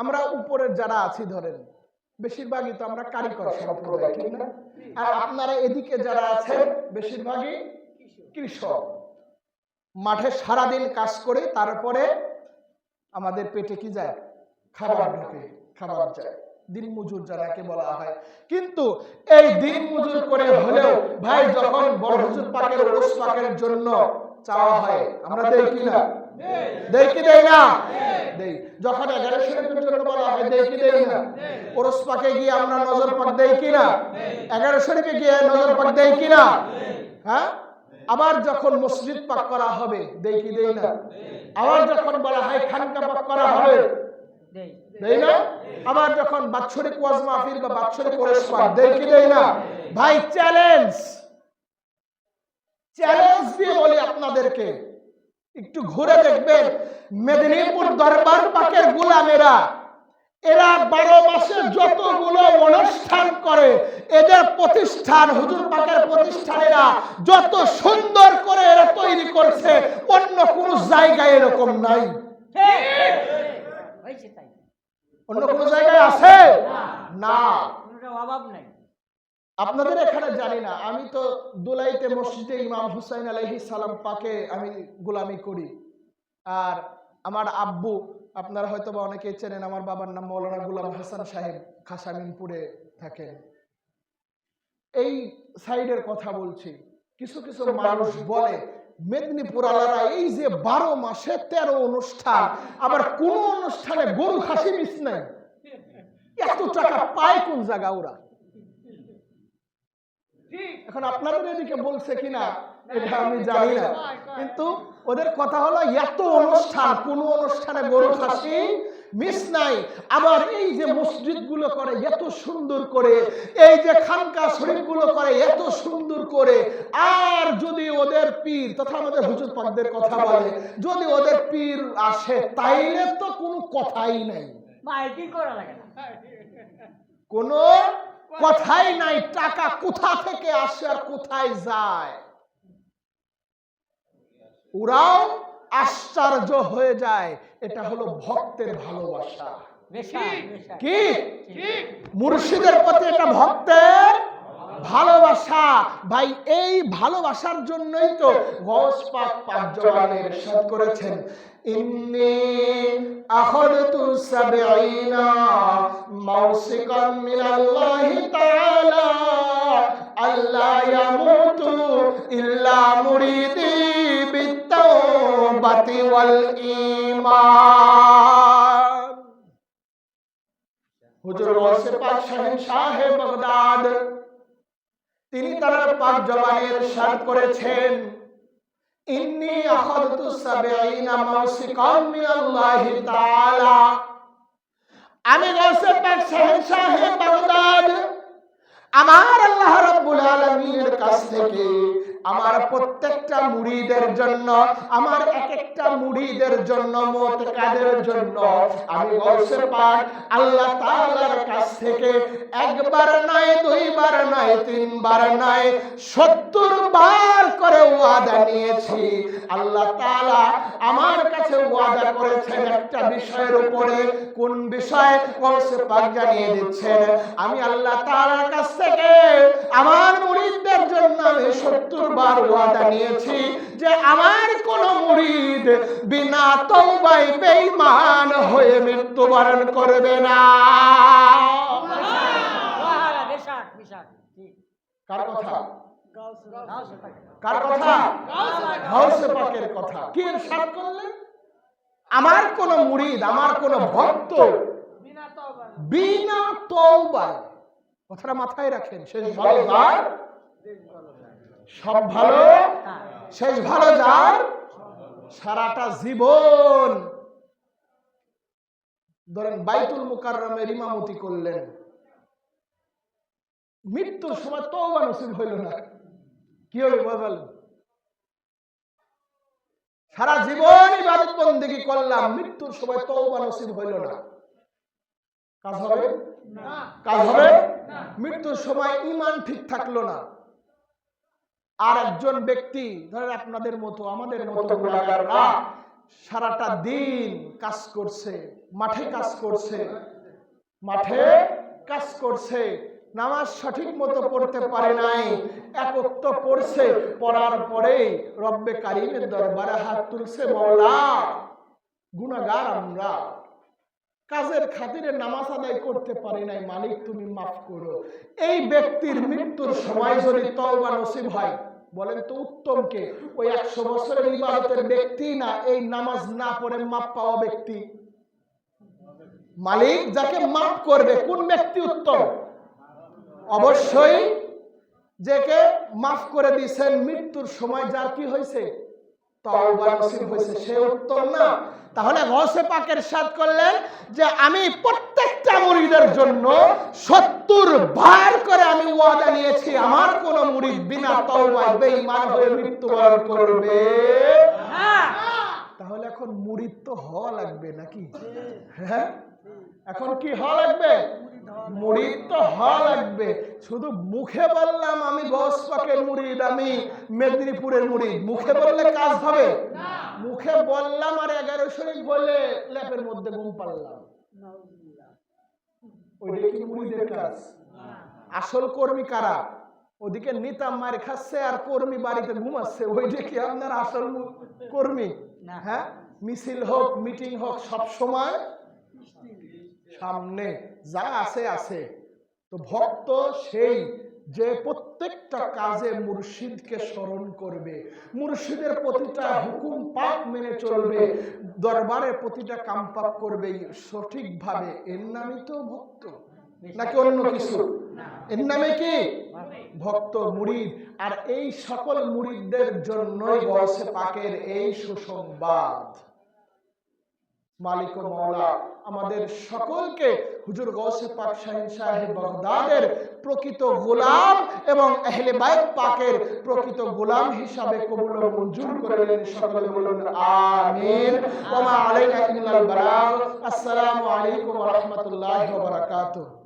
আমরা উপরের যারা আছি ধরেন বেশিরভাগই তো আমরা কারিগর সম্প্রদায়, ঠিক না? আর আপনারা এদিকে যারা আছেন বেশিরভাগই কৃষক। মাঠে সারাদিন কাজ করে তারপরে আমাদের পেটে কি যায়? খাবার ঢোকে, খাবার যায়, দিন মজুর যারাকে বলা হয়। কিন্তু এই দিন মজুর করে হলেও ভাই যখন বড় হুজুর পাকের ওরস পাকের জন্য চাওয়া হয় আমরা দেই কি না? দেই কি দেই না? দেই। যখন 11 শরীফের জন্য বলা হয় দেই কি দেই না? ওরস পাকে গিয়ে আমরা নজর পাক দেই কি না? 11 শরীফে গিয়ে নজর পাক দেই কি না? হ্যাঁ। আবার যখন মসজিদ পাক করা হবে দেই কি দেই না? আবার যখন বলা হয় খানকা পাক করা হবে দেই না? আবার যখন বাৎসরিক ওয়াজ মাহফিল বা বাৎসরিক ওরস পাক দেই কি দেই না? ভাই চ্যালেঞ্জ, চ্যালেঞ্জ দিয়ে বলি আপনাদেরকে, একটু ঘুরে দেখবেন মেদিনীপুর দরবার পাকের গোলামেরা, এরা 12 মাসে যতগুলো অনুষ্ঠান করে এদের প্রতিষ্ঠান হুজুর পাকের প্রতিষ্ঠানেরা যত সুন্দর করে এরা তৈরি করছে অন্য কোন জায়গায় এরকম নাই। অন্য কোন জায়গায় আছে না, অভাব নাই। আপনাদের এখানে জানি না, আমি তো দুলাইতে মসজিদে ইমাম হুসাইন আলাইহিস সালাম পাকে আমি গোলামি করি। আর আমার আব্বু আপনারা হয়তো বা অনেকেই চেনেন, আমার বাবার নাম মাওলানা গোলাম হাসান সাহেব, খাসামিনপুরে থাকেন। এই সাইডের কথা বলছি, কিছু কিছু মানুষ বলে মেদিনীপুর আলারা এই যে 12 মাসে 13 অনুষ্ঠান, আবার কোন অনুষ্ঠানে গরু খাসি মিস নাই, এত টাকা পায় কোন জায়গা ওরা? এখন আপনাদের এদিকে বলছে কিনা এটা আমি জানি না, কিন্তু ওদের কথা হলো এত অনুষ্ঠান, কোন অনুষ্ঠানে গরু খাসি মিস নাই। আবার এই যে মসজিদ গুলো করে এত সুন্দর করে, এই যে খানকা শরীফ গুলো করে এত সুন্দর করে, আর যদি ওদের পীর তথা আমাদের হুজুর পাকদের কথা বলে, যদি ওদের পীর আসে তাইলে তো কোনো কথাই নাই, কোনো কথাই নাই। টাকা কোথা থেকে আসে আর কোথায় যায় ওরাও আশ্চর্য হয়ে যায়। এটা হলো ভক্তের ভালোবাসা। কি মুর্শিদের প্রতি এটা ভক্তের ভালোবাসা। ভাই এই ভালোবাসার জন্যই তো গৌস পাক পাঁচ জবানে ইরশাদ করেছেন, ইন্নী আখাযতু 70 মাওসিকাম মিনাল্লাহি তাআলা আল্লা ইয়ামুতু ইল্লা মুরিদি বিত্তাওবাতি ওয়াল ঈমান। হুজুর গৌস পাক শাহ বাগদাদ তিনি তার পাক জবানে ইরশাদ করেছেন, ইন্নী আখাযতু 70 মাওসিকাম মিনাল্লাহি তাআলা, আমি গৌস পাক শাহ বাগদাদ আমার আল্লাহ রাব্বুল আলামিনের কাছ থেকে আমার প্রত্যেকটা মুরিদের জন্য, আমার এক একটা মুরিদের জন্য, মুতকাদের জন্য আমি গৌস পাক আল্লাহ তাআলার কাছ থেকে একবার নয়, দুইবার নয়, তিনবার নয়, 70 বার করে ওয়াদা নিয়েছি। আল্লাহ তাআলা আমার কাছে ওয়াদা করেছেন একটা বিষয়ের উপরে। কোন বিষয়? গৌস পাক জানিয়ে দিচ্ছেন, আমি আল্লাহ তাআলার কাছ থেকে আমার মুরিদদের জন্য আমি 70 বার ওয়াদা নিয়েছি যে আমার কোন মুরিদ বিনা তওবায় বেঈমান হয়ে মৃত্যুবরণ করবে না। কার কথা? কার কথা? গৌস পাকের কথা। কি ইরশাদ করলেন? আমার কোন মুরিদ, আমার কোন ভক্ত বিনা তওবায়, কথাটা মাথায় রাখেন, শেষ ভালো যার সব ভালো শেষ ভালো যার সারাটা জীবন। ধরেন বাইতুল মুকাররমের ইমামতি করলেন, মৃত্যুর সময় তওবা নসিব হইল না, কি হবে বলেন? সারা জীবন ইবাদত বন্দেগী করলাম, মৃত্যুর সময় তওবা নসিব হইল না, কাজ হবে? কাজ হবে? মৃত্যুর সময় ঈমান ঠিক থাকলো না। আর একজন ব্যক্তি ধরেন আপনাদের মতো আমাদের মতো গুনাহগাররা সারাটা দিন কাজ করছে, মাঠে কাজ করছে, মাঠে কাজ করছে, নামাজ সঠিক মতো পড়তে পারে নাই, এক ওয়াক্ত পড়ছে, পড়ার পরে রব্বে কারিমের দরবারে হাত তুলছে, মওলা গুনাহগার আমরা, কাজের খাতিরে নামাজ আদায় করতে পারি নাই, মালিক তুমি মাফ করো। এই ব্যক্তির মৃত্যুর সময় যদি তওবা নসিব হয়, বলেন তো উত্তম কে? ওই 100 বছরের ইবাদতের ব্যক্তি, না এই নামাজ না পড়ে মাফ পাওয়া ব্যক্তি? মালিক যাকে মাফ করবে কোন ব্যক্তি উত্তম? অবশ্যই যাকে মাফ করে দিয়েছেন মৃত্যুর সময় যার কি হয়েছে তওবা নসিব হয়েছে, সে উত্তম না? তাহলে গৌসে পাক ইরশাদ করলেন যে আমি প্রত্যেকটা মুরিদের জন্য 70 বার করে আমি ওয়াদা নিয়েছি, আমার কোন মুরিদ বিনা তওবায় বেঈমান হয়ে মৃত্যুবরণ করবে না। তাহলে এখন মুরিদ তো হওয়া লাগবে নাকি? হ্যাঁ, এখন কি হওয়া লাগবে? মুরিদ তো হওয়া লাগবে। শুধু মুখে বললাম আমি গৌস পাকের মুরিদ, আমি মেদিনীপুরের মুরিদ, মুখে বললে কাজ হবে? মুখে বললাম আর 11 শরীফ বলে ল্যাপের মধ্যে ঘুম পাড়লাম, ওইটা কি মুরিদের কাজ? আসল কর্মী কারা? ওদিকে নেতা মার খাচ্ছে আর কর্মী বাড়িতে ঘুমাচ্ছে, ওইটা কি আপনার আসল কর্মী? হ্যাঁ, মিছিল হোক মিটিং হোক সব সময় সামনে, যা আছে আছে। তো ভক্ত সেই যে প্রত্যেকটা কাজে মুর্শিদকে স্মরণ করবে, মুর্শিদের প্রতিটা হুকুম পাক মেনে চলবে, দরবারের প্রতিটা কাম পাক করবে সঠিকভাবে, এর নামই তো ভক্ত, নাকি অন্য কিছু? এর নামে কি ভক্ত, মুরিদ। আর এই সকল মুরিদদের জন্যই গৌসে পাকের এই সুসংবাদ। মালিক ও মাওলা আমাদের সকলকে হুজুর গৌসে পাক শাহীন সাহেব বাগদাদের প্রকৃত গোলাম এবং আহলে বাইত পাকের প্রকৃত গোলাম হিসাবে কবুল ও মঞ্জুর করে নেন, সকলে বলুন আমিন। ওয়া মা আলাইনা ইল্লাল বালাগ। আসসালামু আলাইকুম ওয়া রাহমাতুল্লাহি ওয়া বারাকাতুহু।